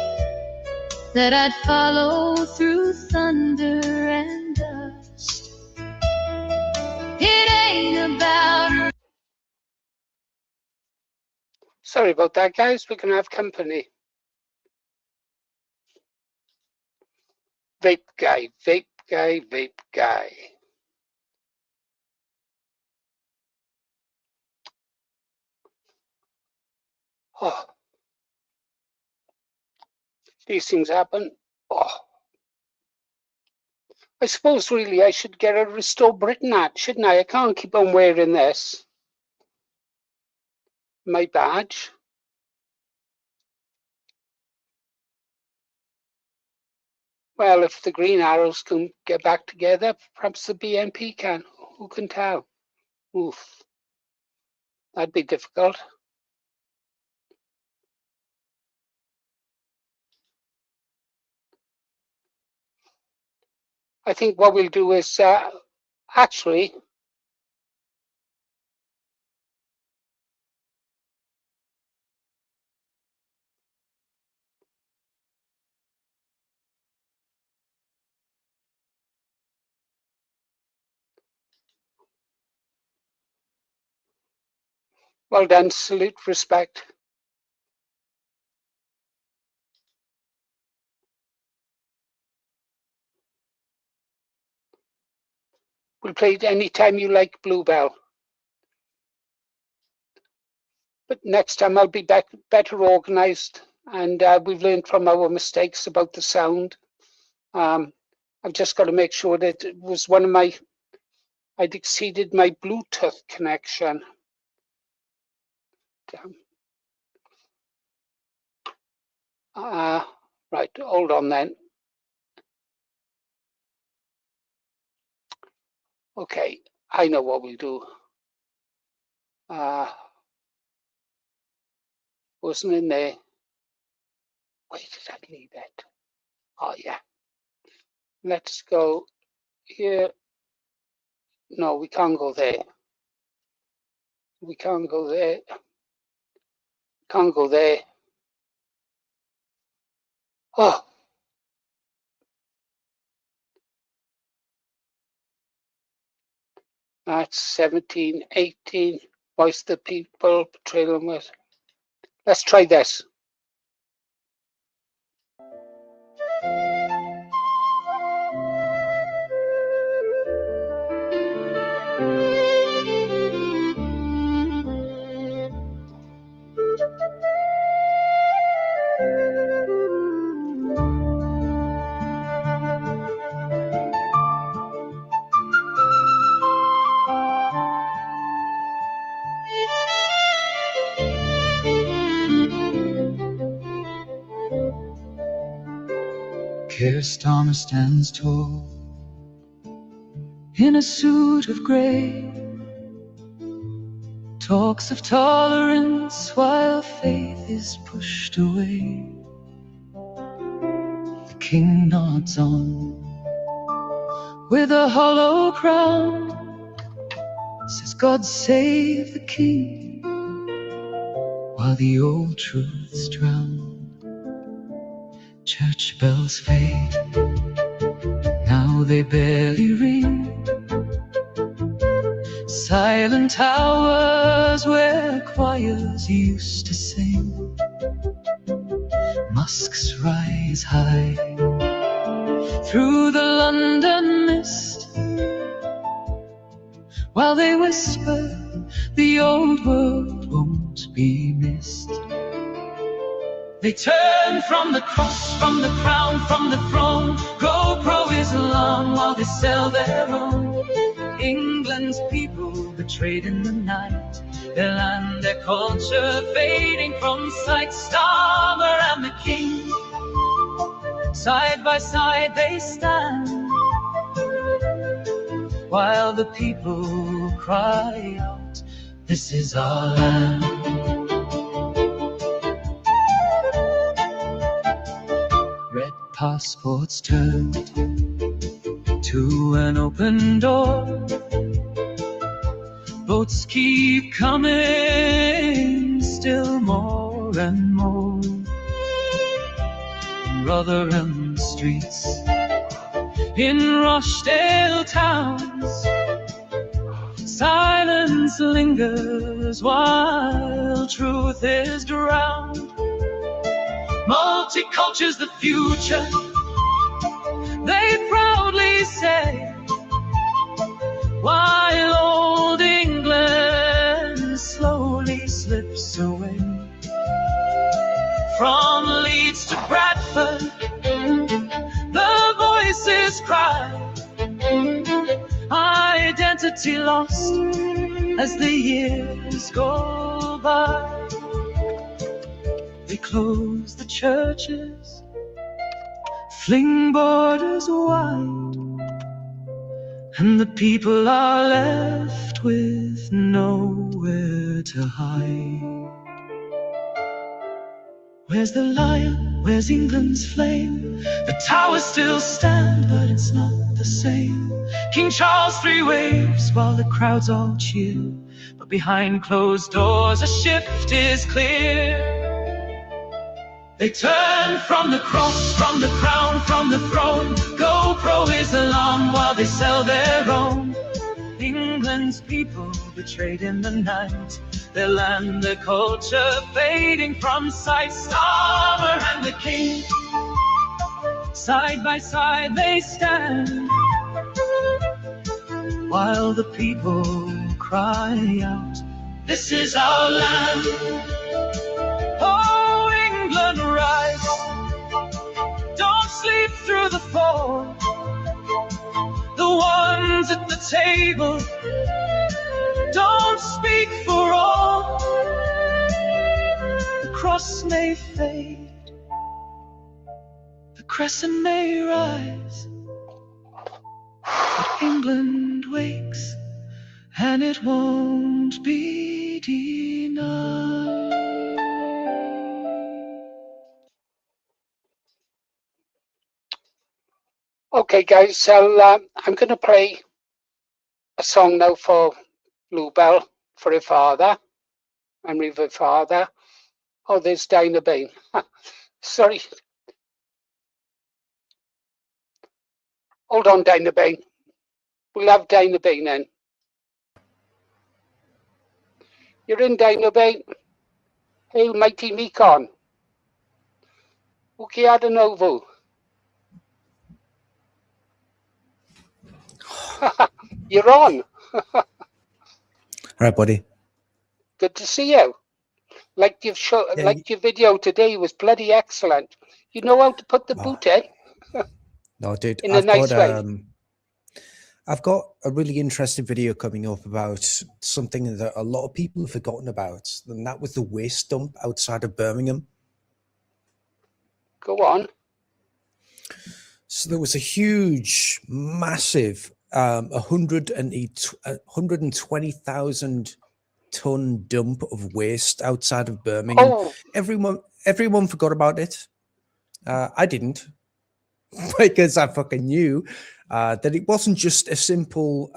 that I'd follow through thunder and dust. It ain't about... Sorry about that, guys. We're going to have company. Vape guy, vape guy, vape guy. Oh, these things happen. Oh, I suppose really I should get a Restore Britain hat, shouldn't I? I can't keep on wearing this. My badge. Well, if the Green Arrows can get back together, perhaps the BNP can. Who can tell? Oof. That'd be difficult. I think what we'll do is actually well done, salute, respect. We'll play it anytime you like, Bluebell. But next time I'll be better organized, and we've learned from our mistakes about the sound. I've just got to make sure that it was I'd exceeded my Bluetooth connection. Damn. Right, hold on then. Okay, I know what we'll do. Wasn't in there. Where did I leave it? Oh yeah. Let's go here. No, we can't go there. We can't go there. Can't go there. Oh. That's 17, 18. Voice the people, portrayal and words. Let's try this. Keir Starmer stands tall in a suit of grey, talks of tolerance while faith is pushed away. The king nods on with a hollow crown, says God save the king, while the old truths drown. Church bells fade, now they barely ring. Silent hours where choirs used to sing. Musks rise high through the London mist, while they whisper the old world won't be missed. They turn from the cross, from the crown, from the throne. Go pro-Islam while they sell their own. England's people betrayed in the night, their land, their culture fading from sight. Starmer and the king, side by side they stand, while the people cry out, this is our land. Red passports turned to an open door. Boats keep coming, still more and more. Rotherham streets, in Rochdale towns, silence lingers while truth is drowned. Multiculture's the future, they proudly say, while old England slowly slips away. From Leeds to Bradford, the voices cry, identity lost as the years go by. They close the churches, fling borders wide, and the people are left with nowhere to hide. Where's the lion? Where's England's flame? The towers still stand, but it's not the same. King Charles 3 waves while the crowds all cheer, but behind closed doors a shift is clear. They turn from the cross, from the crown, from the throne. Go pro-Islam while they sell their own. England's people betrayed in the night, their land, their culture fading from sight. Starmer and the king, side by side they stand, while the people cry out, this is our land. Oh, England, rise, don't sleep through the fall. The ones at the table don't speak for all. The cross may fade, crescent may rise, but England wakes, and it won't be denied. Okay, guys, so I'm going to play a song now for Bluebell, for her father, memory of her father. Oh, there's Dinah Bain. Sorry. Hold on, Dinah Bain. We'll have Dinah Bain in. You're in, Dinah Bain. Hey, mighty Mekon. Ukiada Novu. You're on. Right, buddy. Good to see you. Like your video today was bloody excellent. You know how to put the boot in? No, dude. In a nice way. I've got a really interesting video coming up about something that a lot of people have forgotten about, and that was the waste dump outside of Birmingham. Go on. So there was a huge, massive 120,000 ton dump of waste outside of Birmingham. Oh. Everyone forgot about it. I didn't, because I fucking knew that it wasn't just a simple.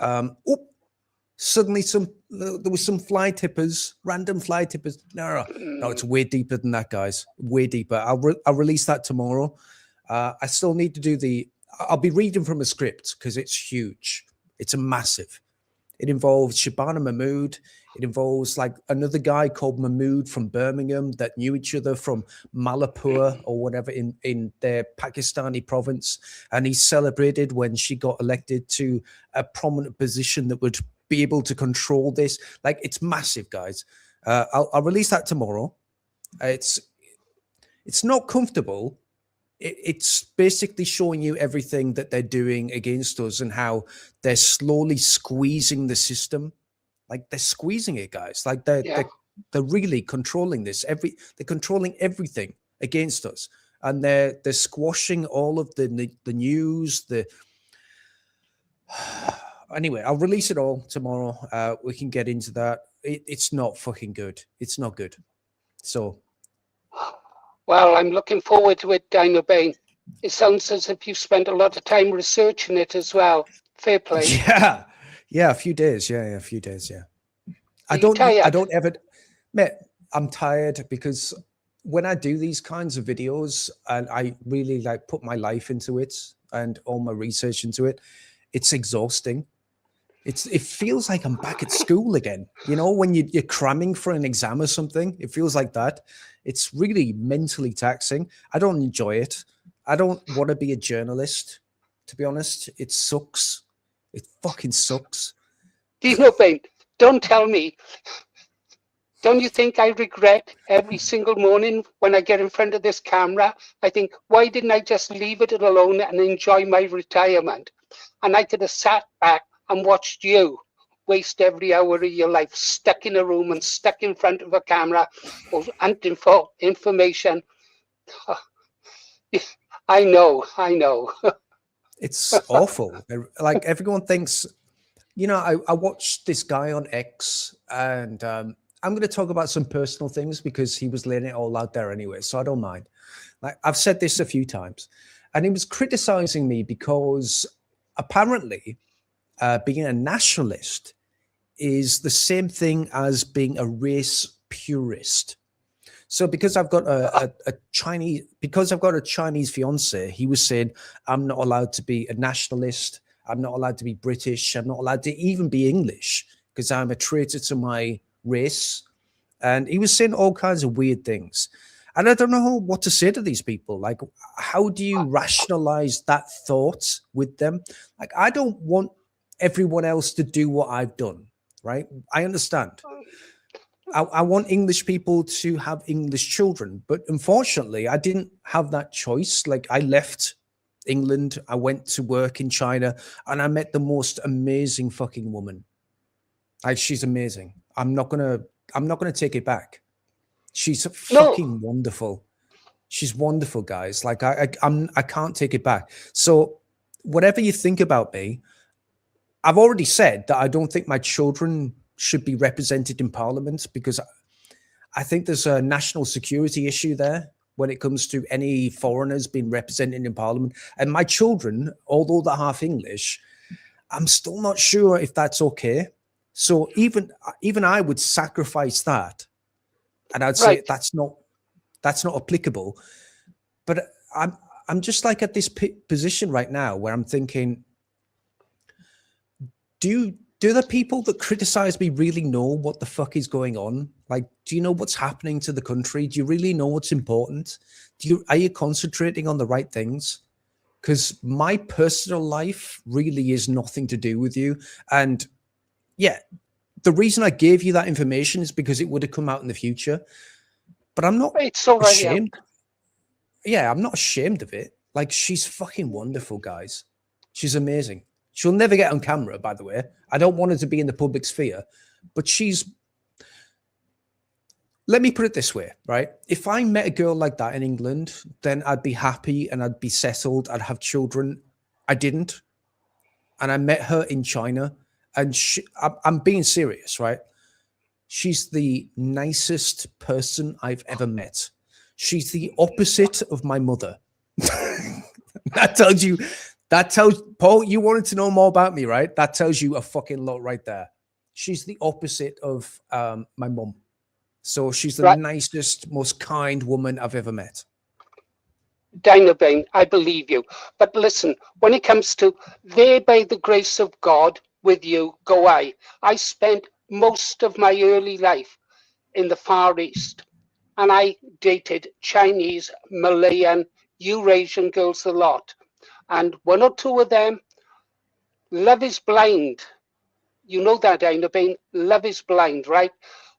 Suddenly there was some fly tippers, random fly tippers. No, it's way deeper than that, guys. Way deeper. I'll release that tomorrow. I still need to do I'll be reading from a script because it's huge. It's a massive. It involves Shabana Mahmood. It involves like another guy called Mahmood from Birmingham that knew each other from Malapur or whatever in their Pakistani province. And he celebrated when she got elected to a prominent position that would be able to control this. Like, it's massive, guys. I'll release that tomorrow. It's not comfortable. It's basically showing you everything that they're doing against us and how they're slowly squeezing the system. Like, they're squeezing it, guys. Like, they're really controlling this. They're controlling everything against us, and they're squashing all of the news. Anyway, I'll release it all tomorrow. We can get into that. It's not fucking good. It's not good. So. Well, I'm looking forward to it, Dinah Bain. It sounds as if you spent a lot of time researching it as well. Fair play. Yeah, a few days. Yeah, a few days. Yeah. I don't ever, mate, I'm tired because when I do these kinds of videos and I really like put my life into it and all my research into it, it's exhausting. It feels like I'm back at school again. You know, when you're cramming for an exam or something, it feels like that. It's really mentally taxing. I don't enjoy it. I don't want to be a journalist, to be honest. It sucks. It fucking sucks. Dino Bain, don't tell me. Don't you think I regret every single morning when I get in front of this camera? I think, why didn't I just leave it alone and enjoy my retirement? And I could have sat back and watched you waste every hour of your life stuck in a room and stuck in front of a camera or hunting for information. I know. It's awful. Like, everyone thinks, you know, I watched this guy on X, and I'm going to talk about some personal things because he was laying it all out there anyway, so I don't mind. Like, I've said this a few times, and he was criticizing me because apparently being a nationalist is the same thing as being a race purist. So because I've got a Chinese fiance, he was saying I'm not allowed to be a nationalist. I'm not allowed to be British. I'm not allowed to even be English because I'm a traitor to my race. And he was saying all kinds of weird things. And I don't know what to say to these people. Like, how do you rationalize that thought with them? Like, I don't want everyone else to do what I've done, right? I understand. I want English people to have English children, but unfortunately, I didn't have that choice. Like, I left England, I went to work in China, and I met the most amazing fucking woman. Like, she's amazing. I'm not gonna take it back. She's fucking wonderful. She's wonderful, guys. Like I can't take it back. So whatever you think about me, I've already said that I don't think my children should be represented in Parliament because I think there's a national security issue there when it comes to any foreigners being represented in Parliament. And my children, although they're half English, I'm still not sure if that's okay. So even I would sacrifice that, and I'd say that's not applicable. But I'm just like at this position right now where I'm thinking, do the people that criticize me really know what the fuck is going on? Like, do you know what's happening to the country? Do you really know what's important? Are you concentrating on the right things? Because my personal life really is nothing to do with you. And yeah, the reason I gave you that information is because it would have come out in the future. But I'm not ashamed. Yeah, I'm not ashamed of it. Like, she's fucking wonderful, guys. She's amazing. She'll never get on camera, by the way. I don't want her to be in the public sphere, but let me put it this way, right? If I met a girl like that in England, then I'd be happy and I'd be settled. I'd have children. I didn't. And I met her in China, and I'm being serious, right? She's the nicest person I've ever met. She's the opposite of my mother. That tells Paul, you wanted to know more about me, right? That tells you a fucking lot right there. She's the opposite of my mum. So she's the nicest, most kind woman I've ever met. Dana Bain, I believe you. But listen, when it comes to there by the grace of God with you, go I. I spent most of my early life in the Far East, and I dated Chinese, Malayan, Eurasian girls a lot. And one or two of them, love is blind. You know that, Dana Bain, love is blind, right?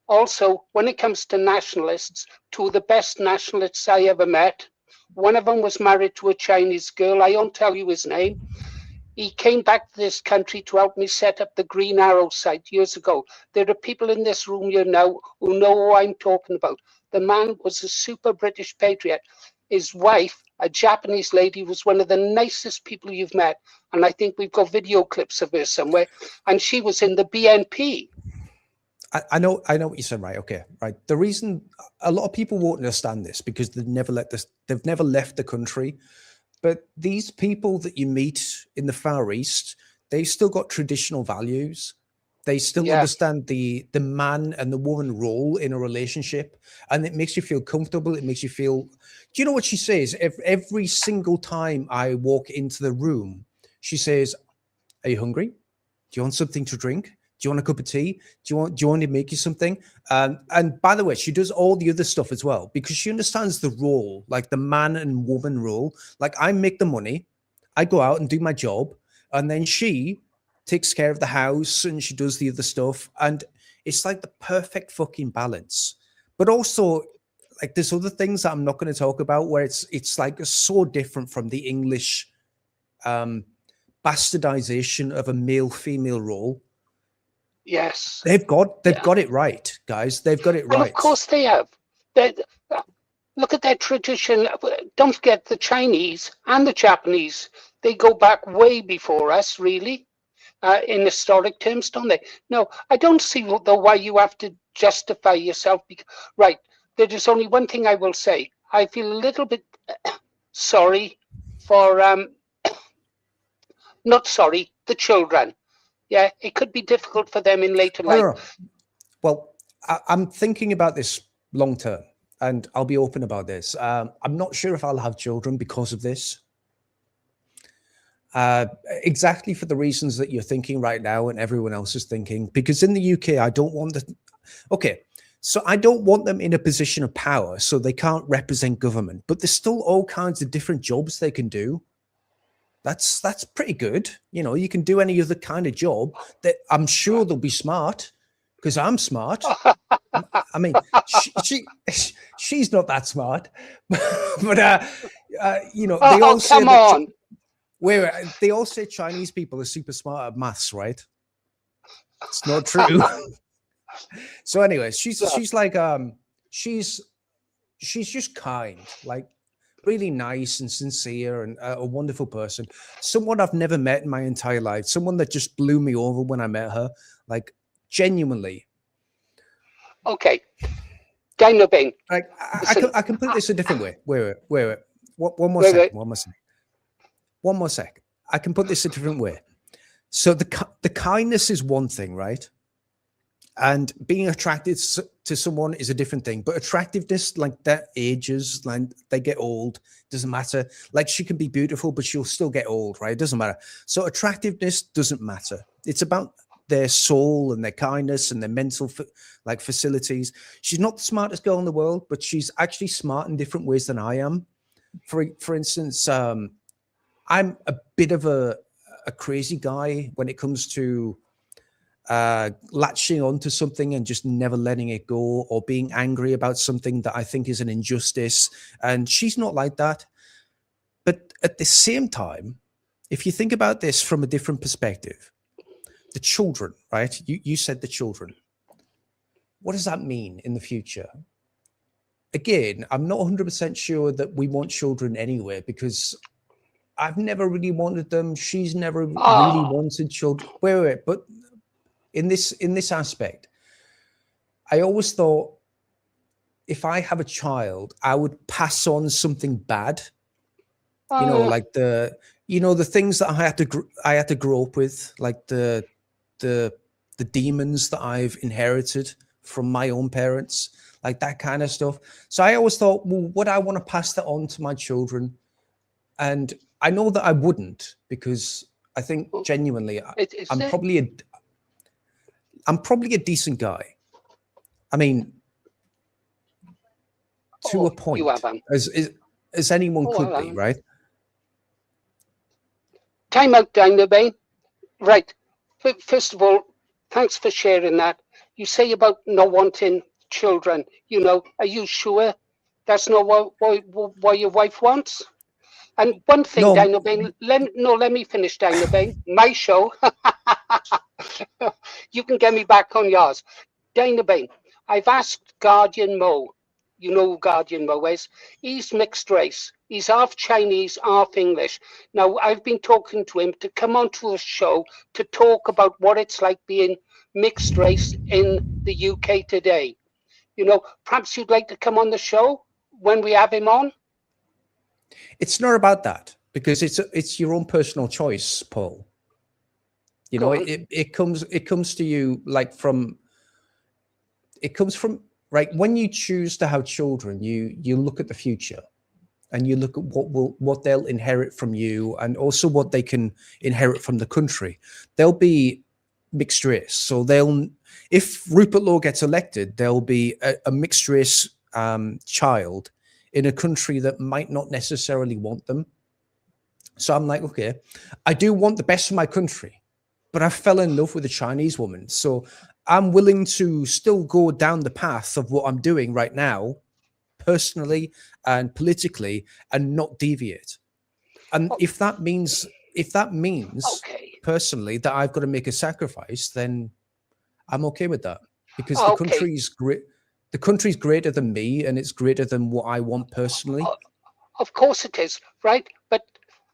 Also, when it comes to nationalists, two of the best nationalists I ever met, one of them was married to a Chinese girl. I won't tell you his name. He came back to this country to help me set up the Green Arrow site years ago. There are people in this room here now who know who I'm talking about. The man was a super British patriot. His wife, a Japanese lady, was one of the nicest people you've met. And I think we've got video clips of her somewhere. And she was in the BNP. I know what you said, right? Okay, right. The reason a lot of people won't understand this because they've never left the country. But these people that you meet in the Far East, they've still got traditional values. They still understand the man and the woman role in a relationship, and it makes you feel comfortable. It makes you feel. Do you know what she says? Every single time I walk into the room, she says, "Are you hungry? Do you want something to drink? Do you want a cup of tea? Do you want me to make you something?" And by the way, she does all the other stuff as well because she understands the role, like the man and woman role. Like, I make the money, I go out and do my job, and then she takes care of the house and she does the other stuff. And it's like the perfect fucking balance. But also, like, there's other things that I'm not going to talk about where it's like so different from the English bastardization of a male-female role. Yes. They've got it right, guys. They've got it right. And of course they have. Look at their tradition. Don't forget the Chinese and the Japanese. They go back way before us, really, in historic terms, don't they? No, I don't see though why you have to justify yourself. Right. There is only one thing I will say. I feel a little bit sorry for, not sorry, the children. Yeah, it could be difficult for them in later life. Well, I'm thinking about this long term, and I'll be open about this. I'm not sure if I'll have children because of this. Exactly for the reasons that you're thinking right now and everyone else is thinking. Because in the UK, I don't want the... Okay, so I don't want them in a position of power, so they can't represent government. But there's still all kinds of different jobs they can do. That's pretty good. You know, you can do any other kind of job that I'm sure they'll be smart because I'm smart. I mean, she's not that smart, but you know, they all say they all say Chinese people are super smart at maths, right? It's not true. So anyway, she's like she's just kind. Like, really nice and sincere and a wonderful person. Someone I've never met in my entire life. Someone that just blew me over when I met her. Like, genuinely. Okay. Dino Bain. Like, listen, I can put this a different way. Wait. One more Wait, second. wait. One more second. I can put this a different way. So the kindness is one thing, right? And being attracted to someone is a different thing. But attractiveness, like, that ages, like, they get old, doesn't matter. Like, she can be beautiful, but she'll still get old, right? It doesn't matter. So attractiveness doesn't matter. It's about their soul and their kindness and their mental facilities. She's not the smartest girl in the world, but she's actually smart in different ways than I am. For instance, I'm a bit of a crazy guy when it comes to latching onto something and just never letting it go, or being angry about something that I think is an injustice. And she's not like that. But at the same time, if you think about this from a different perspective, the children, right? You said the children. What does that mean in the future? Again, I'm not 100% sure that we want children anyway, because I've never really wanted them. She's never really wanted children. Wait. But in this aspect, I always thought if I have a child, I would pass on something bad. You know, like the things that I had to grow up with, like the demons that I've inherited from my own parents, like that kind of stuff. So I always thought, well, would I want to pass that on to my children? And I know that I wouldn't, because I think genuinely I'm probably a decent guy. I mean, to a point, as anyone could be, right? Time out, Dino Bain. Right. First of all, thanks for sharing that. You say about not wanting children. You know, are you sure that's not what your wife wants? And one thing, No. Dino Bain, let me finish, Dino Bain. My show. You can get me back on yours. Dino Bain, I've asked Guardian Mo. You know who Guardian Mo is. He's mixed race. He's half Chinese, half English. Now, I've been talking to him to come onto the show to talk about what it's like being mixed race in the UK today. You know, perhaps you'd like to come on the show when we have him on? It's not about that, because it's your own personal choice, Paul. You know, it comes to you right when you choose to have children, you look at the future, and you look at what they'll inherit from you, and also what they can inherit from the country. They'll be mixed race, so if Rupert Law gets elected, there'll be a mixed race child in a country that might not necessarily want them. So I'm like, okay, I do want the best for my country, but I fell in love with a Chinese woman. So I'm willing to still go down the path of what I'm doing right now, personally and politically, and not deviate. And if that means personally that I've got to make a sacrifice, then I'm okay with that, because the country's great. The country's greater than me, and it's greater than what I want personally. Of course it is, right? But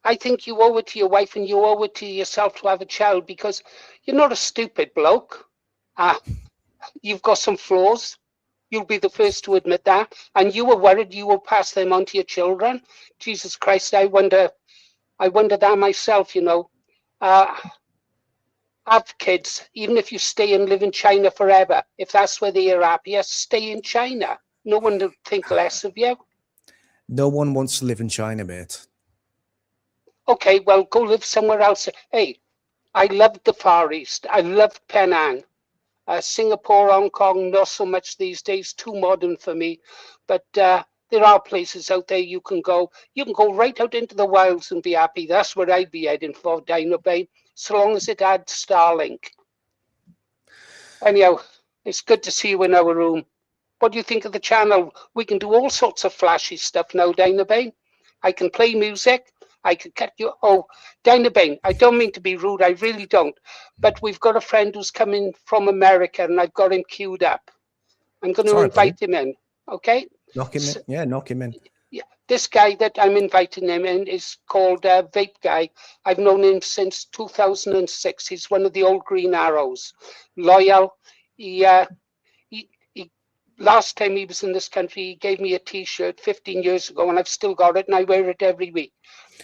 I think you owe it to your wife, and you owe it to yourself to have a child, because you're not a stupid bloke. You've got some flaws. You'll be the first to admit that. And you were worried you will pass them on to your children. Jesus Christ, I wonder that myself, you know. Have kids, even if you stay and live in China forever. If that's where they are happiest, stay in China. No one will think less of you. No one wants to live in China, mate. Okay, well, go live somewhere else. Hey, I loved the Far East. I loved Penang. Singapore, Hong Kong, not so much these days, too modern for me. But there are places out there you can go. You can go right out into the wilds and be happy. That's where I'd be heading for, Dino Bay, so long as it had Starlink. Anyhow, it's good to see you in our room. What do you think of the channel? We can do all sorts of flashy stuff now, Dino Bay. I can play music. I could cut you. Oh, Dino Bain, I don't mean to be rude. I really don't. But we've got a friend who's coming from America, and I've got him queued up. I'm going to invite him in. Okay? Knock him in. Yeah, knock him in. Yeah, this guy that I'm inviting him in is called Vape Guy. I've known him since 2006. He's one of the old Green Arrows, loyal. He last time he was in this country, he gave me a T-shirt 15 years ago, and I've still got it, and I wear it every week.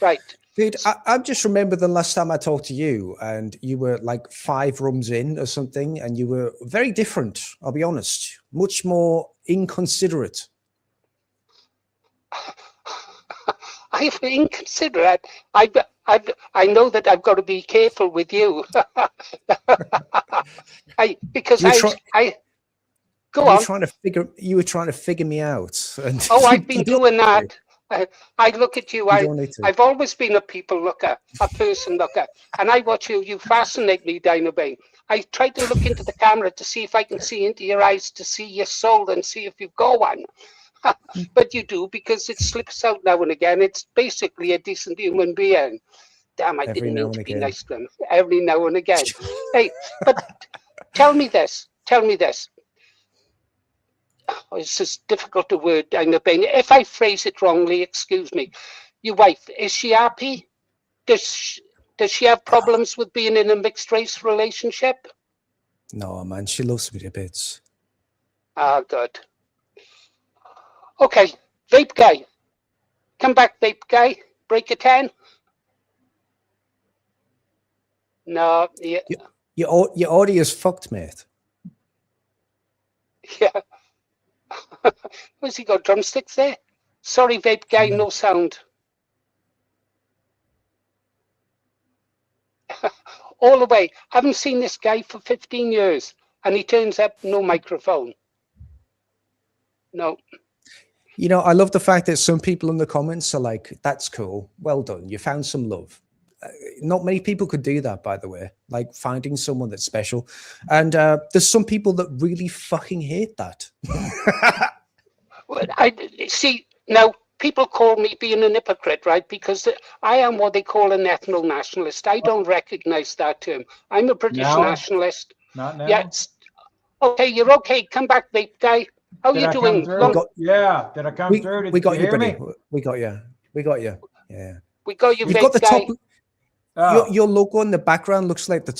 Right. Dude, I just remember the last time I talked to you, and you were like 5 rums in or something, and you were very different, I'll be honest. Much more inconsiderate. I'm inconsiderate. I know that I've got to be careful with you. Go on. You were trying to figure me out. And oh, I've been doing that. I look at you. I've always been a people looker, a person looker, and I watch you. You fascinate me, Dino Bain. I try to look into the camera to see if I can see into your eyes, to see your soul, and see if you've got one. But you do, because it slips out now and again. It's basically a decent human being. Damn, I didn't mean to be nice to them. Every now and again. Hey, but tell me this. Oh, it's just difficult to word, Dino Bain. If I phrase it wrongly, excuse me. Your wife, is she happy? Does she have problems with being in a mixed race relationship? No, man, she loves me to bits. Ah, good. Okay, Vape Guy. Come back, Vape Guy. Break a 10. No, yeah. Your audio is fucked, mate. Yeah. Where's he got drumsticks there? Sorry, Vape Guy, no sound. All the way. Haven't seen this guy for 15 years, and he turns up, no microphone. No. You know, I love the fact that some people in the comments are like, that's cool. Well done. You found some love. Not many people could do that, by the way, like finding someone that's special. And there's some people that really fucking hate that. I see, now people call me being an hypocrite, right? Because I am what they call an ethno nationalist. I don't recognize that term. I'm a British nationalist. Not now? Yeah. Okay, you're okay. Come back, Vape Guy. How are you doing? Did I come through? We got you, buddy. Me? We got you. Yeah. We got you, You've Vape got the Guy. top. Your logo in the background looks like the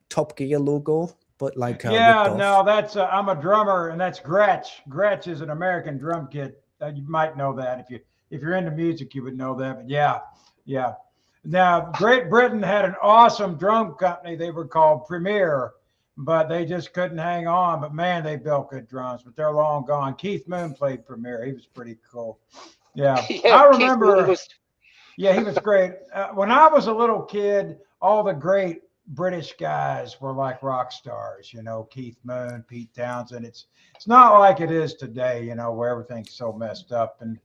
Top Gear logo, but like no, that's I'm a drummer, and that's Gretsch. Gretsch is an American drum kit. You might know that if you're into music, you would know that. But yeah. Now, Great Britain had an awesome drum company. They were called Premier, but they just couldn't hang on. But man, they built good drums, but they're long gone. Keith Moon played Premier. He was pretty cool. Yeah, I remember. Yeah, he was great. When I was a little kid, all the great British guys were like rock stars, you know, Keith Moon, Pete Townsend. It's not like it is today, you know, where everything's so messed up. And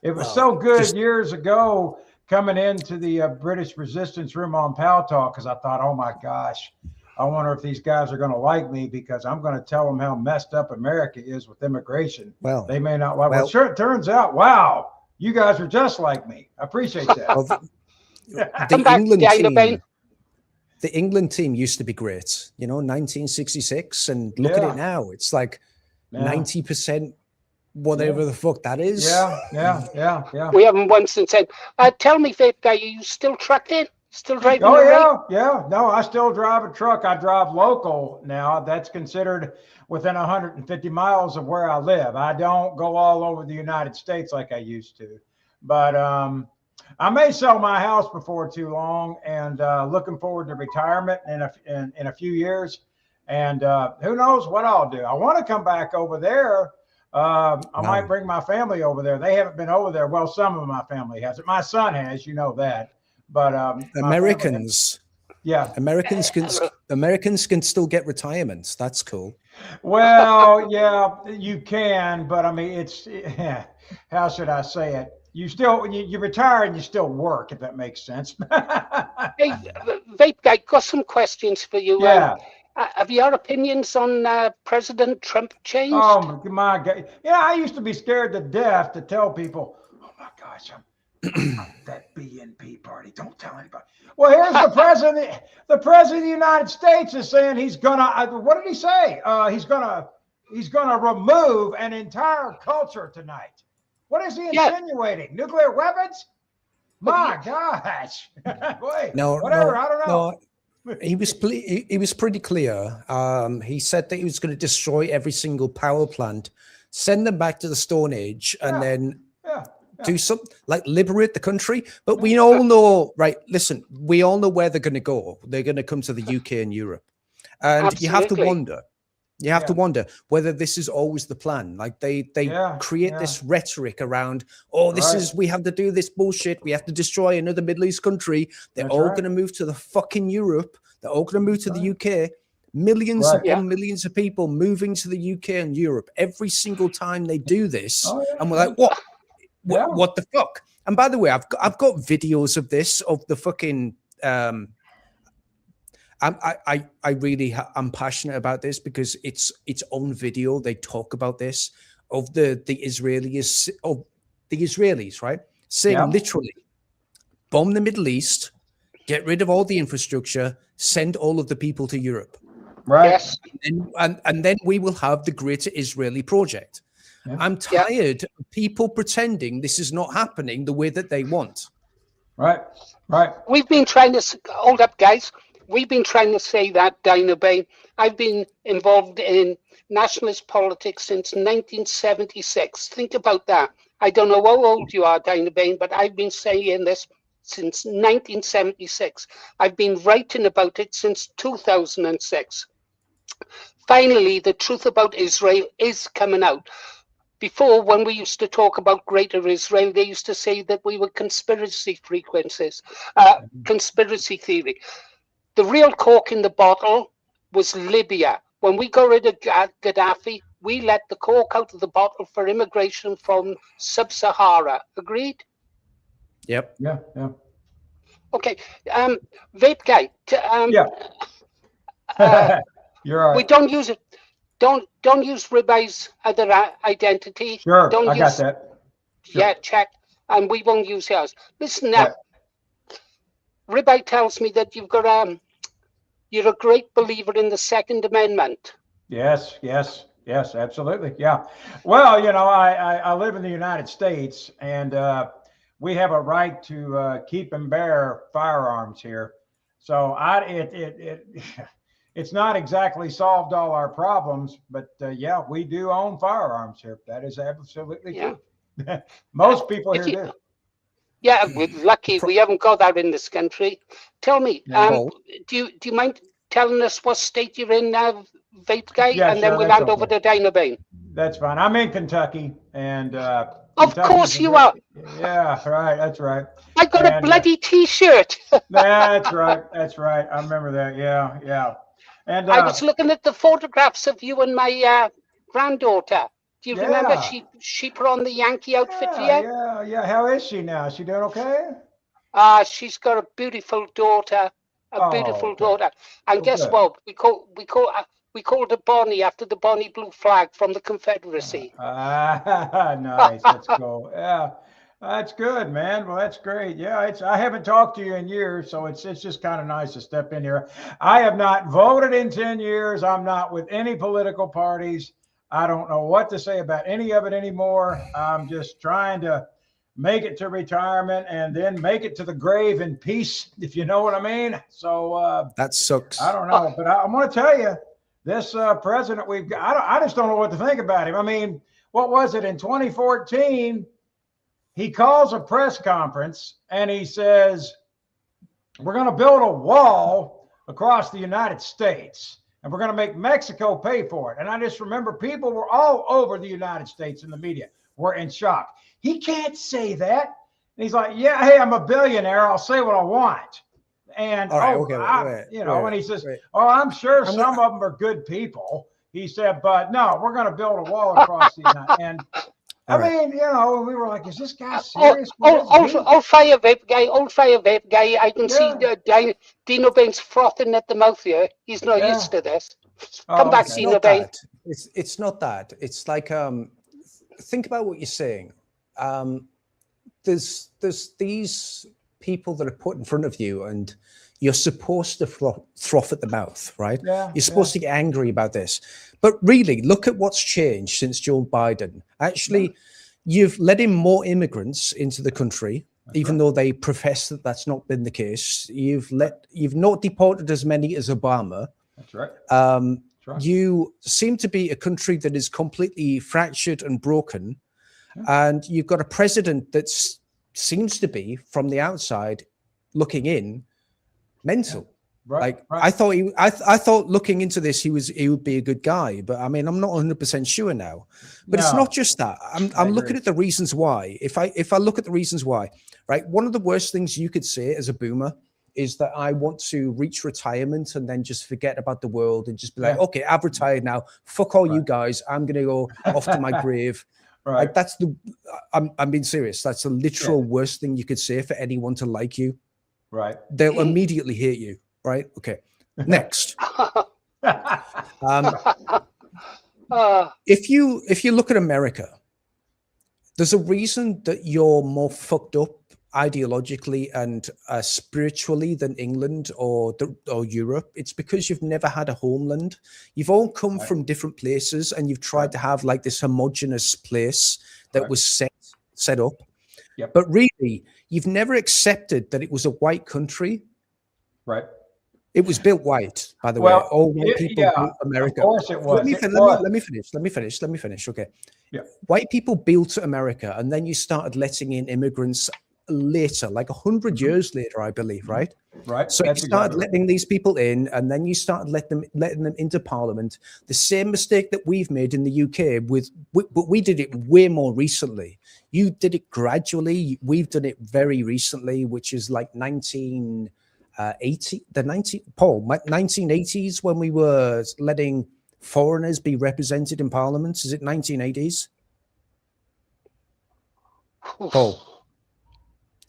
it was so good years ago coming into the British Resistance Room on Pal Talk, because I thought, oh my gosh, I wonder if these guys are going to like me, because I'm going to tell them how messed up America is with immigration. Well, they may not like. Well, sure, it turns out, wow. You guys are just like me. I appreciate that. Well, the England team used to be great, you know, 1966, and look at it now. It's like 90% whatever the fuck that is. Yeah. We haven't won since then. Tell me, Vape Guy, are you still trucking? Still driving? Oh, yeah. No, I still drive a truck. I drive local now. That's considered within 150 miles of where I live. I don't go all over the United States like I used to. But I may sell my house before too long, and looking forward to retirement in a few years. And who knows what I'll do. I want to come back over there. I might bring my family over there. They haven't been over there. Well, some of my family has. My son has, you know that. But Americans can still get retirements. That's cool. Well, yeah, you can, but I mean, it's how should I say it? You still you retire and you still work, if that makes sense. Hey, Vape Guy, got some questions for you. Yeah. Have your opinions on President Trump changed? Oh my God! Yeah, I used to be scared to death to tell people, "Oh my gosh, I'm that BNP party. Don't tell anybody." Well, here's the president. The president of the United States is saying he's gonna. What did he say? He's gonna remove an entire culture tonight. What is he Yeah. insinuating? Nuclear weapons? My gosh. Wait, No, whatever. no, I don't know. no. He was pretty clear. He said that he was going to destroy every single power plant, send them back to the Stone Age, and then do something like liberate the country. But we all know, right? Listen, we all know where they're going to go. They're going to come to the UK and Europe, and Absolutely. you have to wonder. You have to wonder whether this is always the plan. Like they create this rhetoric around, oh, this is, we have to do this bullshit. We have to destroy another Middle East country. They're all going to move to the fucking Europe. They're all going to move to the UK. Millions upon millions of people moving to the UK and Europe every single time they do this. And we're like, what the fuck? And by the way, I've got videos of this, of the fucking, I really I'm passionate about this because it's on video. They talk about this of the Israelis, right? Saying literally, bomb the Middle East, get rid of all the infrastructure, send all of the people to Europe. Right. Yes. And then we will have the greater Israeli project. I'm tired of people pretending this is not happening the way that they want. Right. Right. We've been trying to hold up, guys. We've been trying to say that, Dinah Bain. I've been involved in nationalist politics since 1976. Think about that. I don't know how old you are, Dinah Bain, but I've been saying this since 1976. I've been writing about it since 2006. Finally, the truth about Israel is coming out. Before, when we used to talk about Greater Israel, they used to say that we were conspiracy theory. The real cork in the bottle was Libya. When we got rid of Gaddafi, we let the cork out of the bottle for immigration from Sub-Sahara. Agreed? Yep. Yeah. Okay. Vape guy. You're all right. We don't use it. Don't use Ribey's other identity. Sure, Don't I use, got that. Sure. Yeah, check. And we won't use yours. Listen now. Ribeye tells me that you're a great believer in the Second Amendment. Yes, absolutely. Yeah. Well, I live in the United States, and we have a right to keep and bear firearms here. So it's not exactly solved all our problems, but we do own firearms here. That is absolutely true. Most people here do. Yeah, we're lucky we haven't got that in this country. Tell me, do you mind telling us what state you're in now, Vape Guy? Yeah, and then we'll hand over to Dinah Bain. That's fine. I'm in Kentucky, and of course you are. Yeah, right. That's right. I got a bloody T-shirt. That's right. I remember that. Yeah. And I was looking at the photographs of you and my granddaughter. Do you remember she put on the Yankee outfit for you? Yeah. How is she now? Is she doing okay? She's got a beautiful daughter. Beautiful daughter. And guess what? We called her Bonnie after the Bonnie Blue flag from the Confederacy. Nice. That's cool. Yeah. That's good, man. Well, that's great. Yeah, I haven't talked to you in years, so it's just kind of nice to step in here. I have not voted in 10 years. I'm not with any political parties. I don't know what to say about any of it anymore. I'm just trying to make it to retirement and then make it to the grave in peace, if you know what I mean. So that sucks. I don't know, but I'm going to tell you, this president we've got, I just don't know what to think about him. I mean, what was it in 2014? He calls a press conference and he says, we're going to build a wall across the United States and we're going to make Mexico pay for it. And I just remember people were all over the United States in the media were in shock. He can't say that. And he's like, yeah, hey, I'm a billionaire. I'll say what I want. And, and he says, I'm sure some of them are good people. He said, but no, we're going to build a wall across the United States. And I mean, we were like, is this guy serious? Old fire vape guy. I can see Dino Bain's frothing at the mouth here. He's not used to this. Come back, Dino Bain. It's not that. It's like, think about what you're saying. There's these people that are put in front of you and you're supposed to froth at the mouth, right? You're supposed to get angry about this. But really, look at what's changed since Joe Biden. Actually, You've let in more immigrants into the country, even though they profess that that's not been the case. You've not deported as many as Obama. That's right. You seem to be a country that is completely fractured and broken, and you've got a president that seems to be, from the outside looking in, mental. I thought looking into this, he would be a good guy, but I mean, I'm not 100% sure now. But it's not just that. I'm looking at the reasons why. If I look at the reasons why, right? One of the worst things you could say as a boomer is that I want to reach retirement and then just forget about the world and just be like, okay, I've retired now. Fuck all you guys. I'm gonna go off to my grave. Like that's I'm being serious. That's the literal worst thing you could say for anyone to like you. Right. They'll immediately hate you. Right. Okay. Next. If you look at America, there's a reason that you're more fucked up ideologically and spiritually than England or Europe. It's because you've never had a homeland. You've all come from different places, and you've tried to have like this homogenous place that was set up. Yep. But really, you've never accepted that it was a white country. Right. It was built white, by the way. All white people built America. Of course it was. Let me finish. Okay. Yeah. White people built America, and then you started letting in immigrants later, like 100 years later, I believe, right? Right. So you started letting these people in, and then you started letting them into Parliament. The same mistake that we've made in the UK but we did it way more recently. You did it gradually. We've done it very recently, which is like 1980s when we were letting foreigners be represented in parliaments. Is it 1980s? Paul,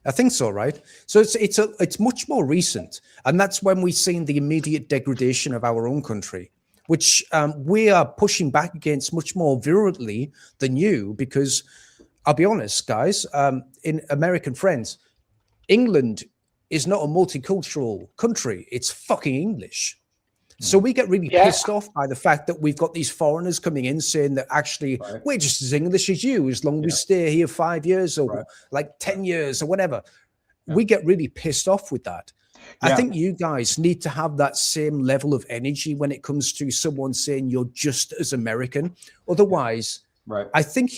I think so, right? So it's much more recent, and that's when we've seen the immediate degradation of our own country, which we are pushing back against much more virulently than you, because I'll be honest, guys, in American friends, England is not a multicultural country. It's fucking English. So we get really pissed off by the fact that we've got these foreigners coming in saying that actually we're just as English as you, as long as we stay here 5 years or like 10 years or whatever. We get really pissed off with that. I think you guys need to have that same level of energy when it comes to someone saying you're just as American. Otherwise, I think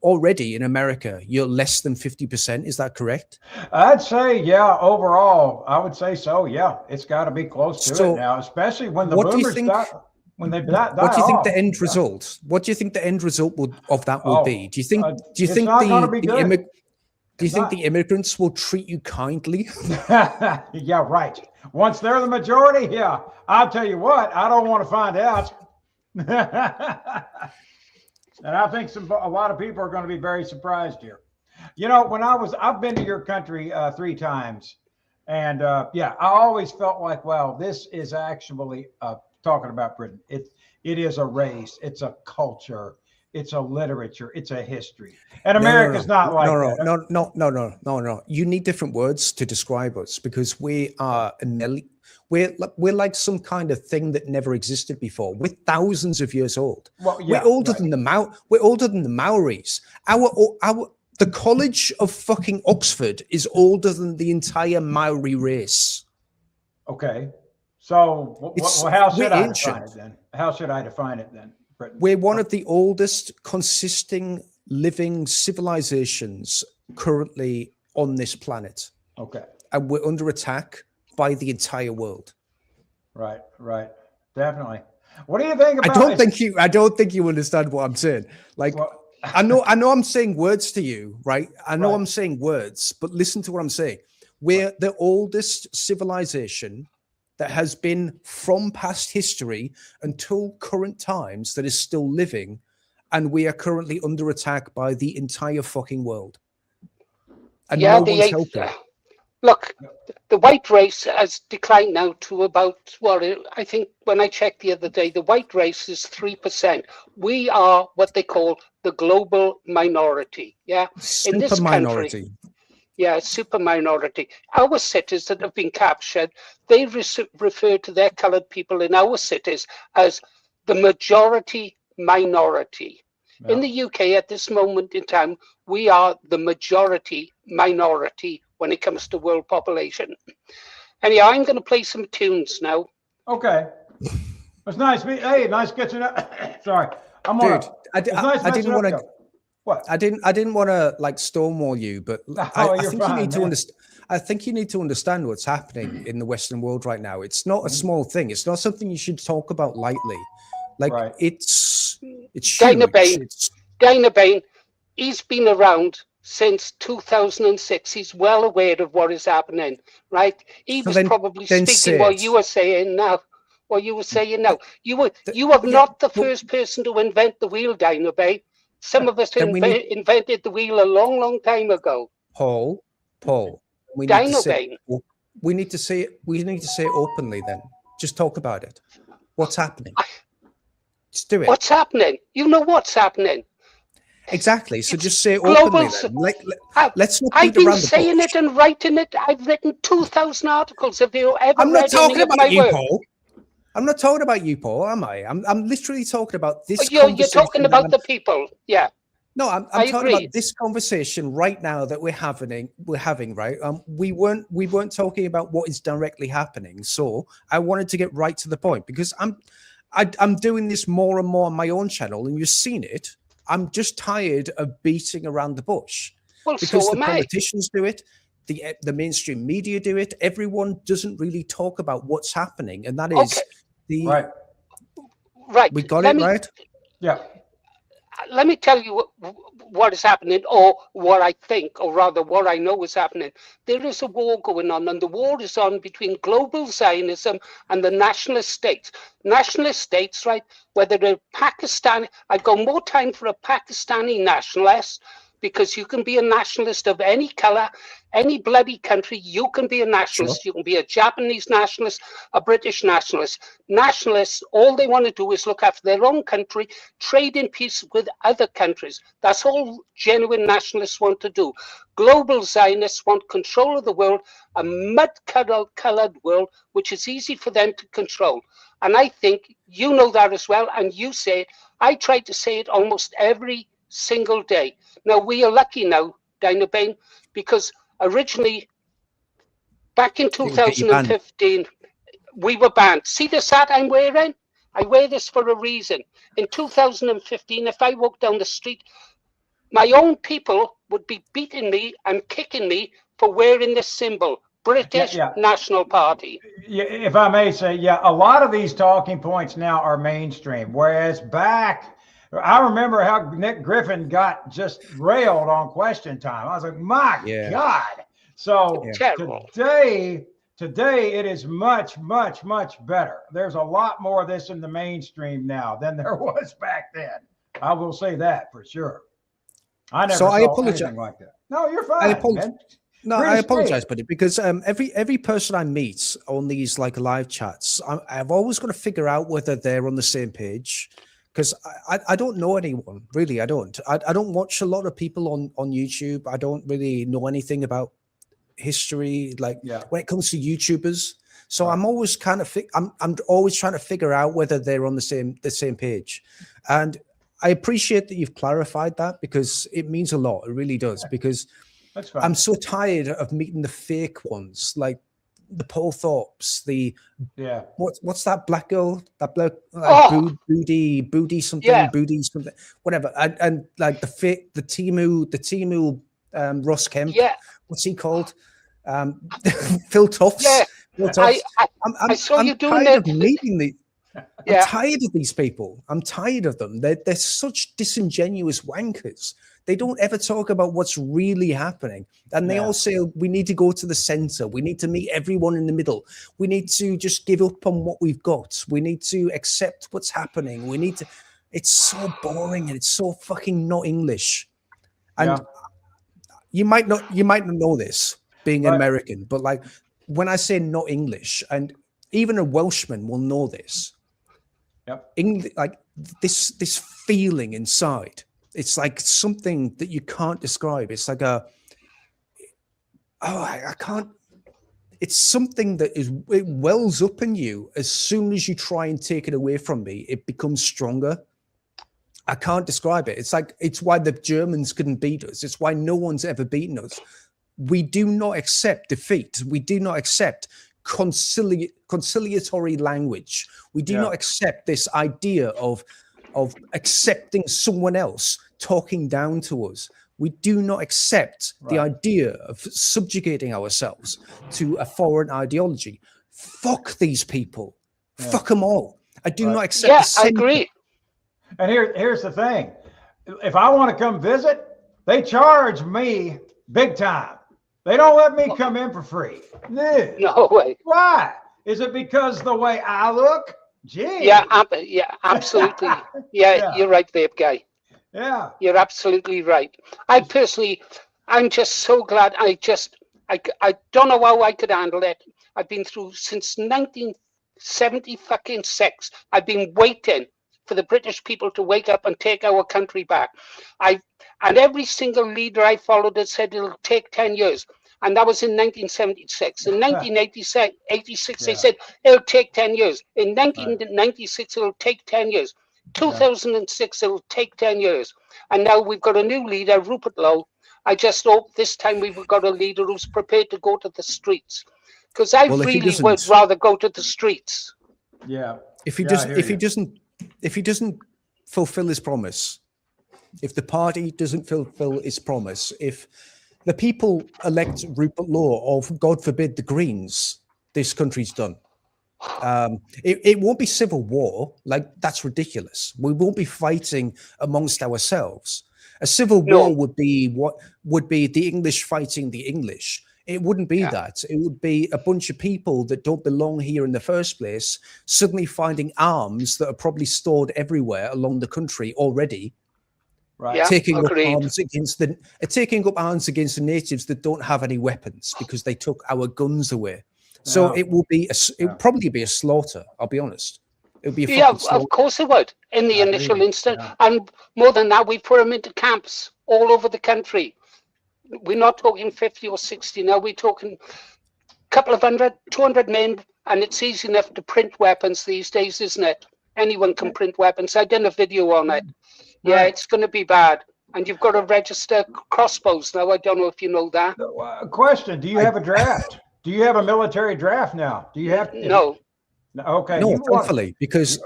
already in America you're less than 50%. Is that correct? I'd say overall, I would say so. Yeah, it's got to be close to it now, especially when the boomers die. What do you think the end result? What do you think the end result of that will be? Do you think the immigrants will treat you kindly? Yeah, right. Once they're the majority, I'll tell you what, I don't want to find out. And I think a lot of people are going to be very surprised here. You know, I've been to your country 3 times, and I always felt like, well, this is actually talking about Britain. It is a race, it's a culture, it's a literature, it's a history, and America's not like that. No. You need different words to describe us, because we are we're like some kind of thing that never existed before. We're thousands of years old. Well, we're older than the Maoris. The College of fucking Oxford is older than the entire Maori race. Okay, so how should I define it then? How should I define it then? Britain? We're one of the oldest consisting living civilizations currently on this planet. Okay, and we're under attack by the entire world. Right, definitely. What do you think about? I don't think you understand what I'm saying. Like, I know I'm saying words to you, right? I know I'm saying words, but listen to what I'm saying. We're the oldest civilization that has been from past history until current times that is still living, and we are currently under attack by the entire fucking world. And no one's helping. Look, the white race has declined now to about, I think when I checked the other day, the white race is 3%. We are what they call the global minority. Yeah. Super in this minority. Country, yeah, super minority. Our cities that have been captured, they refer to their colored people in our cities as the majority minority. In the UK at this moment in time, we are the minority when it comes to world population. Anyhow, I'm going to play some tunes now. Okay. It's nice. Hey, nice catching up. Sorry. Dude, I didn't want to. What? I didn't want to like stonewall you, but I think you need to understand. I think you need to understand what's happening in the Western world right now. It's not a small thing. It's not something you should talk about lightly. Like it's Dana huge. Bain, he's been around since 2006. He's well aware of what is happening, right? He was probably speaking what you were saying now. What you were saying now. You are not the first person to invent the wheel, Dana Bain. Some of us invented the wheel a long, long time ago. Paul, we need to say it openly then. Just talk about it. What's happening? Just do it. What's happening? You know what's happening. Exactly. So just say it openly then. Let's not beat around the bush. I've been saying it and writing it. I've written 2,000 articles. Have you ever I'm not read any talking of about my you, work? Paul. I'm not talking about you, Paul, am I? I'm literally talking about this You're conversation. talking about the people. Yeah. No, I'm talking about this conversation right now that we're having, right? We weren't talking about what is directly happening. So I wanted to get right to the point because I'm doing this more and more on my own channel, and you've seen it. I'm just tired of beating around the bush. Well, because so the am politicians do it, the mainstream media do it. Everyone doesn't really talk about what's happening, and that is right. We got it right. Yeah. Let me tell you what is happening, or what I think, or rather what I know is happening. There is a war going on, and the war is on between global Zionism and the nationalist states. Nationalist states, right, whether they're Pakistani, I've got more time for a Pakistani nationalist, because you can be a nationalist of any color, any bloody country. You can be a nationalist. Sure. You can be a Japanese nationalist, a British nationalist. Nationalists, all they want to do is look after their own country, trade in peace with other countries. That's all genuine nationalists want to do. Global Zionists want control of the world, a mud-colored world, which is easy for them to control. And I think you know that as well, and you say it. I try to say it almost every single day. Now, we are lucky now, Dana Bain, because originally, back in 2015, we were banned. See this hat I'm wearing? I wear this for a reason. In 2015, if I walked down the street, my own people would be beating me and kicking me for wearing this symbol, British National Party. Yeah, if I may say, a lot of these talking points now are mainstream, whereas back, I remember how Nick Griffin got just railed on Question Time. I was like, my God. So today it is much, much, much better. There's a lot more of this in the mainstream now than there was back then. I will say that for sure. I never saw anything like that. No, you're fine. I apologize, buddy, because every person I meet on these like live chats, I've always got to figure out whether they're on the same page. Because I don't know anyone, really. I don't watch a lot of people on YouTube. I don't really know anything about history, like when it comes to YouTubers. So I'm always kind of I'm always trying to figure out whether they're on the same page. And I appreciate that you've clarified that, because it means a lot. It really does. Because I'm so tired of meeting the fake ones, like the Paul Thorpes, what's that black girl, that bloke, Booty something, whatever, and like the Timu Ross Kemp, what's he called, Phil Tufts. I saw you doing it. I'm tired of these people. I'm tired of them. They're such disingenuous wankers. They don't ever talk about what's really happening. And they all say, we need to go to the center. We need to meet everyone in the middle. We need to just give up on what we've got. We need to accept what's happening. We need to, it's so boring and it's so fucking not English. And you might not know this being an American, but like when I say not English, and even a Welshman will know this. Like this feeling inside. It's like something that you can't describe. It's like I can't. It's something that it wells up in you as soon as you try and take it away from me. It becomes stronger, I can't describe it. It's like, it's why the Germans couldn't beat us. It's why no one's ever beaten us. We do not accept defeat. We do not accept conciliatory language. We do not accept this idea of accepting someone else talking down to us. We do not accept the idea of subjugating ourselves to a foreign ideology. Fuck these people. Fuck them all. I do not accept. Yeah, I agree. And here's the thing. If I want to come visit, they charge me big time. They don't let me come in for free. No way. Why? Is it because the way I look? Gee. Yeah, absolutely. Yeah, you're right, vape guy. Yeah. You're absolutely right. I'm just so glad. I don't know how I could handle it. I've been through since 1976. I've been waiting for the British people to wake up and take our country back. And every single leader I followed had said it'll take 10 years. And that was in 1976. In 1986, they said it'll take 10 years. In 1996, it'll take 10 years. 2006, it'll take 10 years. And now we've got a new leader, Rupert Lowe. I just hope this time we've got a leader who's prepared to go to the streets. Because I really would rather go to the streets. Yeah. If he doesn't fulfill his promise, if the party doesn't fulfill its promise, if the people elect Rupert Lowe, or God forbid the Greens, this country's done. It won't be civil war. Like, that's ridiculous. We won't be fighting amongst ourselves. A civil war would be the English fighting the English. It wouldn't be that. It would be a bunch of people that don't belong here in the first place suddenly finding arms that are probably stored everywhere along the country already. Right. Taking up arms against the natives that don't have any weapons because they took our guns away. So it will be it would probably be a slaughter. I'll be honest. It would be a of course it would in the initial instant, and more than that, we put them into camps all over the country. We're not talking 50 or 60 now. We're talking a couple of 200 men, and it's easy enough to print weapons these days, isn't it? Anyone can print weapons. I done a video on it. Yeah, it's going to be bad. And you've got to register crossbows now. I don't know if you know that. Question: do you have a draft? Do you have a military draft now? Do you have to? No. Okay. No, thankfully, because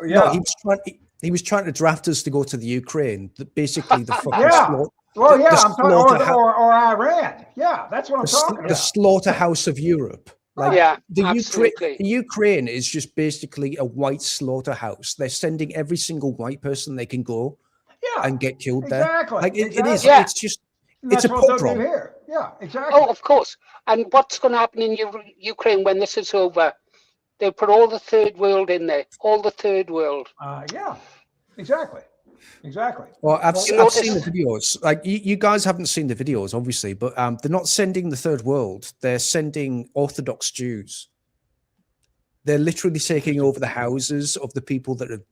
he was trying to draft us to go to the Ukraine. Basically, the fucking I'm talking or Iran. Yeah, that's what I'm talking about. The slaughterhouse of Europe. Like, the Ukraine is just basically a white slaughterhouse. They're sending every single white person they can go and get killed there. Like it is. Yeah. It's just it's a pogrom. Here. Yeah, exactly. Oh, of course. And what's going to happen in Ukraine when this is over? They'll put all the third world in there. All the third world. Yeah, exactly. Well, I've seen the videos. Like you guys haven't seen the videos, obviously, but they're not sending the third world. They're sending Orthodox Jews. They're literally taking over the houses of the people that are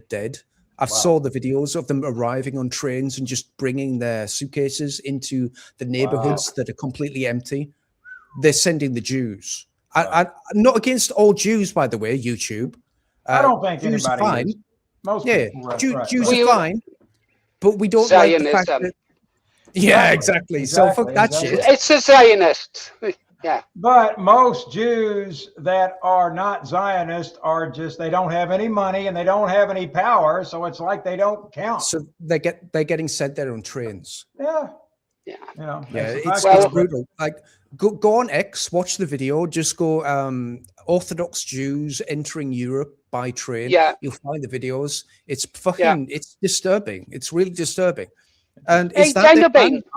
dead. I've saw the videos of them arriving on trains and just bringing their suitcases into the neighborhoods that are completely empty. They're sending the Jews. I'm not against all Jews, by the way. YouTube. I don't think Jews anybody are fine. is. Most people, Jews are fine, but we don't like the fact that. Yeah, exactly. So fuck that shit. It's the Zionists. Yeah. But most Jews that are not Zionists are just, they don't have any money and they don't have any power, so it's like they don't count. So they're getting sent there on trains. Yeah. Yeah. You know, it's brutal. Like go on X, watch the video, just go Orthodox Jews entering Europe by train. Yeah. You'll find the videos. It's fucking it's disturbing. It's really disturbing. And is that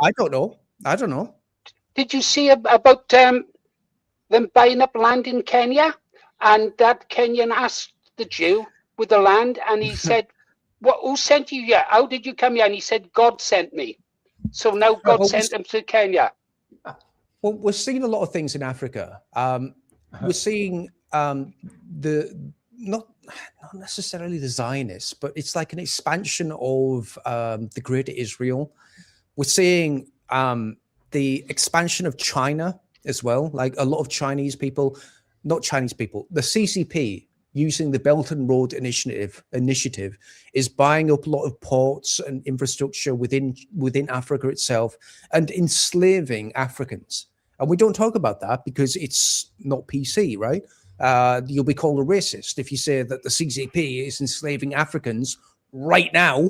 I don't know. Did you see about them buying up land in Kenya? And that Kenyan asked the Jew with the land, and he said, who sent you here? How did you come here? And he said, God sent me. So now God sent him to Kenya. Well, we're seeing a lot of things in Africa. We're seeing not necessarily the Zionists, but it's like an expansion of the Greater Israel. We're seeing the expansion of China as well. Like a lot of Chinese people, not Chinese people, the CCP using the Belt and Road initiative is buying up a lot of ports and infrastructure within Africa itself and enslaving Africans. And we don't talk about that because it's not PC, right? You'll be called a racist if you say that the CCP is enslaving Africans right now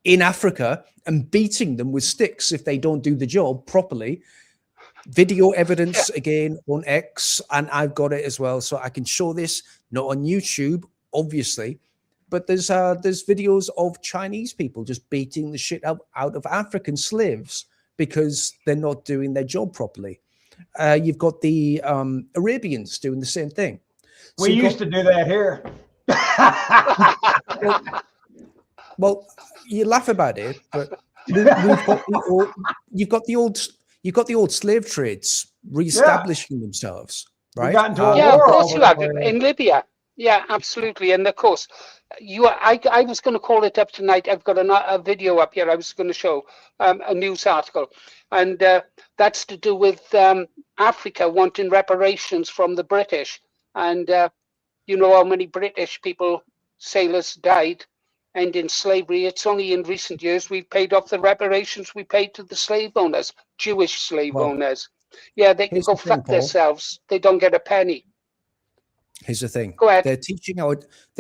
in Africa and beating them with sticks if they don't do the job properly. Video evidence again on X, and I've got it as well, so I can show this. Not on YouTube, obviously, but there's videos of Chinese people just beating the shit out of African slaves because they're not doing their job properly. You've got the Arabians doing the same thing. We used to do that here. well, you laugh about it, but you've got the old slave trades reestablishing themselves, right? Yeah, of course you have in Libya. Yeah, absolutely. And of course, I was going to call it up tonight. I've got a video up here. I was going to show a news article, and that's to do with Africa wanting reparations from the British. And you know how many British people, sailors, died ending slavery. It's only in recent years we've paid off the reparations we paid to the slave owners, Jewish slave owners. Yeah, they can go fuck themselves. They don't get a penny. Here's the thing. Go ahead. They're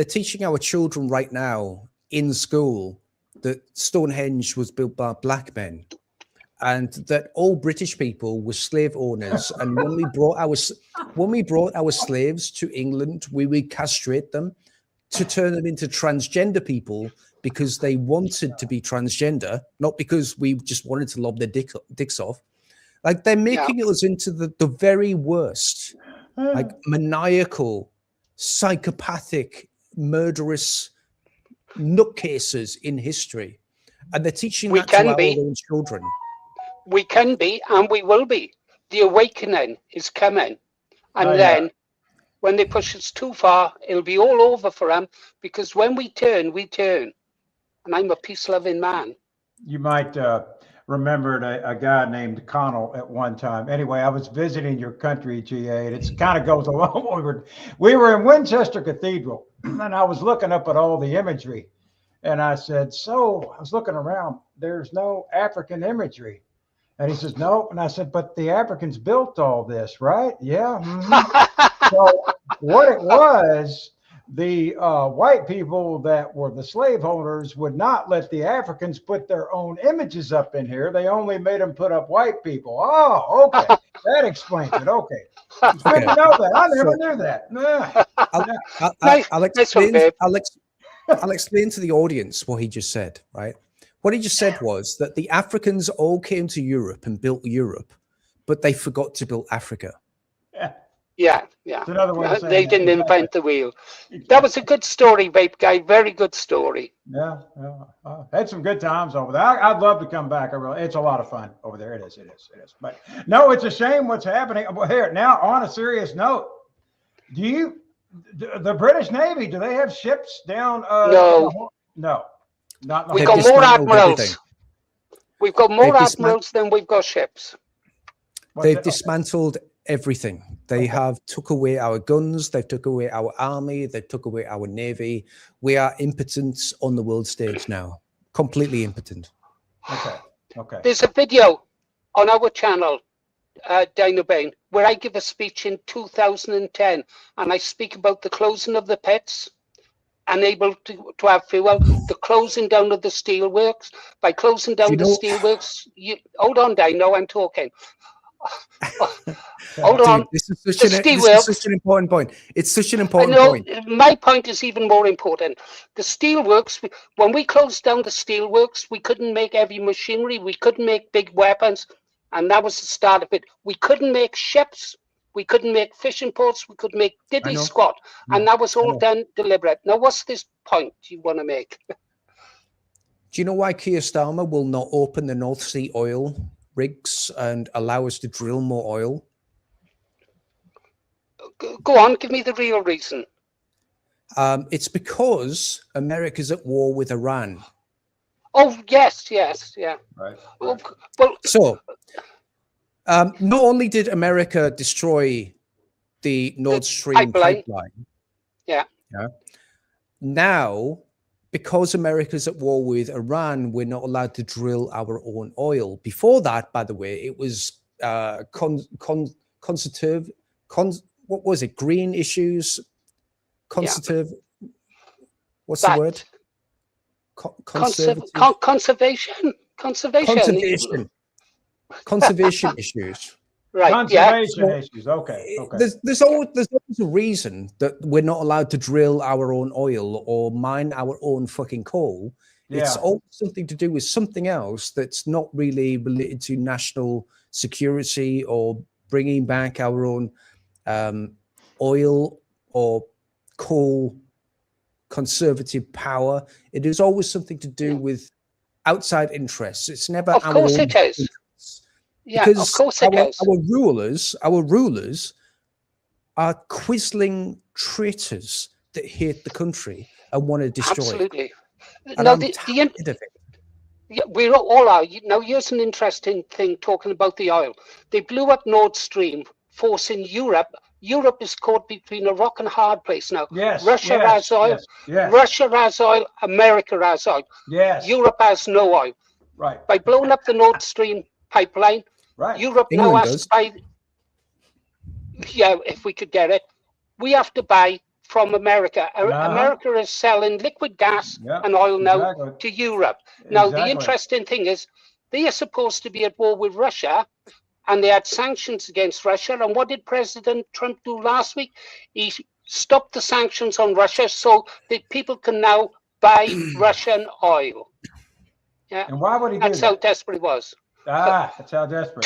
teaching our children right now in school that Stonehenge was built by black men, and that all British people were slave owners. And when we brought our slaves to England, we would castrate them to turn them into transgender people because they wanted to be transgender, not because we just wanted to lob their dicks off. Like, they're making us into the very worst, like maniacal, psychopathic, murderous nutcases in history. And they're teaching that to our own children. We can be, and we will be. The awakening is coming. And then when they push us too far, it'll be all over for them, because when we turn, we turn. And I'm a peace-loving man. You might remember a guy named Connell at one time. Anyway, I was visiting your country, GA, and it kind of goes along. We were in Winchester Cathedral, and I was looking up at all the imagery. And I said, so I was looking around, there's no African imagery. And he says, no. And I said, but the Africans built all this, right? Yeah. Mm-hmm. So what it was, the white people that were the slave owners would not let the Africans put their own images up in here. They only made them put up white people. Oh, okay. That explains it. Okay. It's good to know that. I never knew that. I'll explain to the audience what he just said, right? What he just said was that the Africans all came to Europe and built Europe, but they forgot to build Africa. Yeah. They didn't invent the wheel. That was a good story, Vape Guy. Very good story. Yeah. Had some good times over there. I'd love to come back. It's a lot of fun over there. It is. But no, it's a shame what's happening. Well, here, now on a serious note, the British Navy, do they have ships down? No. Not we've got more admirals. We've got more admirals than we've got ships. They've dismantled everything. They have took away our guns. They've took away our army. They took away our navy. We are impotent on the world stage now. Completely impotent. Okay. There's a video on our channel, Dino Bain, where I give a speech in 2010, and I speak about the closing of the pits, unable to have fuel, the closing down of the steelworks. By closing down the steelworks, hold on, Dino, I'm talking. Hold on. This is such an important point. It's such an important point. My point is even more important. The steelworks, when we closed down the steelworks, we couldn't make heavy machinery, we couldn't make big weapons, and that was the start of it. We couldn't make ships, we couldn't make fishing ports, we could make diddly squat, and that was all done deliberate. Now, what's this point you want to make? Do you know why Keir Starmer will not open the North Sea oil rigs and allow us to drill more oil? Go on, give me the real reason. It's because America's at war with Iran. Oh, yes, yeah. Right. Well, so not only did America destroy the Nord Stream pipeline, Yeah. Now, because America's at war with Iran, we're not allowed to drill our own oil. Before that, by the way, it was what was it? Green issues, conservative. What's the word? Conservative. Conservation issues. Right. Conservation issues. Okay. There's always a reason that we're not allowed to drill our own oil or mine our own fucking coal. It's all something to do with something else that's not really related to national security or bringing back our own oil or coal conservative power. It is always something to do with outside interests. It's never of course it is. Yeah, because of course it is. Our rulers are quisling traitors that hate the country and want to destroy Absolutely. it. And No, I'm tired of it. Yeah, we all are. Now, here's an interesting thing talking about the oil. They blew up Nord Stream, forcing Europe. Europe is caught between a rock and a hard place now. Russia has oil. Russia has oil. America has oil. Europe has no oil. Right. By blowing up the Nord Stream pipeline, Europe England now has does. to buy. Yeah, if we could get it, we have to buy from America. America is selling liquid gas and oil now to Europe. Now, the interesting thing is, they are supposed to be at war with Russia, and they had sanctions against Russia. And what did President Trump do last week? He stopped the sanctions on Russia so that people can now buy Russian oil. Yeah, and why would he do that? That's how desperate he was. That's how desperate.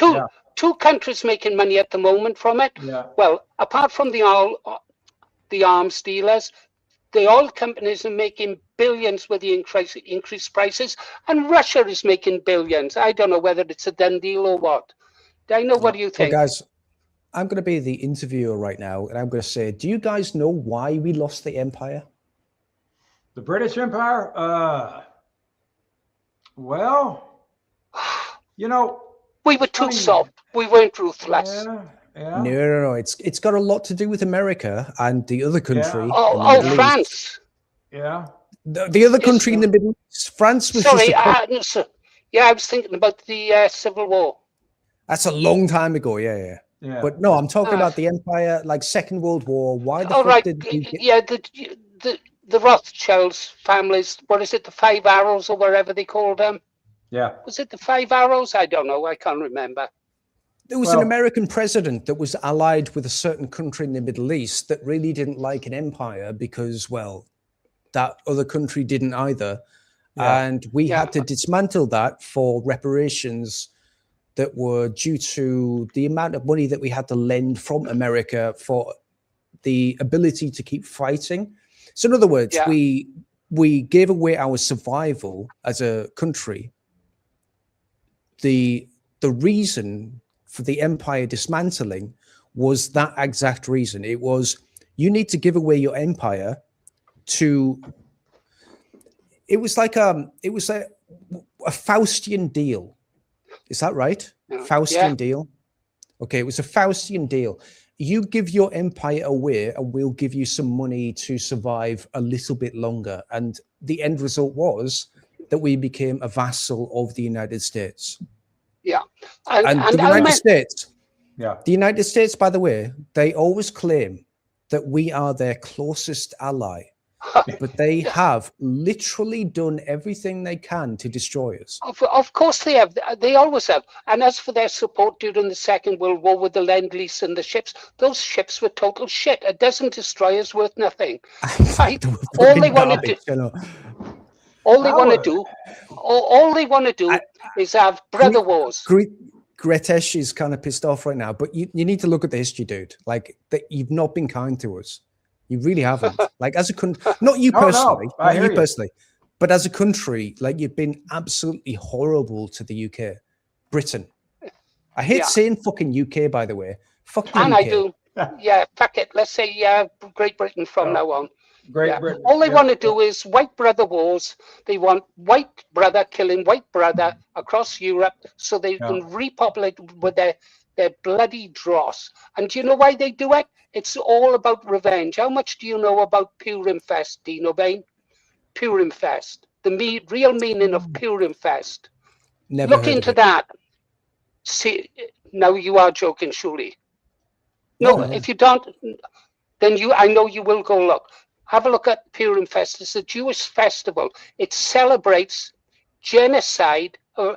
Two countries making money at the moment from it. Yeah. Well, apart from the arms dealers, the oil companies are making billions with the increased prices, and Russia is making billions. I don't know whether it's a done deal or what. Dino, what do you think? Well, guys, I'm going to be the interviewer right now, and I'm going to say, do you guys know why we lost the empire? The British Empire? Well, you know, we were too soft. We weren't ruthless. No. It's got a lot to do with America and the other country. Oh, France. Yeah. The other country in the Middle East. France was Sorry, just I was thinking about the Civil War. That's a long time ago, yeah. But no, I'm talking about the empire, like Second World War. Why the fuck did we get... the Rothschilds families, what is it, the Five Arrows or whatever they called them? Yeah. Was it the Five Arrows? I don't know. I can't remember. There was an American president that was allied with a certain country in the Middle East that really didn't like an empire because, well, that other country didn't either. Yeah. And we had to dismantle that for reparations that were due to the amount of money that we had to lend from America for the ability to keep fighting. So in other words, we gave away our survival as a country. The reason for the empire dismantling was that exact reason. It was, you need to give away your empire to, it was like a Faustian deal. Is that right? Faustian deal? Okay, it was a Faustian deal. You give your empire away and we'll give you some money to survive a little bit longer. And the end result was that we became a vassal of the United States. Yeah. And the United States, by the way, they always claim that we are their closest ally. But they have literally done everything they can to destroy us. Of course they have. They always have. And as for their support during the Second World War with the Lend-Lease and the ships, those ships were total shit. A dozen destroyers worth nothing. All they want to do, all they want to do is have brother wars. Gretesh is kind of pissed off right now, but you need to look at the history, dude. Like, that you've not been kind to us. You really haven't. Like, as a country, not you personally, not you personally, but as a country, like, you've been absolutely horrible to the UK, Britain. I hate saying fucking UK, by the way. Fuck the UK. I do. Yeah, fuck it. Let's say Great Britain from now on. Great Britain. All they want to do is white brother wars. They want white brother killing white brother across Europe so they can repopulate with their They're bloody dross. And do you know why they do it? It's all about revenge. How much do you know about Purim Fest, Dean O'Bain? Purim Fest. The real meaning of Purim Fest. Never Look heard into of it. that. See, now you are joking, surely. No, if you don't, then I know you will go look. Have a look at Purim Fest. It's a Jewish festival. It celebrates genocide of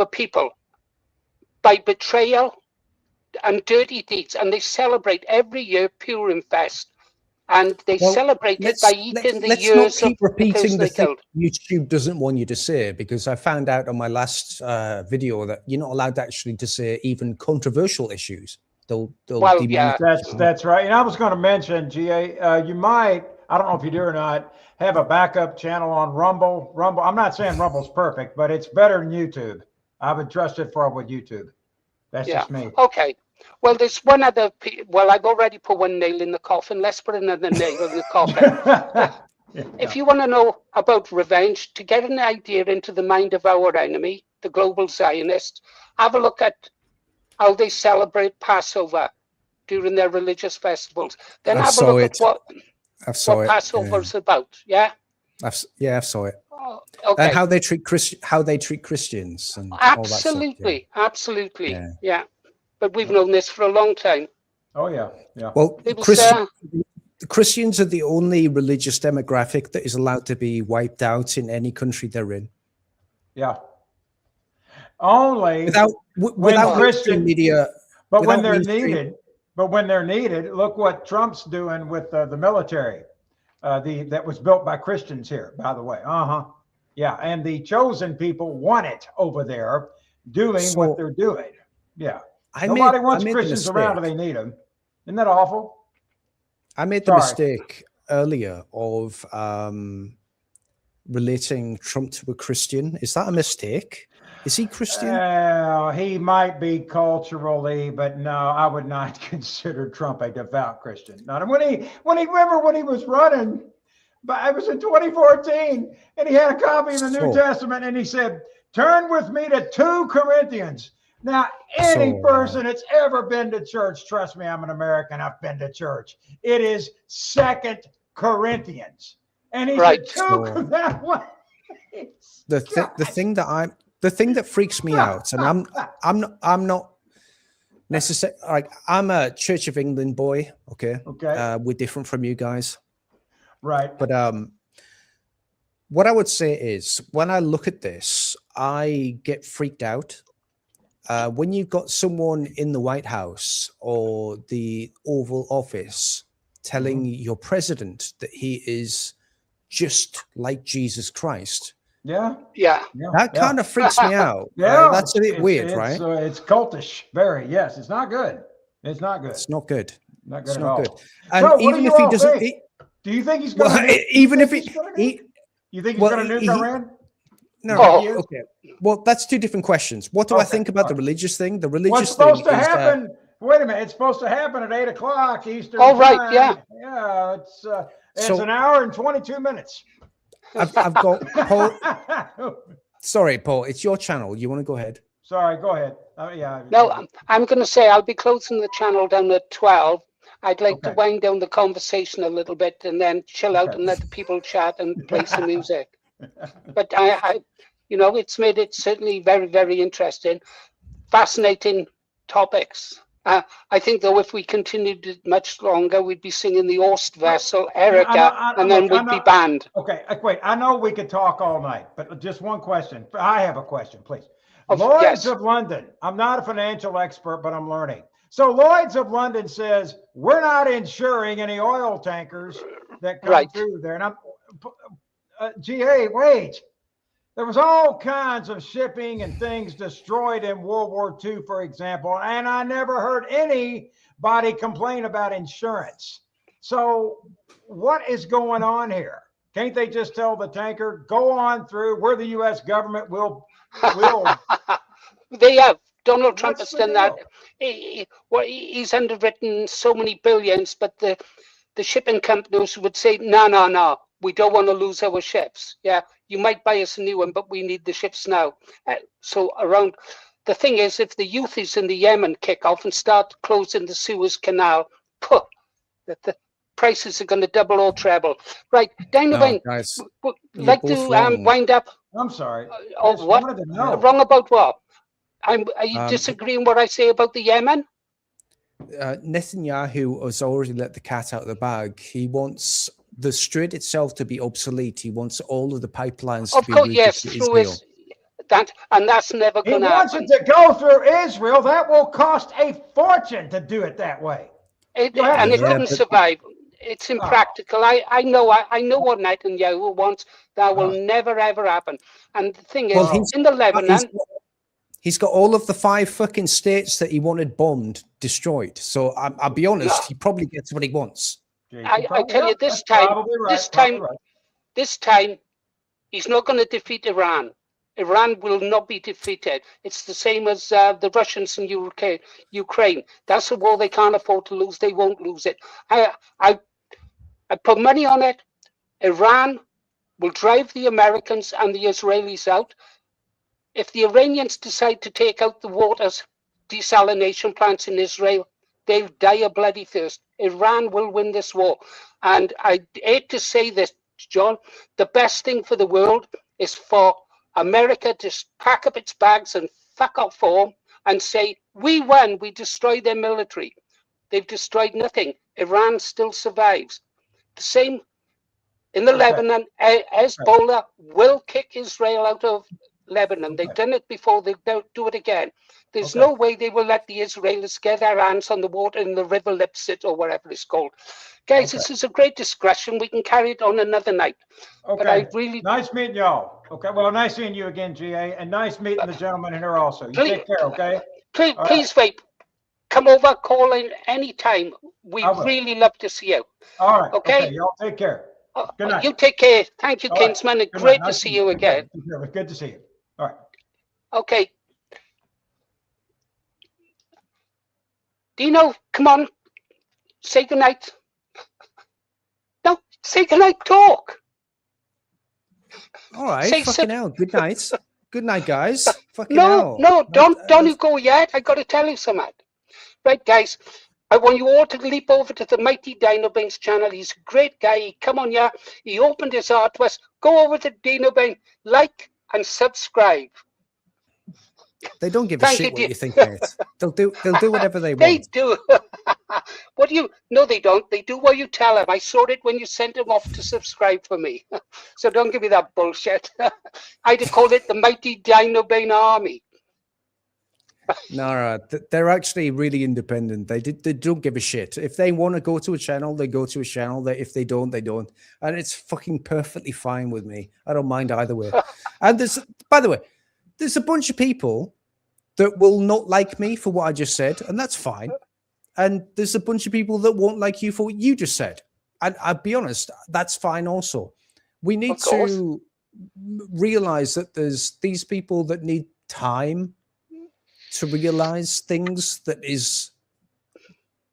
a people by betrayal and dirty deeds. And they celebrate every year Purim Fest. And they celebrate it by eating the let's not years keep of the repeating person the they thing killed. YouTube doesn't want you to say, because I found out on my last video that you're not allowed actually to say even controversial issues. They'll Well, demonetize. That's right. And I was going to mention, GA, you might, I don't know if you do or not, have a backup channel on Rumble. I'm not saying Rumble's perfect, but it's better than YouTube. I would trust it far with YouTube. That's just me. Okay. Well, there's one other. Well, I've already put one nail in the coffin. Let's put another nail in the coffin. If you want to know about revenge, to get an idea into the mind of our enemy, the global Zionists, have a look at how they celebrate Passover during their religious festivals. Then have a look at what Passover's about. Yeah. I saw it. Okay. And how they treat Christians and Absolutely, all that stuff, absolutely, yeah. But we've known this for a long time. Oh yeah, yeah. Well, Christians are the only religious demographic that is allowed to be wiped out in any country they're in. Yeah. Only without Christian media. But when they're needed, look what Trump's doing with the military. That was built by Christians here, by the way. Yeah, and the chosen people want it over there doing what they're doing. Yeah. Nobody wants Christians around if they need them. Isn't that awful? I made the mistake earlier of relating Trump to a Christian. Is that a mistake? Is he Christian? He might be culturally, but no, I would not consider Trump a devout Christian. Not when he was running, but it was in 2014, and he had a copy of the New Testament, and he said, "Turn with me to 2 Corinthians." Now, any person that's ever been to church, trust me, I'm an American, I've been to church. It is 2 Corinthians. And he said, that one. The thing that freaks me out, and I'm not necessarily, like, I'm a Church of England boy, okay? We're different from you guys. Right. But what I would say is, when I look at this, I get freaked out. When you've got someone in the White House or the Oval Office telling your president that he is just like Jesus Christ. That kind of freaks me out. That's a bit weird, right? It's cultish, very. Yes, it's not good. It's not good. It's not good. Not good it's at not all. good. And so even if he doesn't, do you think he's going to? Even if you think he's going to nuke Iran? No. Okay. Well, that's 2 different questions. What do I think about the religious thing? The religious What's supposed to happen? Wait a minute. It's supposed to happen at 8 o'clock Eastern. Oh, right. time. Yeah. Yeah. It's an hour and 22 minutes. I've got Paul. Sorry, Paul. It's your channel. You want to go ahead? Sorry. Go ahead. No, I'm going to say I'll be closing the channel down at 12. I'd like to wind down the conversation a little bit and then chill out and let the people chat and play some music. But I it's made it certainly very, very interesting, fascinating topics. I think, though, if we continued much longer, we'd be singing the Ost vessel, Erica, and then we'd be banned. Okay, wait. I know we could talk all night, but just one question. I have a question, please. Lloyd's of London. I'm not a financial expert, but I'm learning. So Lloyd's of London says we're not insuring any oil tankers that come through there. And I'm GA, wait. There was all kinds of shipping and things destroyed in World War II, for example, and I never heard anybody complain about insurance. So what is going on here? Can't they just tell the tanker, go on through, where the U.S. government will. They have. Donald Trump has done that. He's underwritten so many billions, but the shipping companies would say, no. We don't want to lose our ships. Yeah, you might buy us a new one, but we need the ships now. So around the thing is, if the Houthis in the Yemen kick off and start closing the Suez Canal, the prices are going to double or treble. Right, Dino Ben, guys, like to wind up. I'm sorry. Oh, what? Wanted to know. Wrong about what? Are you Um, disagreeing what I say about the Yemen? Netanyahu has already let the cat out of the bag. He wants the Strait itself to be obsolete. He wants all of the pipelines to Of be course, routed yes, to through Israel. and that's never He going to wants happen. it to go through Israel. That will cost a fortune to do it that way. It wouldn't survive. It's impractical. I know what Netanyahu wants. That will never ever happen. And the thing is, in the Lebanon, he's got all of the 5 fucking states that he wanted bombed destroyed. So I'll be honest, he probably gets what he wants. I tell you, this time, he's not going to defeat Iran. Iran will not be defeated. It's the same as the Russians in Ukraine. That's a war they can't afford to lose. They won't lose it. I put money on it. Iran will drive the Americans and the Israelis out. If the Iranians decide to take out the water desalination plants in Israel, they'll die of bloody thirst. Iran will win this war. And I hate to say this, John, the best thing for the world is for America to pack up its bags and fuck off home and say, we won, we destroyed their military. They've destroyed nothing. Iran still survives. The same in the Lebanon, Hezbollah will kick Israel out of Lebanon. They've done it before, they'll do it again. There's no way they will let the Israelis get their hands on the water in the river Lipsit or whatever it's called. Guys, this is a great discussion. We can carry it on another night. Okay. But I really nice meeting y'all. Okay. Well, nice seeing you again, GA, and nice meeting the gentleman in here also. You take care, okay? Please wait. Come over, call in anytime. We really love to see you. All right. Okay. Y'all take care. Good night. You take care. Thank you, Kinsman. Right. Great to see you again. It was good to see you. All right. Okay. Dino, come on. Say goodnight. No, say goodnight. Talk. All right. Fucking hell. Good night. Good night, guys. Fucking no, hell. No, don't you go yet. I got to tell you something. Right, guys. I want you all to leap over to the Mighty Dino Bane's channel. He's a great guy. He come on, yeah. He opened his heart to us. Go over to Dino Bane, like and subscribe. They don't give a shit what you think, mate. They'll do whatever they want. They do. What do you? No, they don't. They do what you tell them. I saw it when you sent them off to subscribe for me. So don't give me that bullshit. I'd call it the Mighty Dino Bane Army. No, they're actually really independent. They don't give a shit. If they want to go to a channel, they go to a channel. If they don't, they don't. And it's fucking perfectly fine with me. I don't mind either way. And by the way, there's a bunch of people that will not like me for what I just said, and that's fine. And there's a bunch of people that won't like you for what you just said. And I'll be honest, that's fine also. We need to realize that there's these people that need time to realize things that is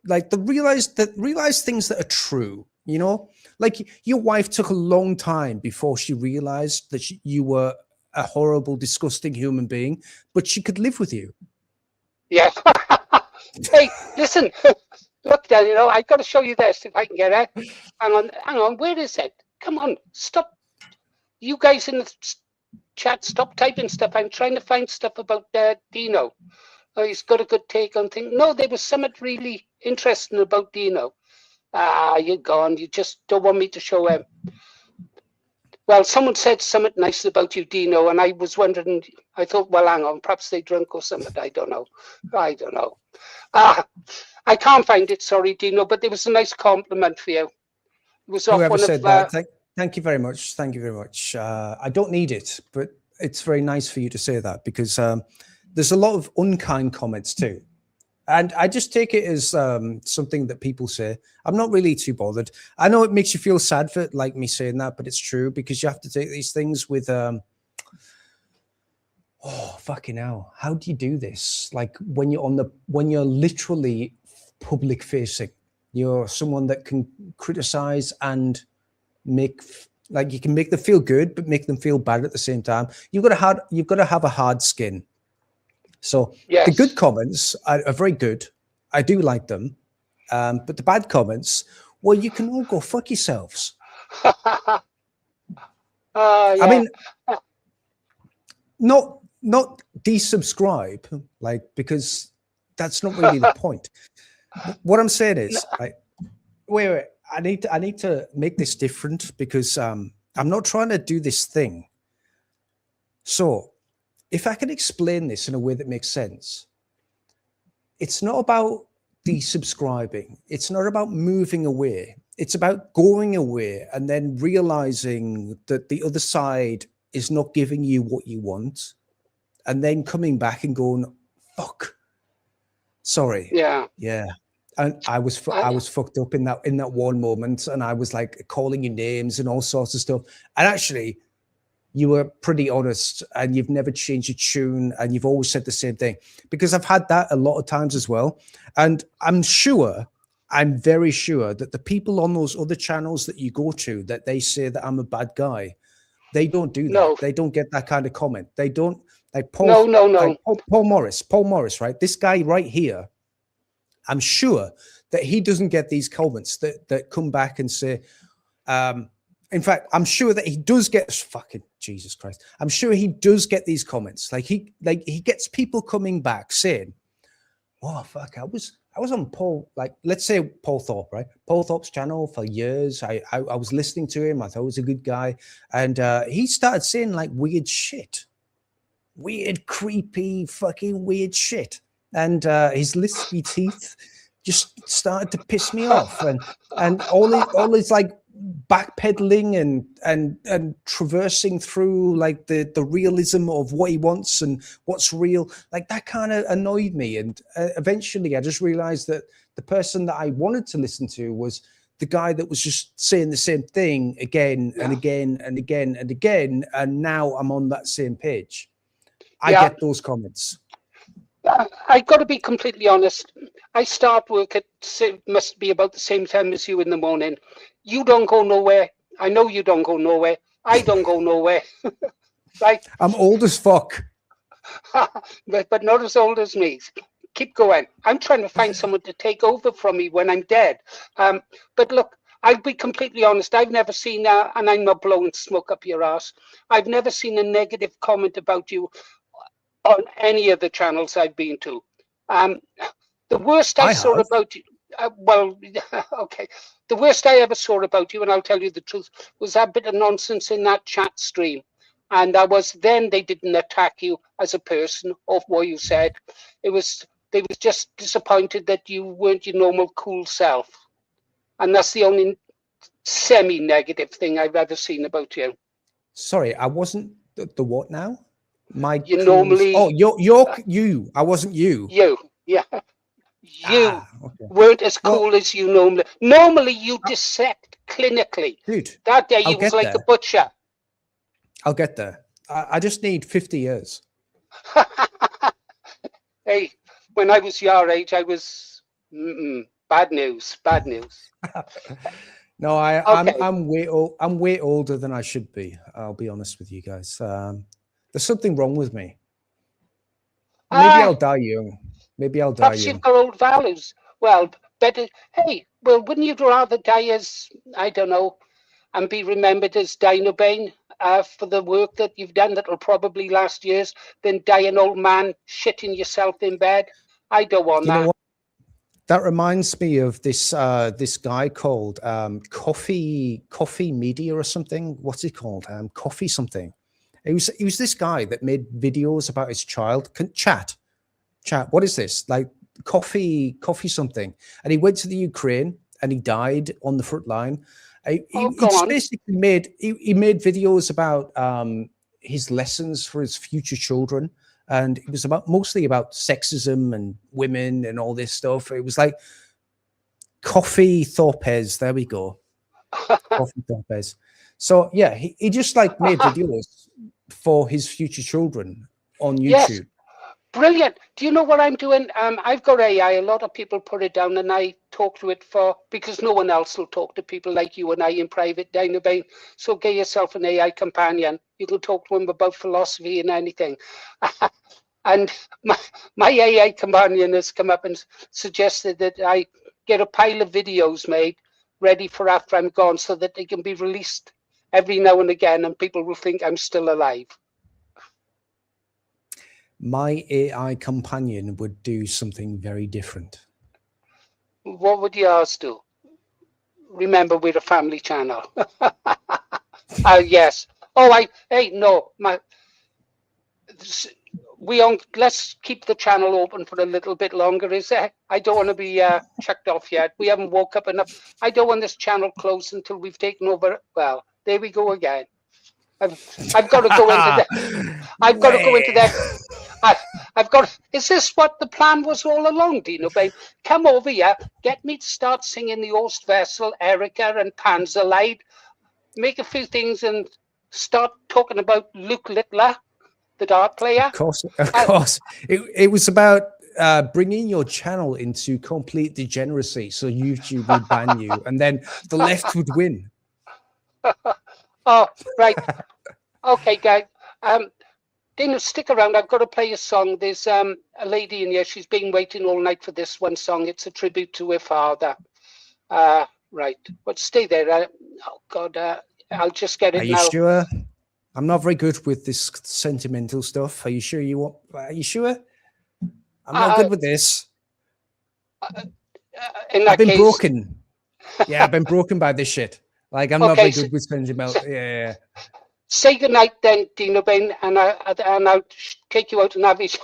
like realize things that are true, you know, like your wife took a long time before she realized that you were a horrible, disgusting human being, but she could live with you. Yeah. Hey, listen, look, Dan, you know, I got to show you this if I can get it. Hang on, where is it? Come on, stop. You guys in the chat, stop typing stuff. I'm trying to find stuff about Dino. Oh, he's got a good take on things. No, there was something really interesting about Dino. You're gone. You just don't want me to show him. Well, someone said something nice about you, Dino, and I was wondering, I thought, well, hang on, perhaps they drunk or something. I don't know. I can't find it, sorry, Dino, but it was a nice compliment for you. It was off Whoever one said of, that, thank you very much. Thank you very much. I don't need it, but it's very nice for you to say that because there's a lot of unkind comments too. And I just take it as something that people say. I'm not really too bothered. I know it makes you feel sad for like me saying that, but it's true because you have to take these things with, oh, fucking hell. How do you do this? Like when you're literally public facing, you're someone that can criticize and make, like you can make them feel good, but make them feel bad at the same time. You've got to have a hard skin. So Yes. the good comments are very good. I do like them. But the bad comments, well, you can all go fuck yourselves. Yeah. I mean, not desubscribe, like, because that's not really the point. What I'm saying is, wait, I need to make this different, because I'm not trying to do this thing. So if I can explain this in a way that makes sense, it's not about desubscribing. It's not about moving away. It's about going away and then realizing that the other side is not giving you what you want, and then coming back and going, fuck, sorry. Yeah. And I was fucked up in that one moment, and I was like calling you names and all sorts of stuff. And actually, you were pretty honest, and you've never changed your tune, and you've always said the same thing, because I've had that a lot of times as well. And I'm very sure that the people on those other channels that you go to, that they say that I'm a bad guy, they don't do that. No. They don't get that kind of comment. They don't, like Paul. No. Like Paul Morris, right? This guy right here, I'm sure that he doesn't get these comments that come back and say, in fact, I'm sure that he does get, fucking Jesus Christ, I'm sure he does get these comments. Like he gets people coming back saying, oh fuck, I was on Paul, like, let's say Paul Thorpe, right? Paul Thorpe's channel for years. I was listening to him. I thought he was a good guy. And he started saying like weird shit. Weird, creepy, fucking weird shit. And his lispy teeth just started to piss me off. And all his like backpedaling and traversing through like the realism of what he wants and what's real, like that kind of annoyed me. And eventually I just realized that the person that I wanted to listen to was the guy that was just saying the same thing again and again and again and again. And now I'm on that same page. I get those comments. I got to be completely honest. I start work at, must be about the same time as you in the morning. You don't go nowhere. I know you don't go nowhere. I don't go nowhere. Right? I'm old as fuck. but not as old as me. Keep going. I'm trying to find someone to take over from me when I'm dead. But look, I'll be completely honest. I've never seen, and I'm not blowing smoke up your ass, I've never seen a negative comment about you on any of the channels I've been to. The worst I saw about you, okay, the worst I ever saw about you, and I'll tell you the truth, was that bit of nonsense in that chat stream. And they didn't attack you as a person of what you said. They was just disappointed that you weren't your normal cool self. And that's the only semi-negative thing I've ever seen about you. Sorry, I wasn't the what now? You normally... Oh, you. I wasn't you. You, yeah. You weren't as cool as you normally. Normally, you dissect clinically. Dude, that day you was like a butcher. I'll get there. I just need 50 years. Hey, when I was your age, I was bad news. Bad news. No, I'm way older than I should be. I'll be honest with you guys. There's something wrong with me. Maybe I'll die young. Perhaps you've got old values. Well, better. Hey, well, wouldn't you rather die as, I don't know, and be remembered as Dino Bain for the work that you've done that will probably last years, than die an old man shitting yourself in bed? I don't want that. Know what? That reminds me of this this guy called Coffee Media or something. What's it called? Coffee something. He was this guy that made videos about his child. Chat. What is this? Like coffee something. And he went to the Ukraine and he died on the front line. He basically made videos about his lessons for his future children. And it was mostly about sexism and women and all this stuff. It was like Coffee Thorpes. There we go. Coffee Thorpes. So yeah, he just like made videos for his future children on YouTube. Yes. Brilliant. Do you know what I'm doing? I've got AI. A lot of people put it down and I talk to it because no one else will talk to people like you and I in private, Dino Bain. So get yourself an AI companion. You can talk to him about philosophy and anything. And my AI companion has come up and suggested that I get a pile of videos made ready for after I'm gone so that they can be released every now and again and people will think I'm still alive. My AI companion would do something very different. What would yours do? Remember, we're a family channel. Yes. Oh, no, let's keep the channel open for a little bit longer, is there? I don't want to be chucked off yet. We haven't woke up enough. I don't want this channel closed until we've taken over. Well, there we go again. I've got to go into that. I've got to go into that. I've got. Is this what the plan was all along, Dino Bain? Come over here, get me to start singing the Ostwessel, Erica, and Panzerlied, make a few things, and start talking about Luke Littler, the dart player. Of course. It was about bringing your channel into complete degeneracy, so YouTube would ban you, and then the left would win. Oh, right. Okay, guys. Dino, stick around. I've got to play a song. There's a lady in here. She's been waiting all night for this one song. It's a tribute to her father. Right. But stay there. Oh, God. I'll just get it now. Are you sure? I'm not very good with this sentimental stuff. Are you sure you want? Are you sure? I'm not good with this. I've been broken. Yeah, I've been broken by this shit. Like, I'm not very good with sentimental. Yeah. Say goodnight then, Dino Bain, and I'll take you out and have it.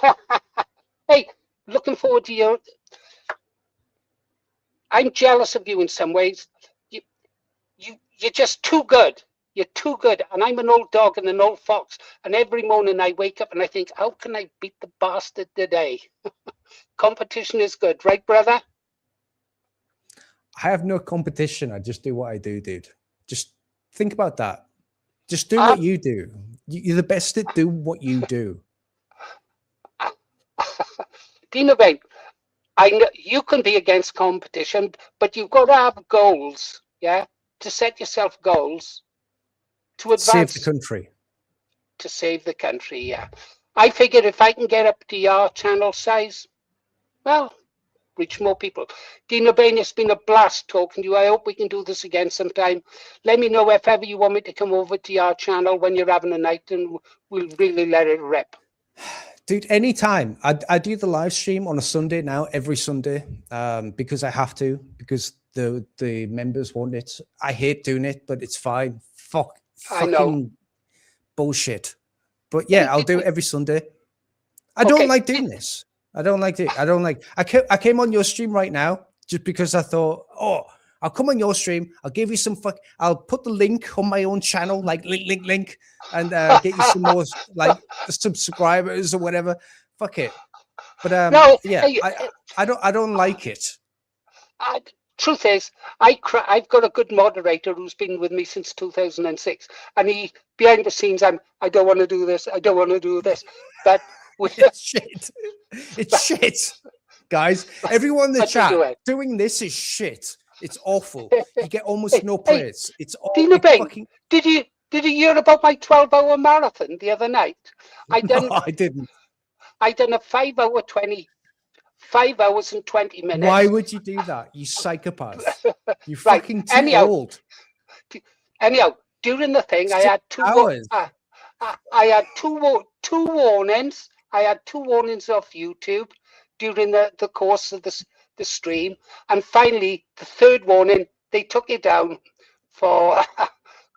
Hey, looking forward to you. I'm jealous of you in some ways. You're just too good. You're too good. And I'm an old dog and an old fox. And every morning I wake up and I think, how can I beat the bastard today? Competition is good, right, brother? I have no competition. I just do what I do, dude. Just think about that. Just do what you do. You're the best at do what you do. Dino Bain, I know you can be against competition, but you've got to have goals, yeah? To set yourself goals to advance. Save the country. To save the country, yeah. I figured if I can get up to your channel size, well, reach more people. Dino Bain, it's been a blast talking to you. I hope we can do this again sometime. Let me know if ever you want me to come over to your channel when you're having a night, and we'll really let it rip. Dude, anytime. I do the live stream on a Sunday now, every Sunday, because I have to, because the members want it. I hate doing it, but it's fine. Fucking bullshit. But yeah, I'll do it every Sunday. I don't like doing this. I don't like it. I came on your stream right now just because I thought, oh, I'll come on your stream. I'll give you some I'll put the link on my own channel, like link, and get you some more like subscribers or whatever. Fuck it. But yeah, I don't like it. Truth is, I've got a good moderator who's been with me since 2006, and he behind the scenes, I don't want to do this. I don't want to do this, but. It's shit. It's shit, guys. Everyone in the chat doing this is shit. It's awful. You get almost no praise. It's all. Dino Bain, did you hear about my 12-hour marathon the other night? I didn't. I done a 5 hours and 20 minutes. Why would you do that? You psychopath. You fucking too old. Anyhow, during the thing, I had 2 hours. I had two warnings. I had 2 warnings off YouTube during the course of the stream. And finally, the 3rd warning, they took it down for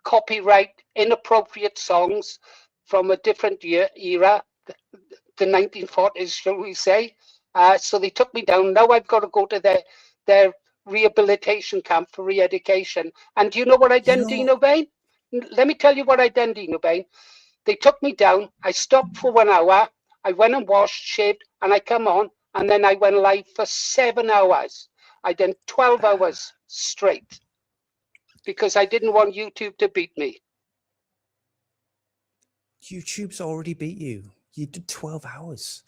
copyright, inappropriate songs from a different era, the 1940s, shall we say. So they took me down. Now I've got to go to their rehabilitation camp for re-education. And do you know what I done, Dino Bain? Let me tell you what I done, Dino Bain. They took me down. I stopped for 1 hour. I went and washed, shaved, and I come on. And then I went live for 7 hours. I done 12 hours straight because I didn't want YouTube to beat me. YouTube's already beat you. You did 12 hours.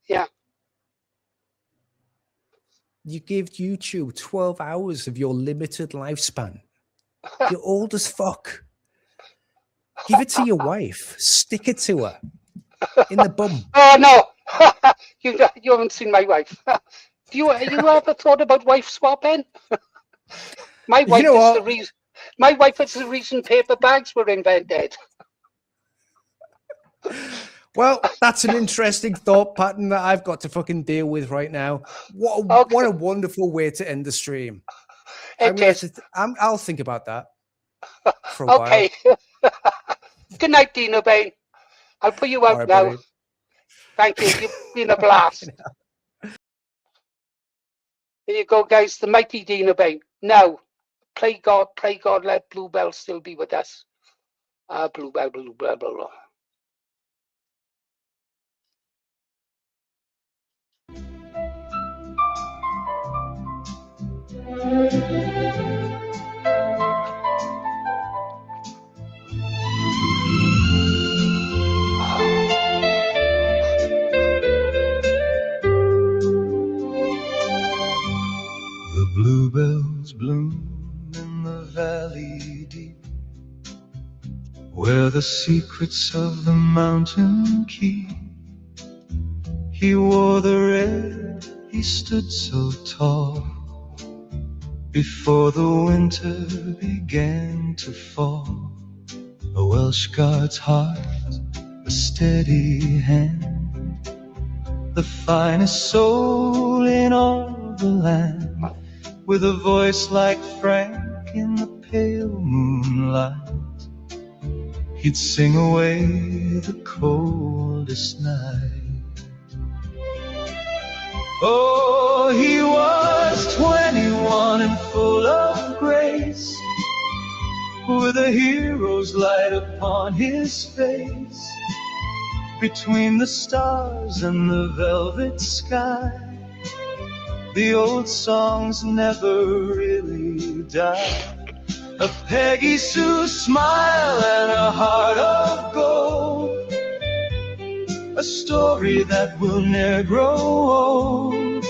Yeah. You give YouTube 12 hours of your limited lifespan. You're old as fuck. Give it to your wife. Stick it to her. in the bum. Oh no, you haven't seen my wife. Do you ever thought about wife swapping? My wife know is what? the reason. My wife is the reason paper bags were invented. Well, that's an interesting thought pattern that I've got to fucking deal with right now. What Okay. a wonderful way to end the stream. It is. I'll think about that for a Okay. while. Good night, Dino Bain. I'll put you All out right, now. buddy. Thank you. You've been a blast. There you go, guys. The mighty Dino Bain. Now, pray God, let Bluebell still be with us. Bluebell. The bluebells bloom in the valley deep, where the secrets of the mountain keep. He wore the red, he stood so tall, before the winter began to fall. A Welsh guard's heart, a steady hand, the finest soul in all the land, with a voice like Frank in the pale moonlight. He'd sing away the coldest night. Oh, he was 21 and full of grace, with a hero's light upon his face. Between the stars and the velvet sky, the old songs never really die. A Peggy Sue smile and a heart of gold, a story that will ne'er grow old.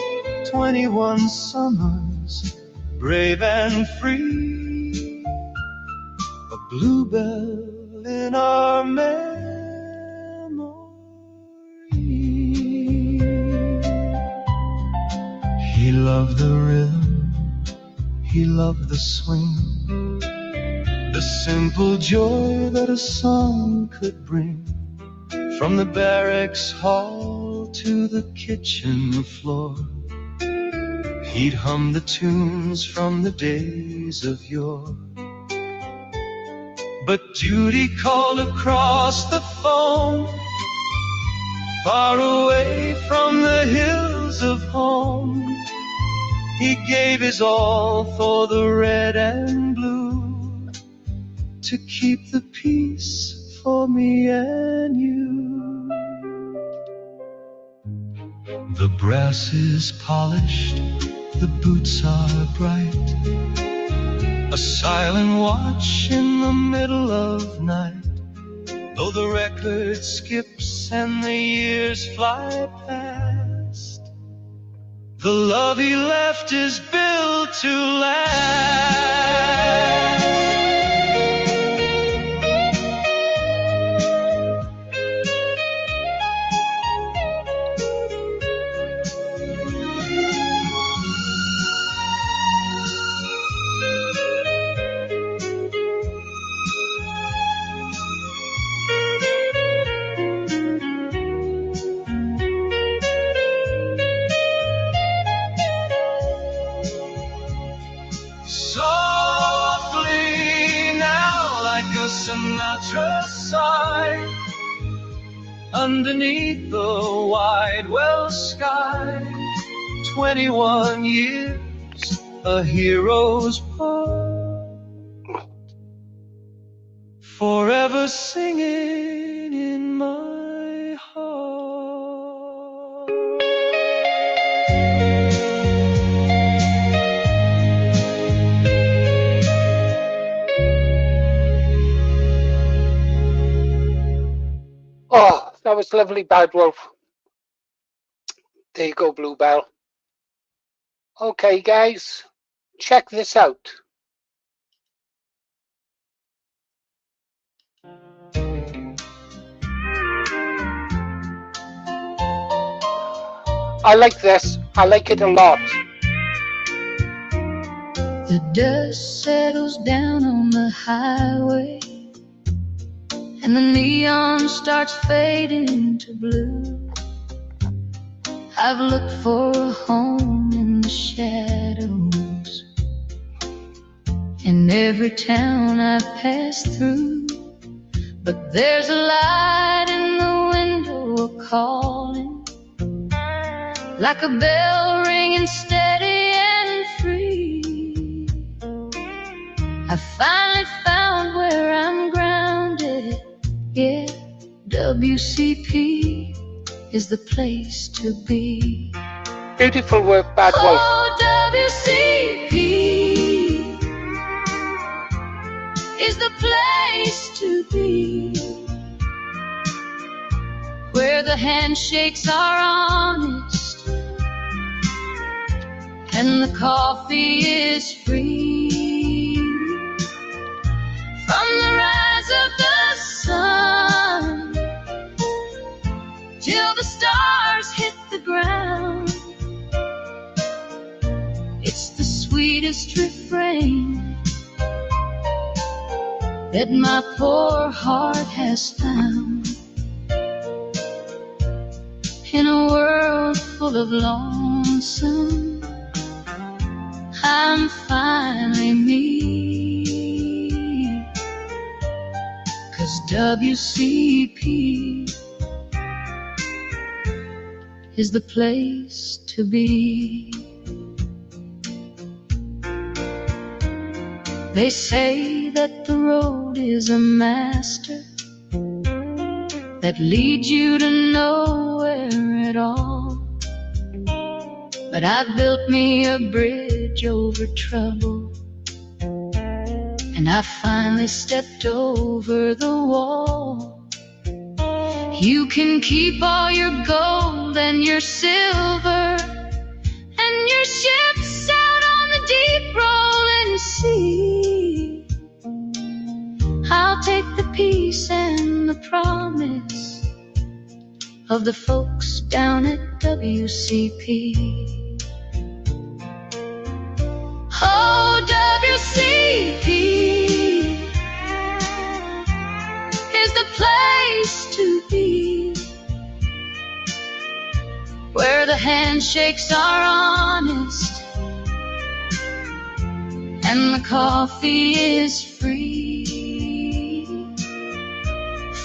21 summers, brave and free, a bluebell in our memory. He loved the rhythm, he loved the swing, the simple joy that a song could bring. From the barracks hall to the kitchen floor, he'd hum the tunes from the days of yore. But duty called across the phone, far away from the hills of home. He gave his all for the red and blue, to keep the peace for me and you. The brass is polished, the boots are bright, a silent watch in the middle of night. Though the record skips and the years fly past, the love he left is built to last. Softly now, like a Sinatra sigh, underneath the wide Welsh sky, 21 years, a hero's part, forever singing in my heart. Oh, that was lovely, Bad Wolf. There you go, Bluebell. Okay, guys, check this out. I like this. I like it a lot. The dust settles down on the highway, and the neon starts fading to blue. I've looked for a home in the shadows in every town I've passed through, but there's a light in the window calling, like a bell ringing steady and free. I finally found where I'm grounded. Yeah, WCP is the place to be. Beautiful work, Bad Wolf. Oh, WCP is the place to be, where the handshakes are honest and the coffee is free. From the rise of the sun till the stars hit the ground, it's the sweetest refrain that my poor heart has found. In a world full of lonesome, I'm finally me, 'cause WCP is the place to be. They say that the road is a master that leads you to nowhere at all, but I built me a bridge over trouble, and I finally stepped over the wall. You can keep all your gold and your silver and your ships out on the deep rolling sea. I'll take the peace and the promise of the folks down at WCP. Oh, WCP is the place to be, where the handshakes are honest and the coffee is free.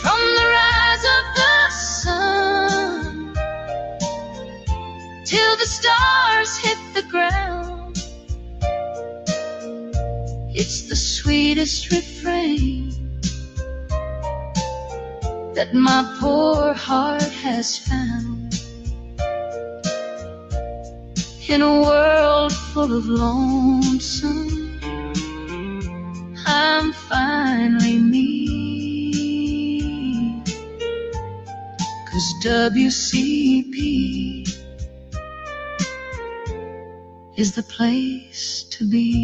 From the rise of the sun till the stars hit the ground, it's the sweetest refrain that my poor heart has found. In a world full of lonesome, I'm finally me, 'cause WCP is the place to be.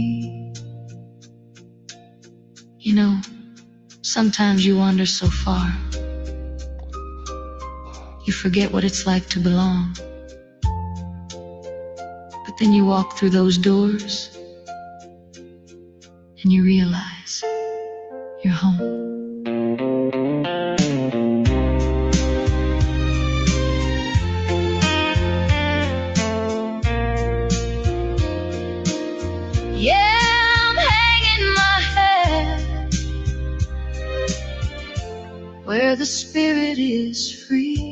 You know, sometimes you wander so far, you forget what it's like to belong. But then you walk through those doors and you realize you're home. Yeah, I'm hanging my head where the spirit is free.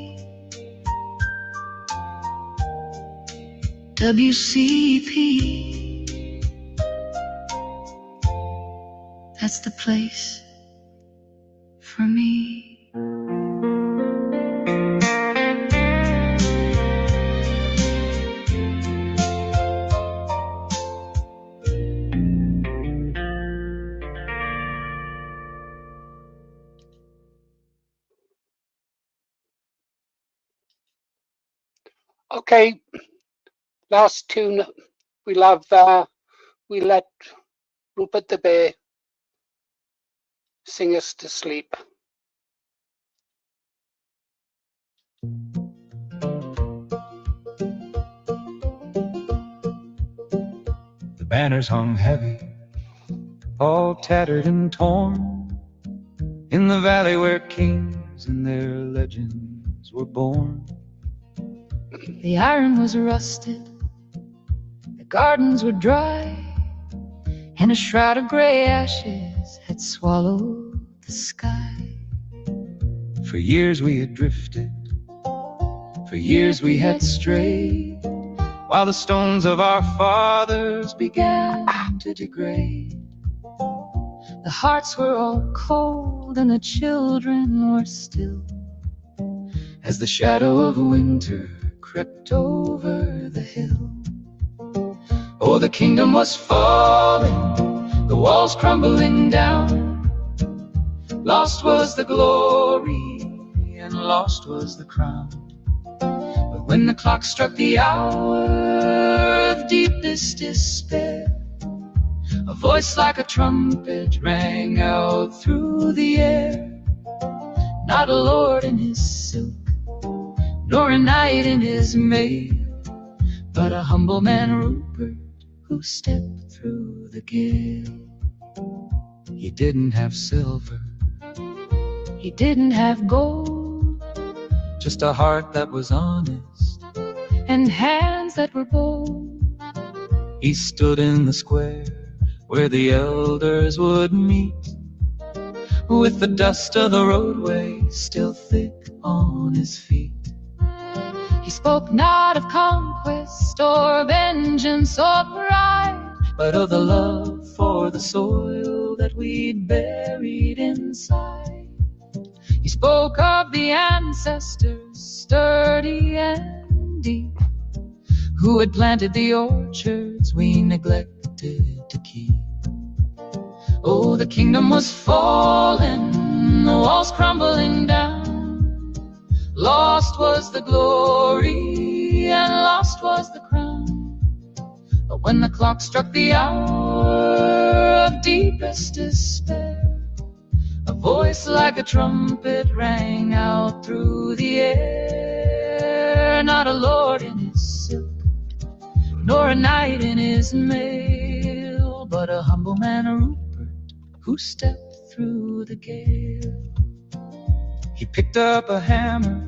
WCP, that's the place for me. Okay, last tune. We let Rupert the Bear sing us to sleep. banners hung heavy, all tattered and torn, in the valley where kings and their legends were born. The iron was rusted, the gardens were dry, and a shroud of gray ashes had swallowed the sky. For years we had drifted, for years we had strayed, while the stones of our fathers began to degrade. The hearts were all cold and the children were still, as the shadow of winter crept over the hill. Oh, the kingdom was falling, the walls crumbling down. Lost was the glory and lost was the crown. But when the clock struck the hour of deepest despair, a voice like a trumpet rang out through the air. Not a lord in his silk, nor a knight in his mail, but a humble man, Rupert, who stepped through the gale. He didn't have silver, he didn't have gold, just a heart that was honest and hands that were bold. He stood in the square where the elders would meet, with the dust of the roadway still thick on his feet. He spoke not of conquest or vengeance or pride, but of the love for the soil that we'd buried inside. He spoke of the ancestors, sturdy and deep, who had planted the orchards we neglected to keep. Oh, the kingdom was falling, the walls crumbling down. Lost was the glory and lost was the crown. But when the clock struck the hour of deepest despair, a voice like a trumpet rang out through the air. Not a lord in his silk, nor a knight in his mail, but a humble man, Rupert, who stepped through the gale. He picked up a hammer,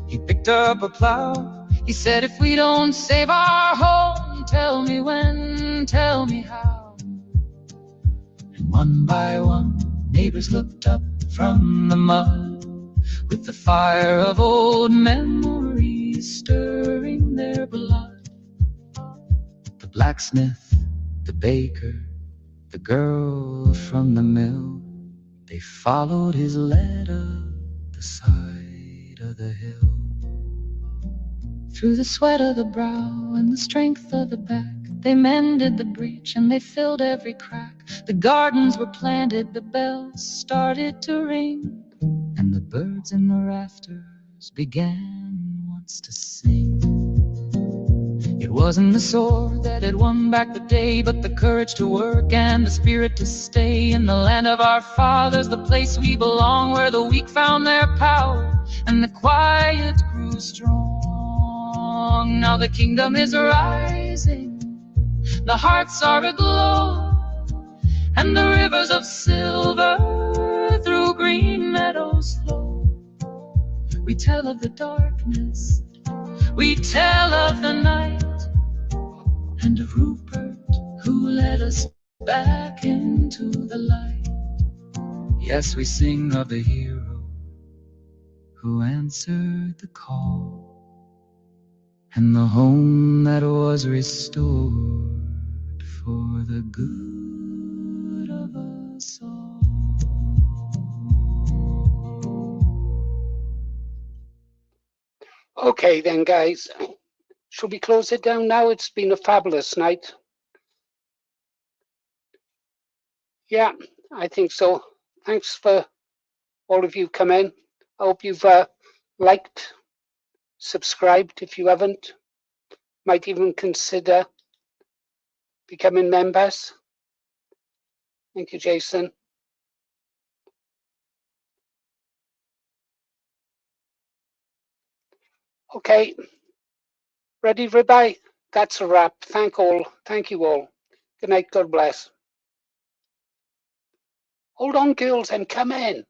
he picked up a plow. He said, if we don't save our home, tell me when, tell me how. And one by one, neighbors looked up from the mud, with the fire of old memories stirring their blood. The blacksmith, the baker, the girl from the mill, they followed his lead up the side of the hill. Through the sweat of the brow and the strength of the back, they mended the breach and they filled every crack. The gardens were planted, the bells started to ring, and the birds in the rafters began once to sing. It wasn't the sword that had won back the day, but the courage to work and the spirit to stay in the land of our fathers, the place we belong, where the weak found their power and the quiet grew strong. Now the kingdom is rising, the hearts are aglow, and the rivers of silver through green meadows flow. We tell of the darkness, we tell of the night, and of Rupert who led us back into the light. Yes, we sing of the hero who answered the call, and the home that was restored for the good of us all. Okay then, guys. Should we close it down now? It's been a fabulous night. Yeah, I think so. Thanks for all of you coming. I hope you've liked, subscribed if you haven't. Might even consider becoming members. Thank you, Jason. Okay, ready, Ribeye? that's a wrap. Thank you all. Good night. God bless. Hold on, girls, and come in.